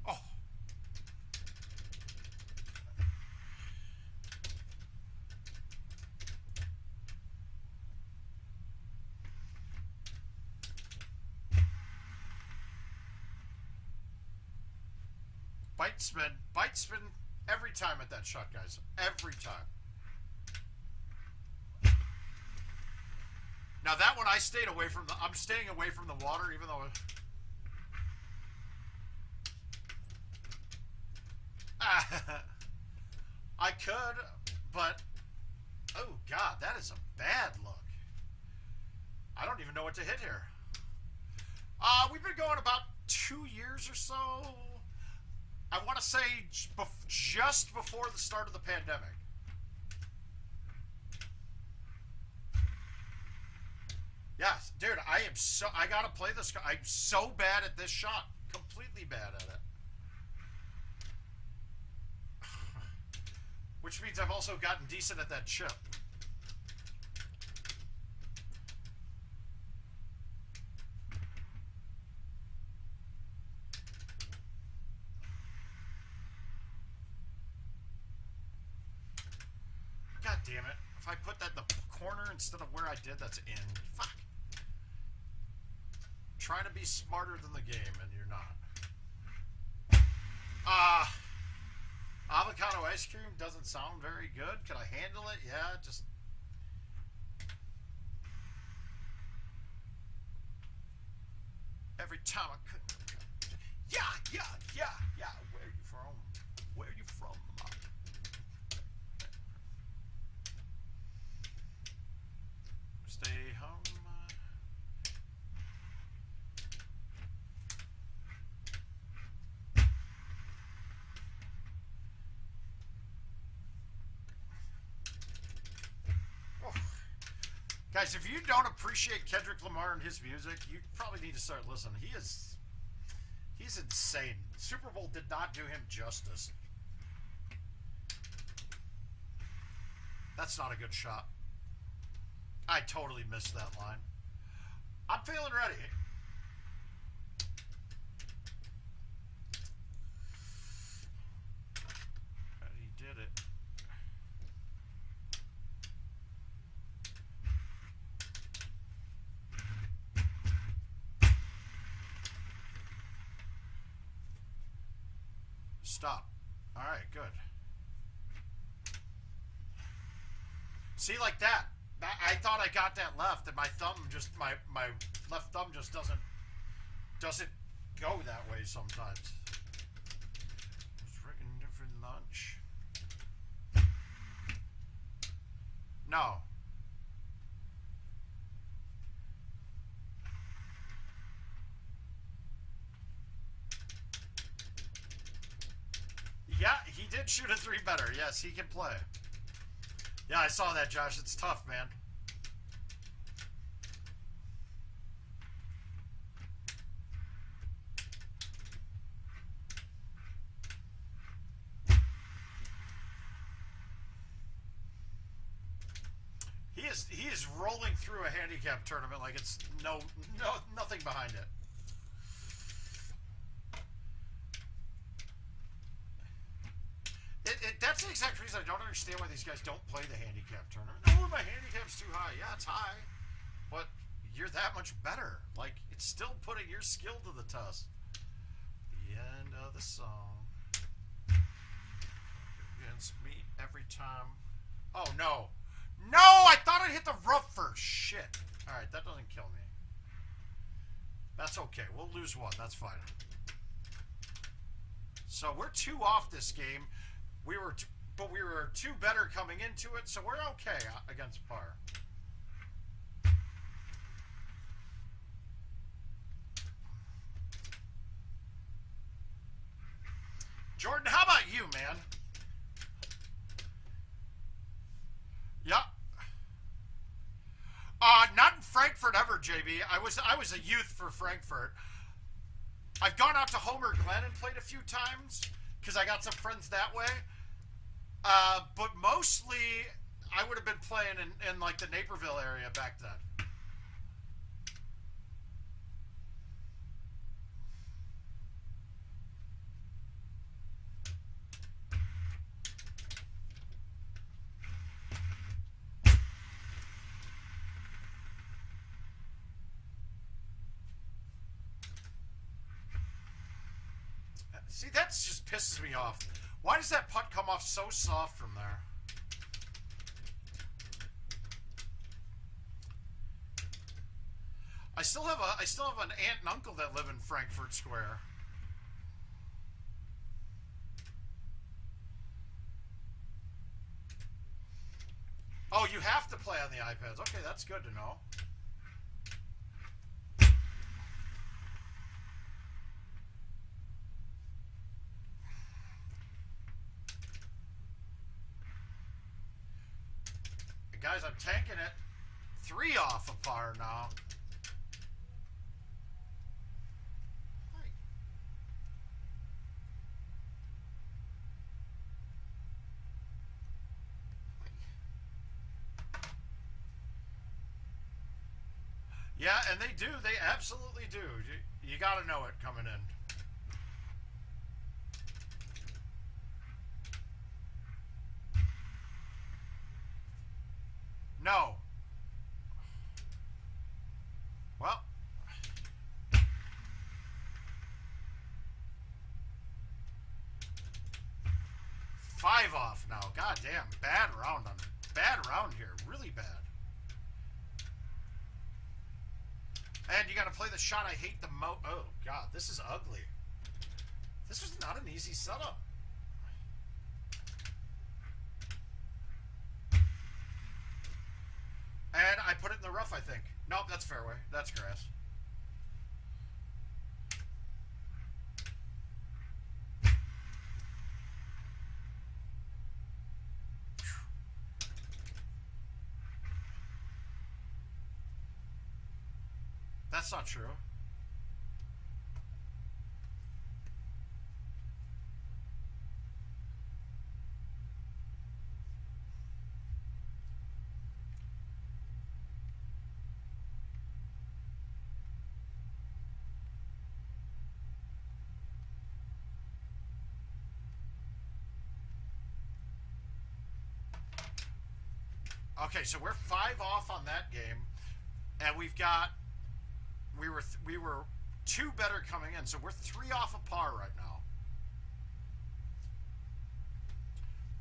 S2: Oh. Bite spin every time at that shot, guys. Every time. Now that one I stayed away from I'm staying away from the water even though I could, but oh god, that is a bad look. I don't even know what to hit here. We've been going about 2 years or so. I want to say just before the start of the pandemic. Yes, dude, I gotta play this. I'm so bad at this shot. Completely bad at it. Which means I've also gotten decent at that chip. God damn it. If I put that in the corner instead of where I did, that's in. Fuck. Trying to be smarter than the game, and you're not. Avocado ice cream doesn't sound very good. Can I handle it? Yeah, just... Every time I could... Yeah. Where are you from? Where are you from, Marc? Stay home. Guys, if you don't appreciate Kendrick Lamar and his music, you probably need to start listening. He's insane. Super Bowl did not do him justice. That's not a good shot. I totally missed that line. I'm feeling ready. He did it. Stop. All right, good. See, like that. I thought I got that left, and my thumb just my left thumb just doesn't go that way sometimes. It's freaking different lunch. No. Yeah, he did shoot a three better. Yes, he can play. Yeah, I saw that, Josh. It's tough, man. He is is rolling through a handicap tournament like it's nothing behind it. That's the exact reason I don't understand why these guys don't play the handicap tournament. No, my handicap's too high. Yeah, it's high, but you're that much better. Like, it's still putting your skill to the test. The end of the song. Against me every time. Oh, no. No, I thought I'd hit the roof first. Shit. All right, that doesn't kill me. That's okay. We'll lose one. That's fine. So we're 2 off this game. We were 2 better coming into it, so we're okay against par. Jordan, how about you, man? Yeah. Not in Frankfurt ever, JB. I was a youth for Frankfurt. I've gone out to Homer Glen and played a few times because I got some friends that way. But mostly, I would have been playing in like the Naperville area back then. See, that just pisses me off. Why does that putt come off so soft from there? I still have an aunt and uncle that live in Frankfurt Square. Oh, you have to play on the iPads. Okay, that's good to know. Guys, I'm tanking it. 3 off a par now. Yeah, and they do. They absolutely do. You got to know it coming in. No. Well. 5 off now. God damn. Bad round on it. Bad round here. Really bad. And you got to play the shot I hate the most. Oh, God. This is ugly. This was not an easy setup. And I put it in the rough, I think. Nope, that's fairway. That's grass. That's not true. Okay, so we're 5 off on that game, and we were 2 better coming in, so we're 3 off a par right now.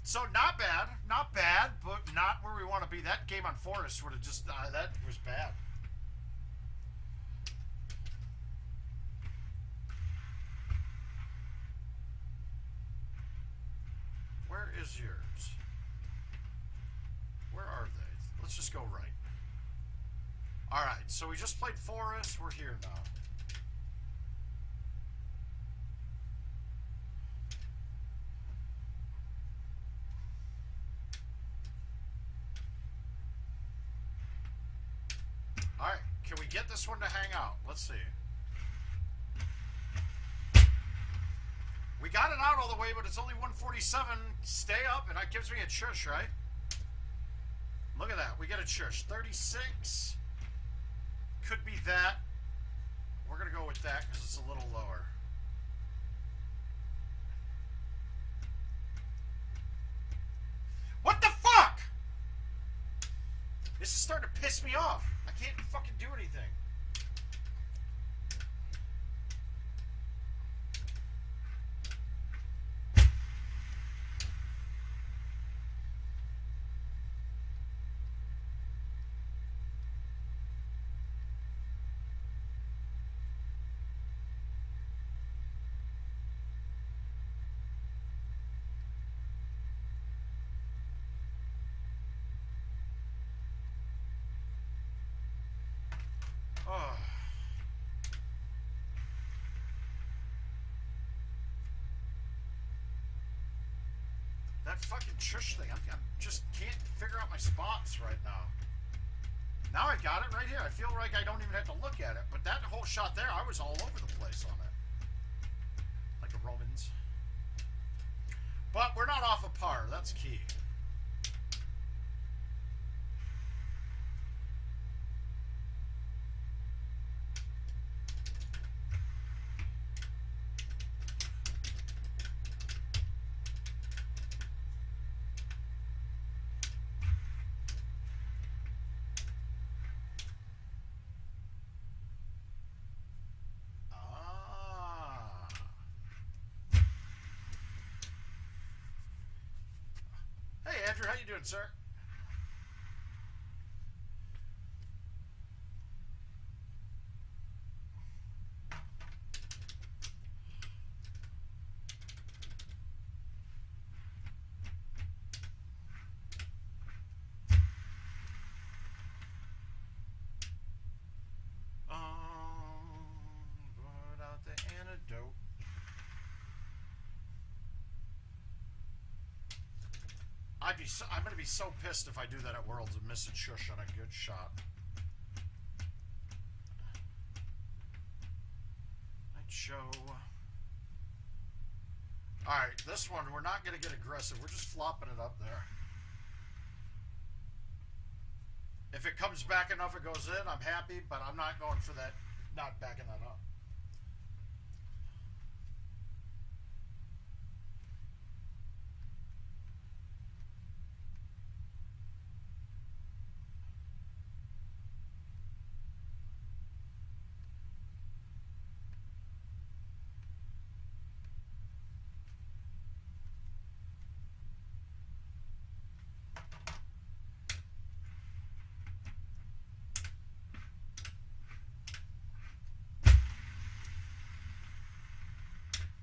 S2: So not bad, but not where we want to be. That game on Forest would have just that was bad. Where is yours? Where are they? Let's just go right. All right, so we just played Forest. We're here now. All right, can we get this one to hang out? Let's see. We got it out all the way, but it's only 147. Stay up, and that gives me a chush, right? Look at that. We get a shush. 36. Could be that. We're going to go with that because it's a little lower. What the fuck? This is starting to piss me off. I can't fucking do anything. Oh. That fucking shush thing, I just can't figure out my spots right now. Now I got it right here. I feel like I don't even have to look at it. But that whole shot there, I was all over the place on it. Like the Romans. But we're not off a par. That's key. Andrew, how you doing, sir? Put out the antidote. I'm gonna be so pissed if I do that at Worlds and miss a shush on a good shot. Night show. Alright, this one, we're not gonna get aggressive. We're just flopping it up there. If it comes back enough, it goes in, I'm happy, but I'm not going for that, not backing that up.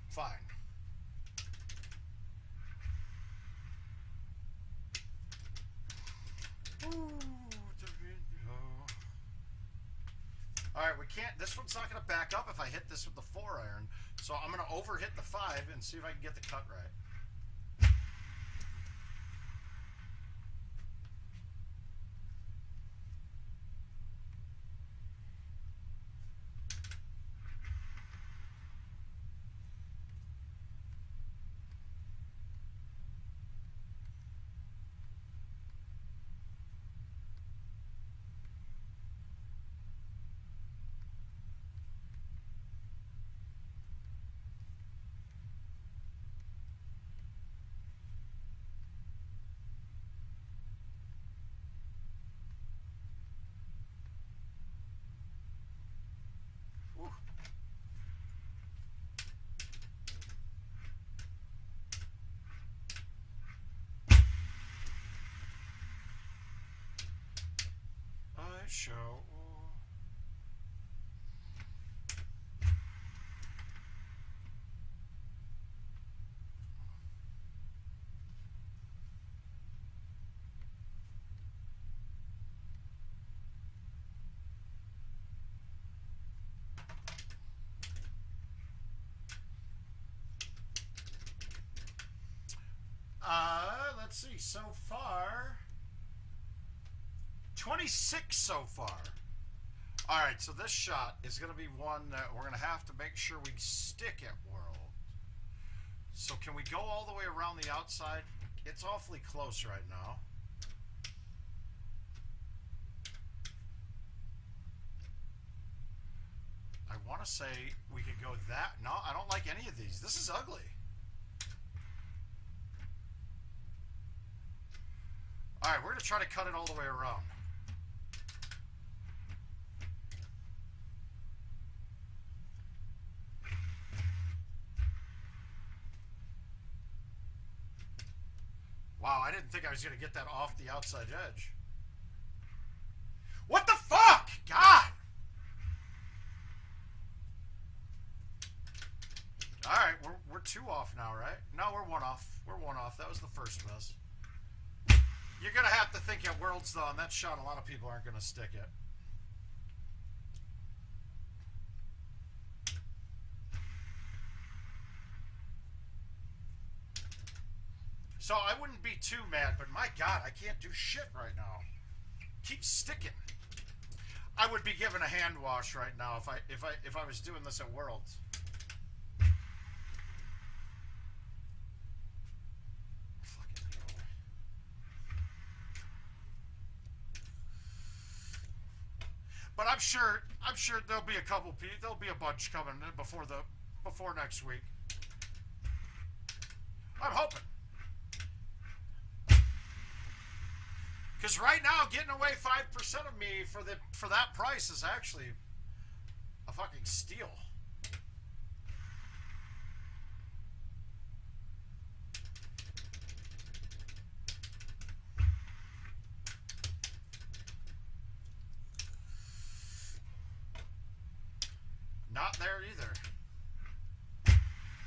S2: Fine. Alright, we can't, this one's not going to back up if I hit this with the 4-iron, so I'm going to overhit the 5 and see if I can get the cut right. Show. Let's see, so far 26 so far. All right, so this shot is going to be one that we're going to have to make sure we stick at World. So can we go all the way around the outside? It's awfully close right now. want to say we could go that. No, I don't like any of these. This is ugly. All right, we're going to try to cut it all the way around. Wow, I didn't think I was going to get that off the outside edge. What the fuck? God! All right, we're 2 off now, right? No, we're 1 off. We're 1 off. That was the first miss. You're going to have to think at Worlds, though, on that shot, a lot of people aren't going to stick it. So I wouldn't be too mad, but my God, I can't do shit right now. Keep sticking. I would be given a hand wash right now if I was doing this at Worlds. But I'm sure there'll be there'll be a bunch coming before next week. I'm hoping. Because right now, getting away 5% of me for that price is actually a fucking steal. Not there either.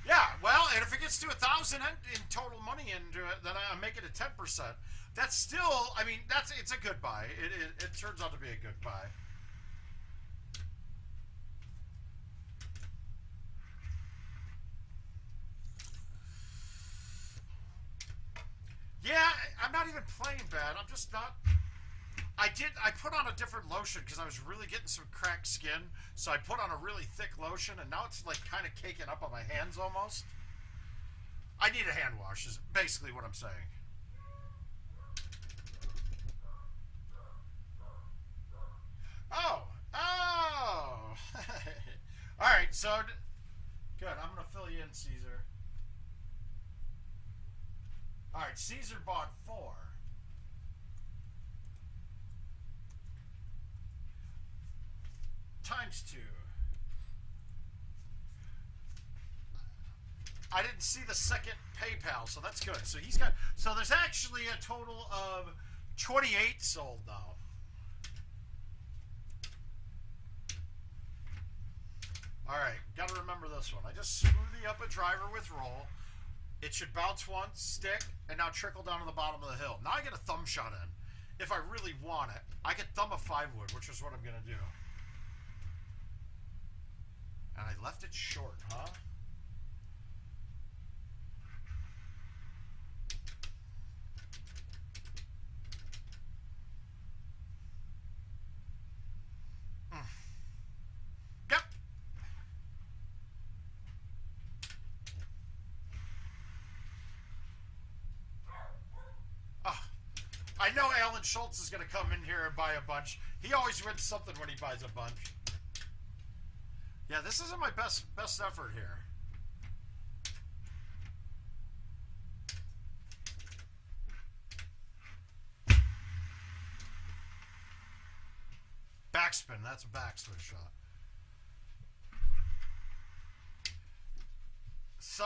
S2: Yeah, well, and if it gets to 1,000 in total money into it, then I make it a 10%. That's still, I mean, it's a good buy. It turns out to be a good buy. Yeah, I'm not even playing bad. I'm just not. I put on a different lotion because I was really getting some cracked skin. So I put on a really thick lotion, and now it's like kind of caking up on my hands almost. I need a hand wash is basically what I'm saying. Oh. All right, so good. I'm going to fill you in, Caesar. All right, Caesar bought 4. Times 2. I didn't see the second PayPal, so that's good. So he's got. So there's actually a total of 28 sold now. All right, got to remember this one. I just smoothie up a driver with roll. It should bounce once, stick, and now trickle down to the bottom of the hill. Now I get a thumb shot in. If I really want it, I could thumb a 5-wood, which is what I'm going to do. And I left it short, huh? Yep. I know Alan Schultz is going to come in here and buy a bunch. He always wins something when he buys a bunch. Yeah, this isn't my best effort here. Backspin, that's a backspin shot. So,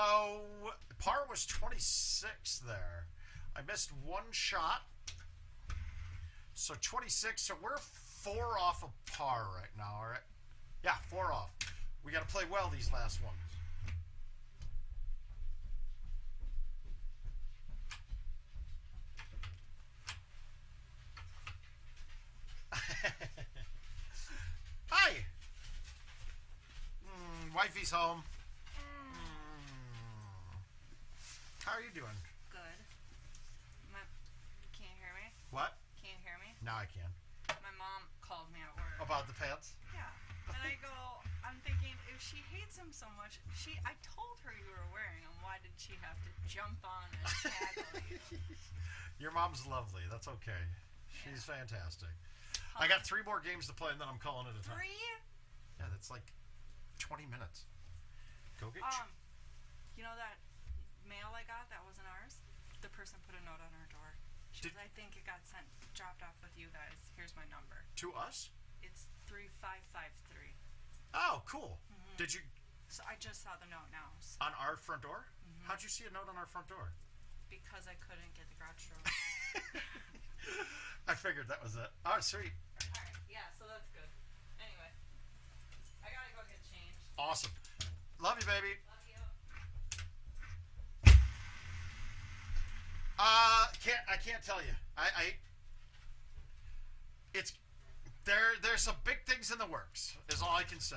S2: par was 26 there. I missed 1 shot. So 26, so we're 4 off of par right now, all right? Yeah, 4 off. We got to play well these last ones. Hi. Wifey's home. How are you doing?
S3: Good. Can you hear me?
S2: What?
S3: Can you hear me?
S2: Now I can.
S3: My mom called me at work.
S2: About the pants?
S3: Yeah. And I go, I'm thinking, if she hates him so much, I told her you were wearing them. Why did she have to jump on and tackle you?
S2: Your mom's lovely. That's okay. She's fantastic. I got 3 more games to play, and then I'm calling it a time.
S3: 3?
S2: Yeah, that's like 20 minutes. Go get
S3: you know that mail I got that wasn't ours? The person put a note on our door. She goes, I think it got dropped off with you guys. Here's my number.
S2: To us?
S3: It's 3553.
S2: Oh, cool. Did you...
S3: So I just saw the note now. So.
S2: On our front door? How'd you see a note on our front door?
S3: Because I couldn't get the garage door.
S2: I figured that was it. Oh, sweet.
S3: Alright, yeah, so that's good. Anyway, I gotta go get changed.
S2: Awesome. Love you, baby.
S3: Love you.
S2: I can't tell you. It's there's some big things in the works, is all I can say.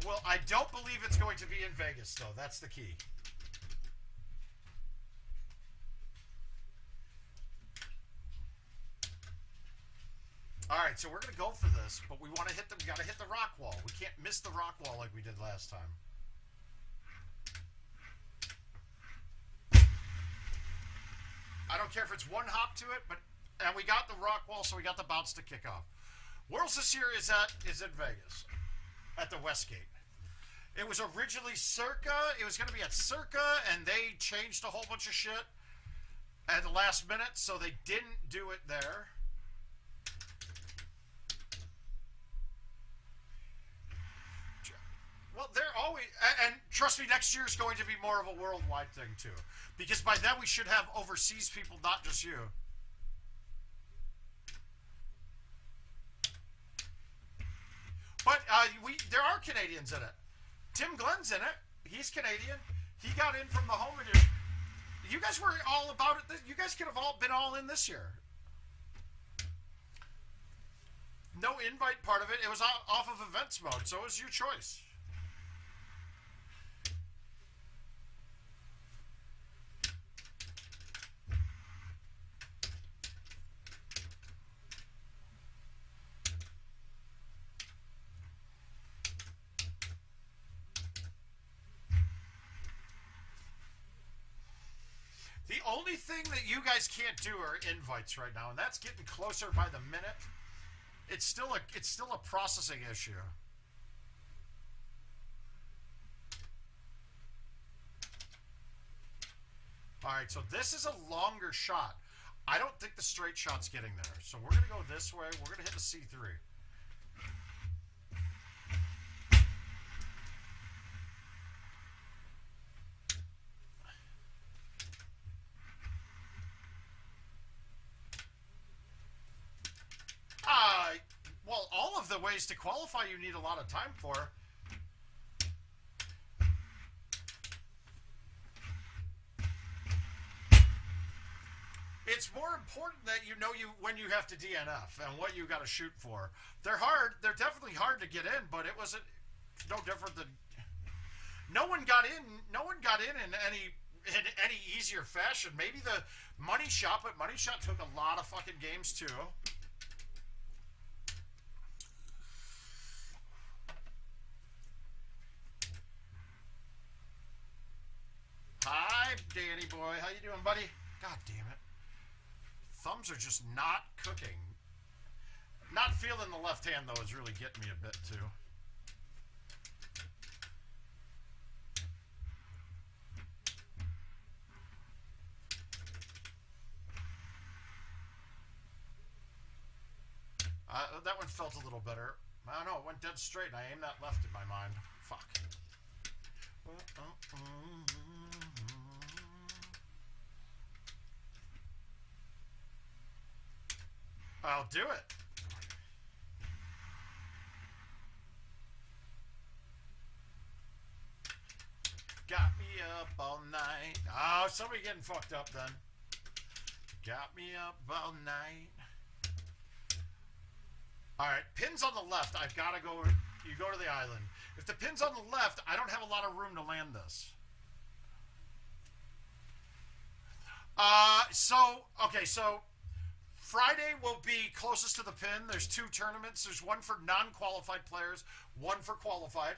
S2: Well, I don't believe it's going to be in Vegas, though. That's the key. All right, so we're going to go for this, but we want to hit we got to hit the rock wall. We can't miss the rock wall like we did last time. I don't care if it's one hop to it, and we got the rock wall, so we got the bounce to kick off. Worlds this year is in Vegas, at the Westgate. It was originally Circa. It was going to be at Circa, and they changed a whole bunch of shit at the last minute, so they didn't do it there. Well, they're always, and trust me, next year is going to be more of a worldwide thing too, because by then we should have overseas people, not just you. But there are Canadians in it. Tim Glenn's in it. He's Canadian. He got in from the home edition. You guys were all about it. You guys could have all been all in this year. No invite part of it. It was off of events mode, so it was your choice. The only thing that you guys can't do are invites right now, and that's getting closer by the minute. It's still a processing issue. All right, so this is a longer shot. I don't think the straight shot's getting there. So we're going to go this way. We're going to hit the C3. Well, all of the ways to qualify you need a lot of time for. It's more important that you know when you have to DNF and what you got to shoot for. They're hard. They're definitely hard to get in, but it wasn't no different than no one got in. No one got in any easier fashion. Maybe the money shot, but money shot took a lot of fucking games too. Hi, Danny boy. How you doing, buddy? God damn it. Thumbs are just not cooking. Not feeling the left hand, though, is really getting me a bit, too. That one felt a little better. I don't know. It went dead straight, and I aimed that left in my mind. Fuck. I'll do it. Got me up all night. Oh, somebody getting fucked up then. Got me up all night. Alright, pin's on the left. I've got to go. You go to the island. If the pin's on the left, I don't have a lot of room to land this. So Friday will be closest to the pin. There's 2 tournaments. There's one for non-qualified players, one for qualified.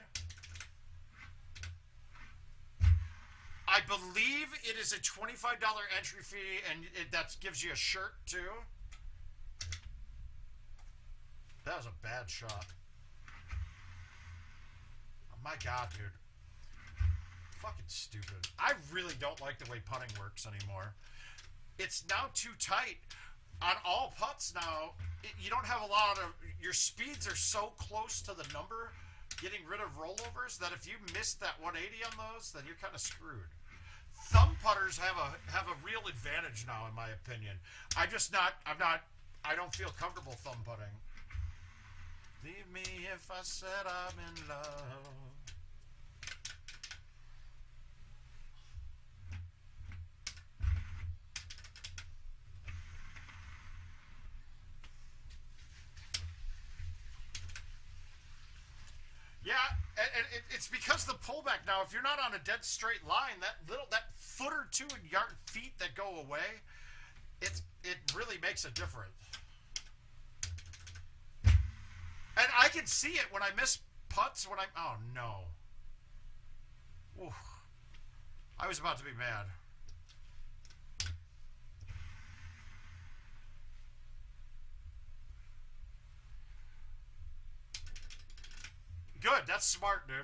S2: I believe it is a $25 entry fee, and that gives you a shirt too. That was a bad shot. Oh my God, dude. Fucking stupid. I really don't like the way putting works anymore. It's now too tight. On all putts now, you don't have a lot of... Your speeds are so close to the number, getting rid of rollovers, that if you miss that 180 on those, then you're kind of screwed. Thumb putters have a real advantage now, in my opinion. I don't feel comfortable thumb putting. Leave me if I said I'm in love. Yeah, and it's because the pullback now, if you're not on a dead straight line, that foot or two in feet that go away, it really makes a difference. And I can see it when I miss putts, when oh no. Oof. I was about to be mad. Good, that's smart, dude.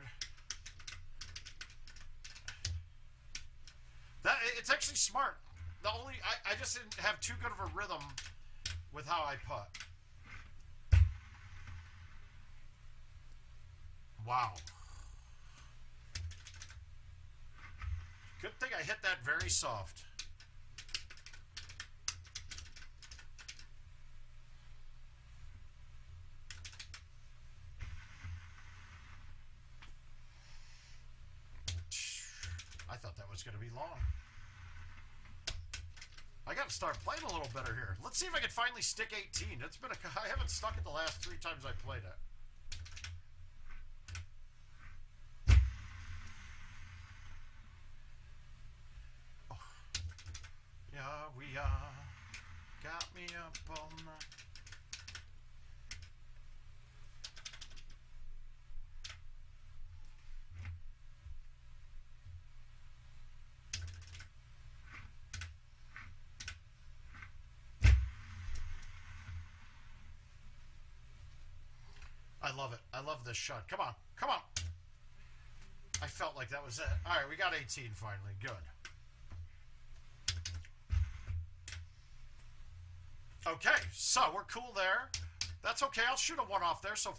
S2: It's actually smart. I just didn't have too good of a rhythm with how I putt. Wow. Good thing I hit that very soft. I thought that was going to be long. I got to start playing a little better here. Let's see if I can finally stick 18. I haven't stuck it the last 3 times I played it. Oh. Yeah, we are. Got me up all night. I love it. I love this shot. Come on. Come on. I felt like that was it. All right, we got 18 finally. Good. Okay, so we're cool there. That's okay. I'll shoot a 1 off there. So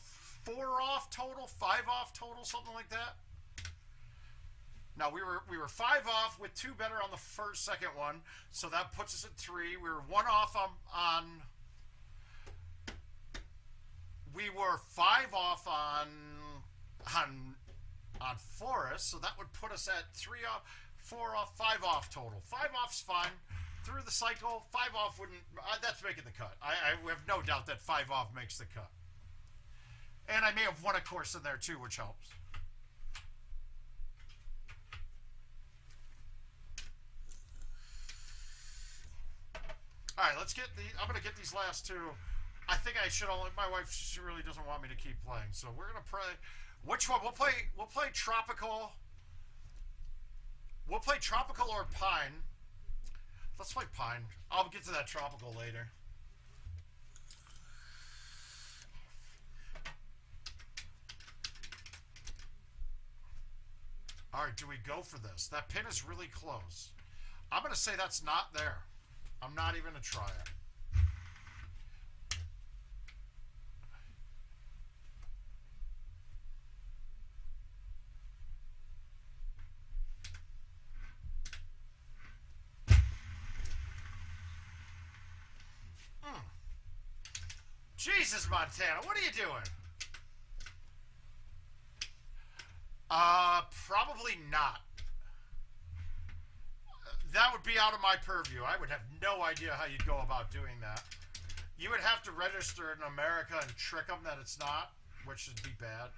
S2: 4 off total, 5 off total, something like that. Now we were 5 off with 2 better on the second one, so that puts us at 3. We were 1 off on we were 5 off on Forest, so that would put us at 3 off, 4 off, 5 off total. 5 off's fine. Through the cycle, 5 off wouldn't... that's making the cut. I have no doubt that 5 off makes the cut. And I may have won a course in there too, which helps. All right, let's get I'm going to get these last 2. I think I should only... My wife, she really doesn't want me to keep playing, so we're going to play... Which one? We'll play Tropical. We'll play Tropical or Pine. Let's play Pine. I'll get to that Tropical later. All right, do we go for this? That pin is really close. I'm going to say that's not there. I'm not even going to try it. Jesus, Montana, what are you doing? Probably not. That would be out of my purview. I would have no idea how you'd go about doing that. You would have to register in America and trick them that it's not, which would be bad.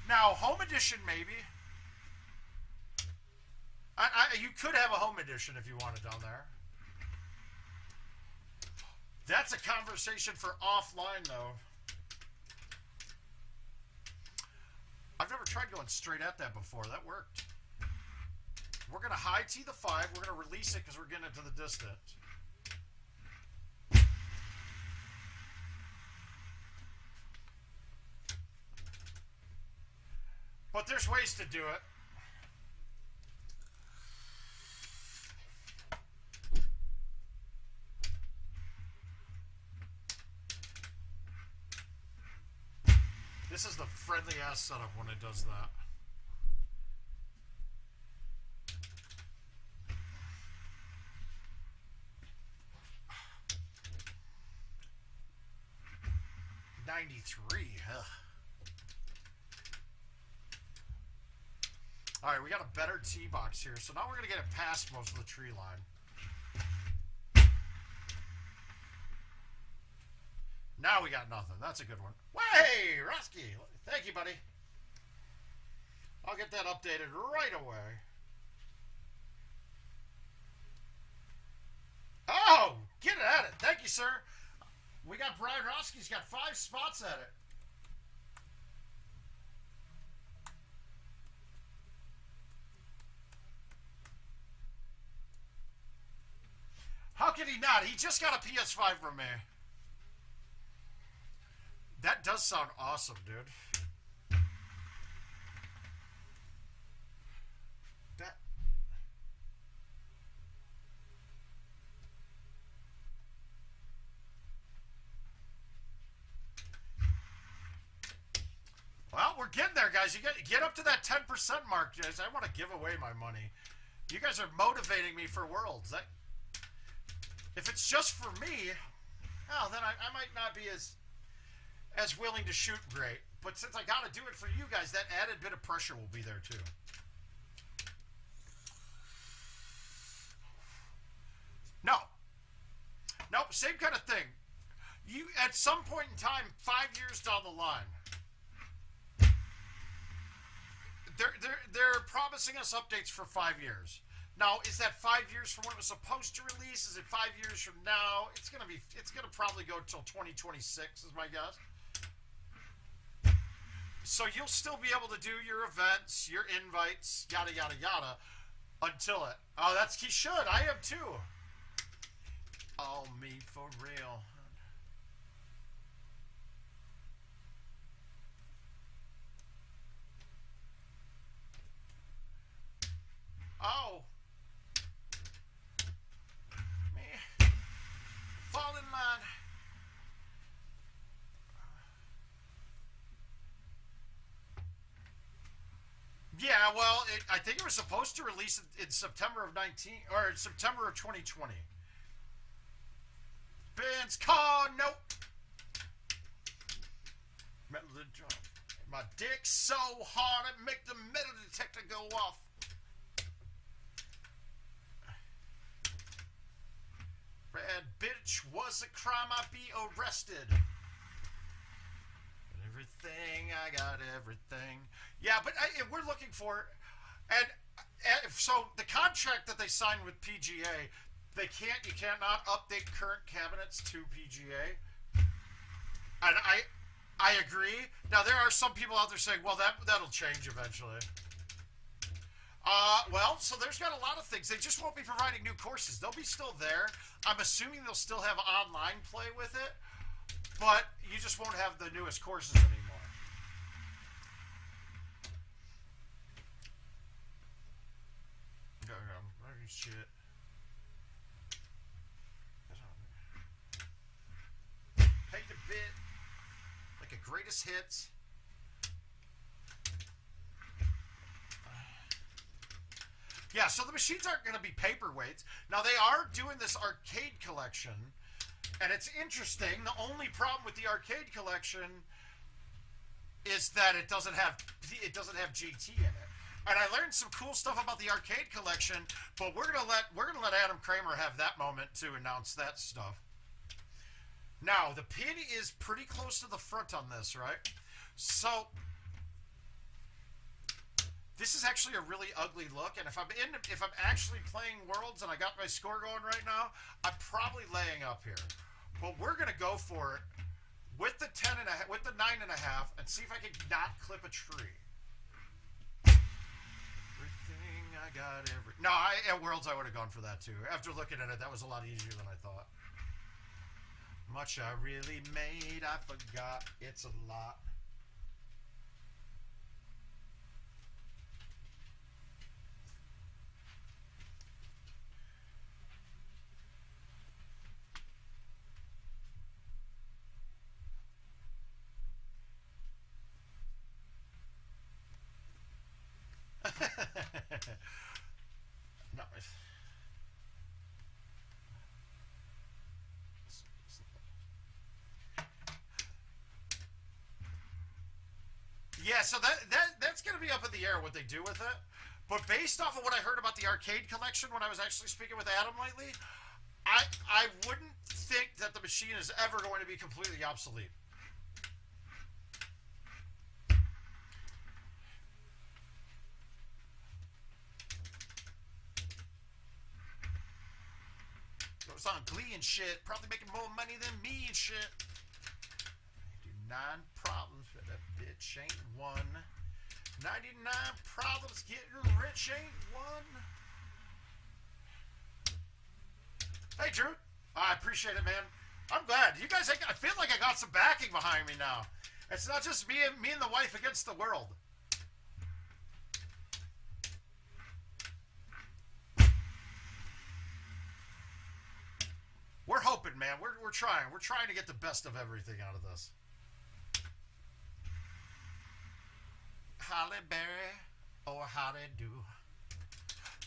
S2: Now, home edition, maybe. You could have a home edition if you wanted down there. That's a conversation for offline, though. I've never tried going straight at that before. That worked. We're going to high tee the 5. We're going to release it because we're getting it to the distance. But there's ways to do it. This is the friendly ass setup when it does that. All right, we got a better tee box here, so now we're gonna get it past most of the tree line. Now we got nothing. That's a good one. Hey, Rusky! Thank you, buddy. I'll get that updated right away. Oh, get at it. Thank you, sir. We got Brian Roski's got 5 spots at it. How can he not? He just got a PS5 from me. That does sound awesome, dude. That... Well, we're getting there, guys. You get up to that 10% mark, guys. I want to give away my money. You guys are motivating me for Worlds. If it's just for me, oh, then I might not be as willing to shoot great. But since I got to do it for you guys, that added bit of pressure will be there too. No. Nope, same kind of thing. You, at some point in time, 5 years down the line, they're promising us updates for 5 years. Now, is that 5 years from when it was supposed to release? Is it 5 years from now? It's gonna probably go till 2026, is my guess. So you'll still be able to do your events, your invites, yada yada yada, until it. Oh, he should. I am too. All me for real. Oh. Fall in line. Yeah, well, I think it was supposed to release in September of 19 or September of 2020. Ben's car, nope. Metal detector. My dick's so hard it make the metal detector go off. Bad bitch was a crime, I'd be arrested. Everything, I got everything. Yeah, but we're looking for, and so the contract that they signed with PGA, you cannot update current cabinets to PGA. And I agree. Now there are some people out there saying, well, that'll change eventually. Well, so there's got a lot of things. They just won't be providing new courses. They'll be still there. I'm assuming they'll still have online play with it, but you just won't have the newest courses anymore. Shit. Paid a bit. Like a greatest hits. Yeah, so the machines aren't going to be paperweights. Now, they are doing this arcade collection, and it's interesting. The only problem with the arcade collection is that it doesn't have GT in it. And I learned some cool stuff about the arcade collection, but we're gonna let Adam Kramer have that moment to announce that stuff. Now, the pin is pretty close to the front on this, right? So this is actually a really ugly look, and if I'm actually playing Worlds and I got my score going right now, I'm probably laying up here. But we're gonna go for it with the 9.5, and see if I can not clip a tree. Everything I got, no, at Worlds I would have gone for that too. After looking at it, that was a lot easier than I thought. Much I really made, I forgot. It's a lot. so that's going to be up in the air what they do with it. But based off of what I heard about the arcade collection when I was actually speaking with Adam lately, I wouldn't think that the machine is ever going to be completely obsolete. Goes on Glee and shit, probably making more money than me and shit. Do 9 problems, but that bitch ain't one. 99 problems getting rich ain't one. Hey, Drew. I appreciate it, man. I'm glad. You guys, I feel like I got some backing behind me now. It's not just me and the wife against the world. We're hoping, man. We're trying. We're trying to get the best of everything out of this. Holly Berry, oh how they do.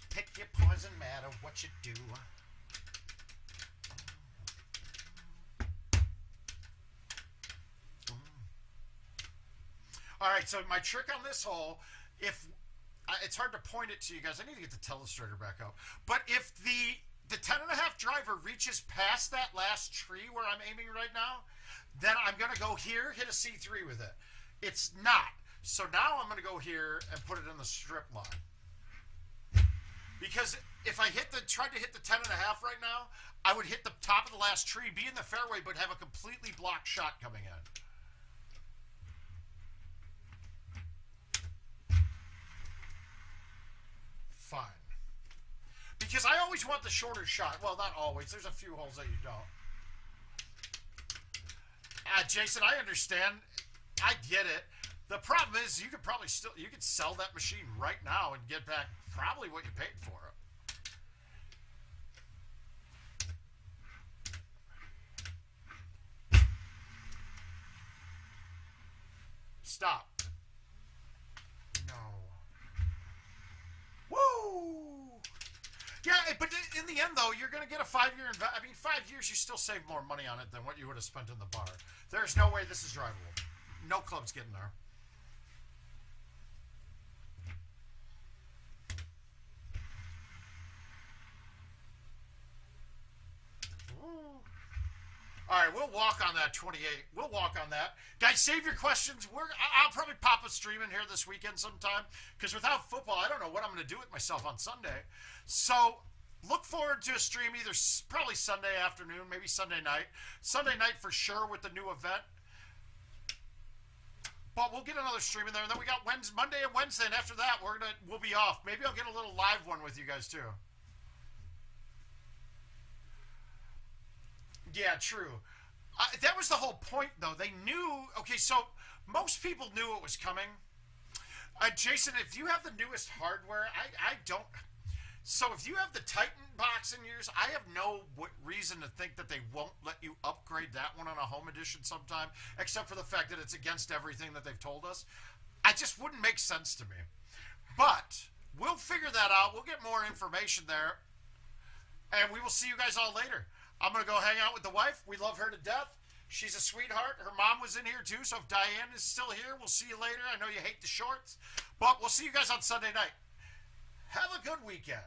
S2: Pick your poison, matter what you do. All right, so my trick on this hole, it's hard to point it to you guys. I need to get the telestrator back up. But if the 10.5 driver reaches past that last tree where I'm aiming right now, then I'm going to go here, hit a C3 with it. It's not. So now I'm going to go here and put it in the strip line. Because if I tried to hit the 10.5 right now, I would hit the top of the last tree, be in the fairway, but have a completely blocked shot coming in. Fine. Because I always want the shorter shot. Well, not always. There's a few holes that you don't. Jason, I understand. I get it. The problem is you could probably you could sell that machine right now and get back probably what you paid for it. Stop. No. Woo! Yeah, but in the end, though, you're going to get a 5-year investment. I mean, 5 years, you still save more money on it than what you would have spent in the bar. There's no way this is drivable. No club's getting there. All right, we'll walk on that 28. We'll walk on that. Guys, save your questions. I'll probably pop a stream in here this weekend sometime because without football, I don't know what I'm going to do with myself on Sunday. So look forward to a stream either probably Sunday afternoon, maybe Sunday night. Sunday night for sure with the new event. But we'll get another stream in there. And then we got Monday and Wednesday, and after that, we'll be off. Maybe I'll get a little live one with you guys too. Yeah, true. That was the whole point, though. They knew. Okay, so most people knew it was coming. Jason, if you have the newest hardware, I don't. So if you have the Titan box in yours, I have no reason to think that they won't let you upgrade that one on a home edition sometime, except for the fact that it's against everything that they've told us. It just wouldn't make sense to me. But we'll figure that out. We'll get more information there, and we will see you guys all later. I'm going to go hang out with the wife. We love her to death. She's a sweetheart. Her mom was in here, too. So if Diane is still here, we'll see you later. I know you hate the shorts. But we'll see you guys on Sunday night. Have a good weekend.